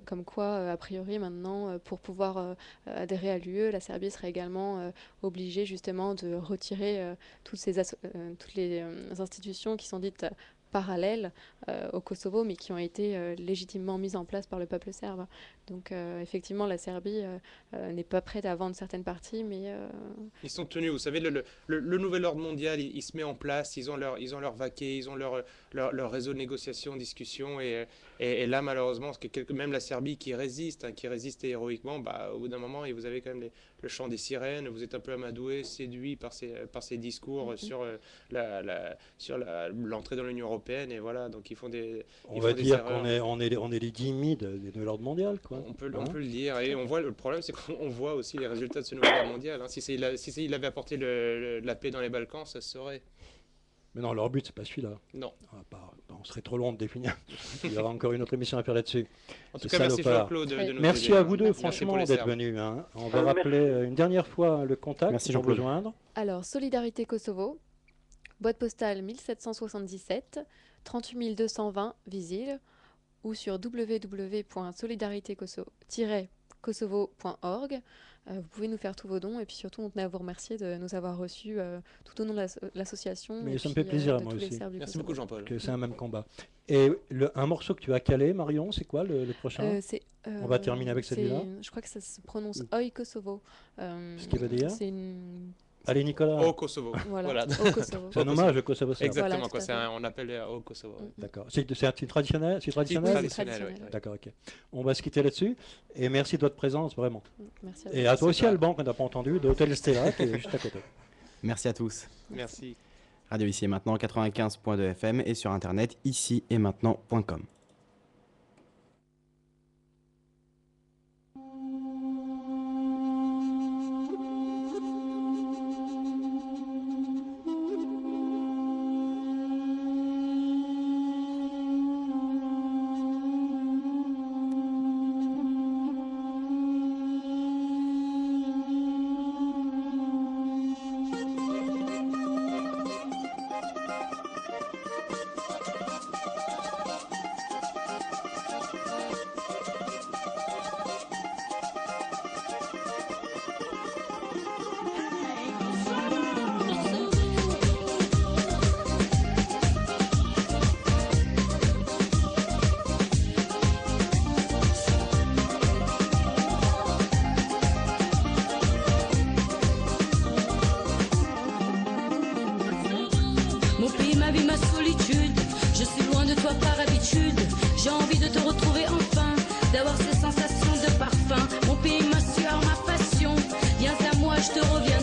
Comme quoi, a priori, maintenant, pour pouvoir adhérer à l'UE, la Serbie serait également obligée justement de retirer toutes les institutions qui sont dites parallèles au Kosovo, mais qui ont été légitimement mises en place par le peuple serbe. Donc effectivement, la Serbie n'est pas prête à vendre certaines parties, mais... Ils sont tenus, vous savez, le nouvel ordre mondial, il se met en place, ils ont leur vaquet, ils ont leur réseau de négociation, discussion, et là, malheureusement, même la Serbie qui résiste héroïquement, au bout d'un moment, et vous avez quand même le chant des sirènes, vous êtes un peu amadoué, séduit par ces discours sur l'entrée dans l'Union européenne, et voilà, donc ils font des... On va dire qu'on est les dhimmis de l'ordre mondial, quoi. On peut le dire, et on voit, le problème c'est qu'on voit aussi les résultats de ce nouvel ordre mondial. Hein. Si il avait apporté la paix dans les Balkans, ça se saurait. Mais non, leur but, c'est pas celui-là. Non. On serait trop long de définir. Il y aura encore une autre émission à faire là-dessus. En tout cas, merci Jean-Claude de nous Merci aider. à vous deux, franchement, d'être venus. Hein. On va rappeler une dernière fois le contact pour vous joindre. Alors, Solidarité Kosovo, boîte postale 1777, 38 220 Visil, ou sur www.solidaritékosovo-kosovo.org. kosovo.org. Vous pouvez nous faire tous vos dons et puis surtout on tenait à vous remercier de nous avoir reçus tout au nom de l'association. Mais et ça me puis, fait plaisir à de moi tous les aussi. Serbes du Merci Kosovo. beaucoup, Jean-Paul. Que c'est un même combat. Et un morceau que tu as calé, Marion, c'est quoi le prochain? On va terminer avec celui-là. Je crois que ça se prononce Oi Kosovo. Ce qui veut dire C'est une... Allez, Nicolas. Au Kosovo. Voilà, au Kosovo. C'est un hommage au Kosovo. serbe. Exactement, Voilà, quoi. tout à fait. On appelle au Kosovo. D'accord. C'est traditionnel? C'est traditionnel? Oui, c'est traditionnel, oui. D'accord, ok. On va se quitter là-dessus. Et merci de votre présence, vraiment. Merci à Et vous. à toi aussi, Alban, qu'on n'a pas entendu, de Hôtel Stella, qui est juste à côté. Merci à tous. Merci. Radio Ici et Maintenant 95.2 FM et sur internet ici et maintenant.com. Mon pays, ma vie, ma solitude. Je suis loin de toi par habitude. J'ai envie de te retrouver enfin, d'avoir ces sensations de parfum. Mon pays, ma sueur, ma passion. Viens à moi, je te reviens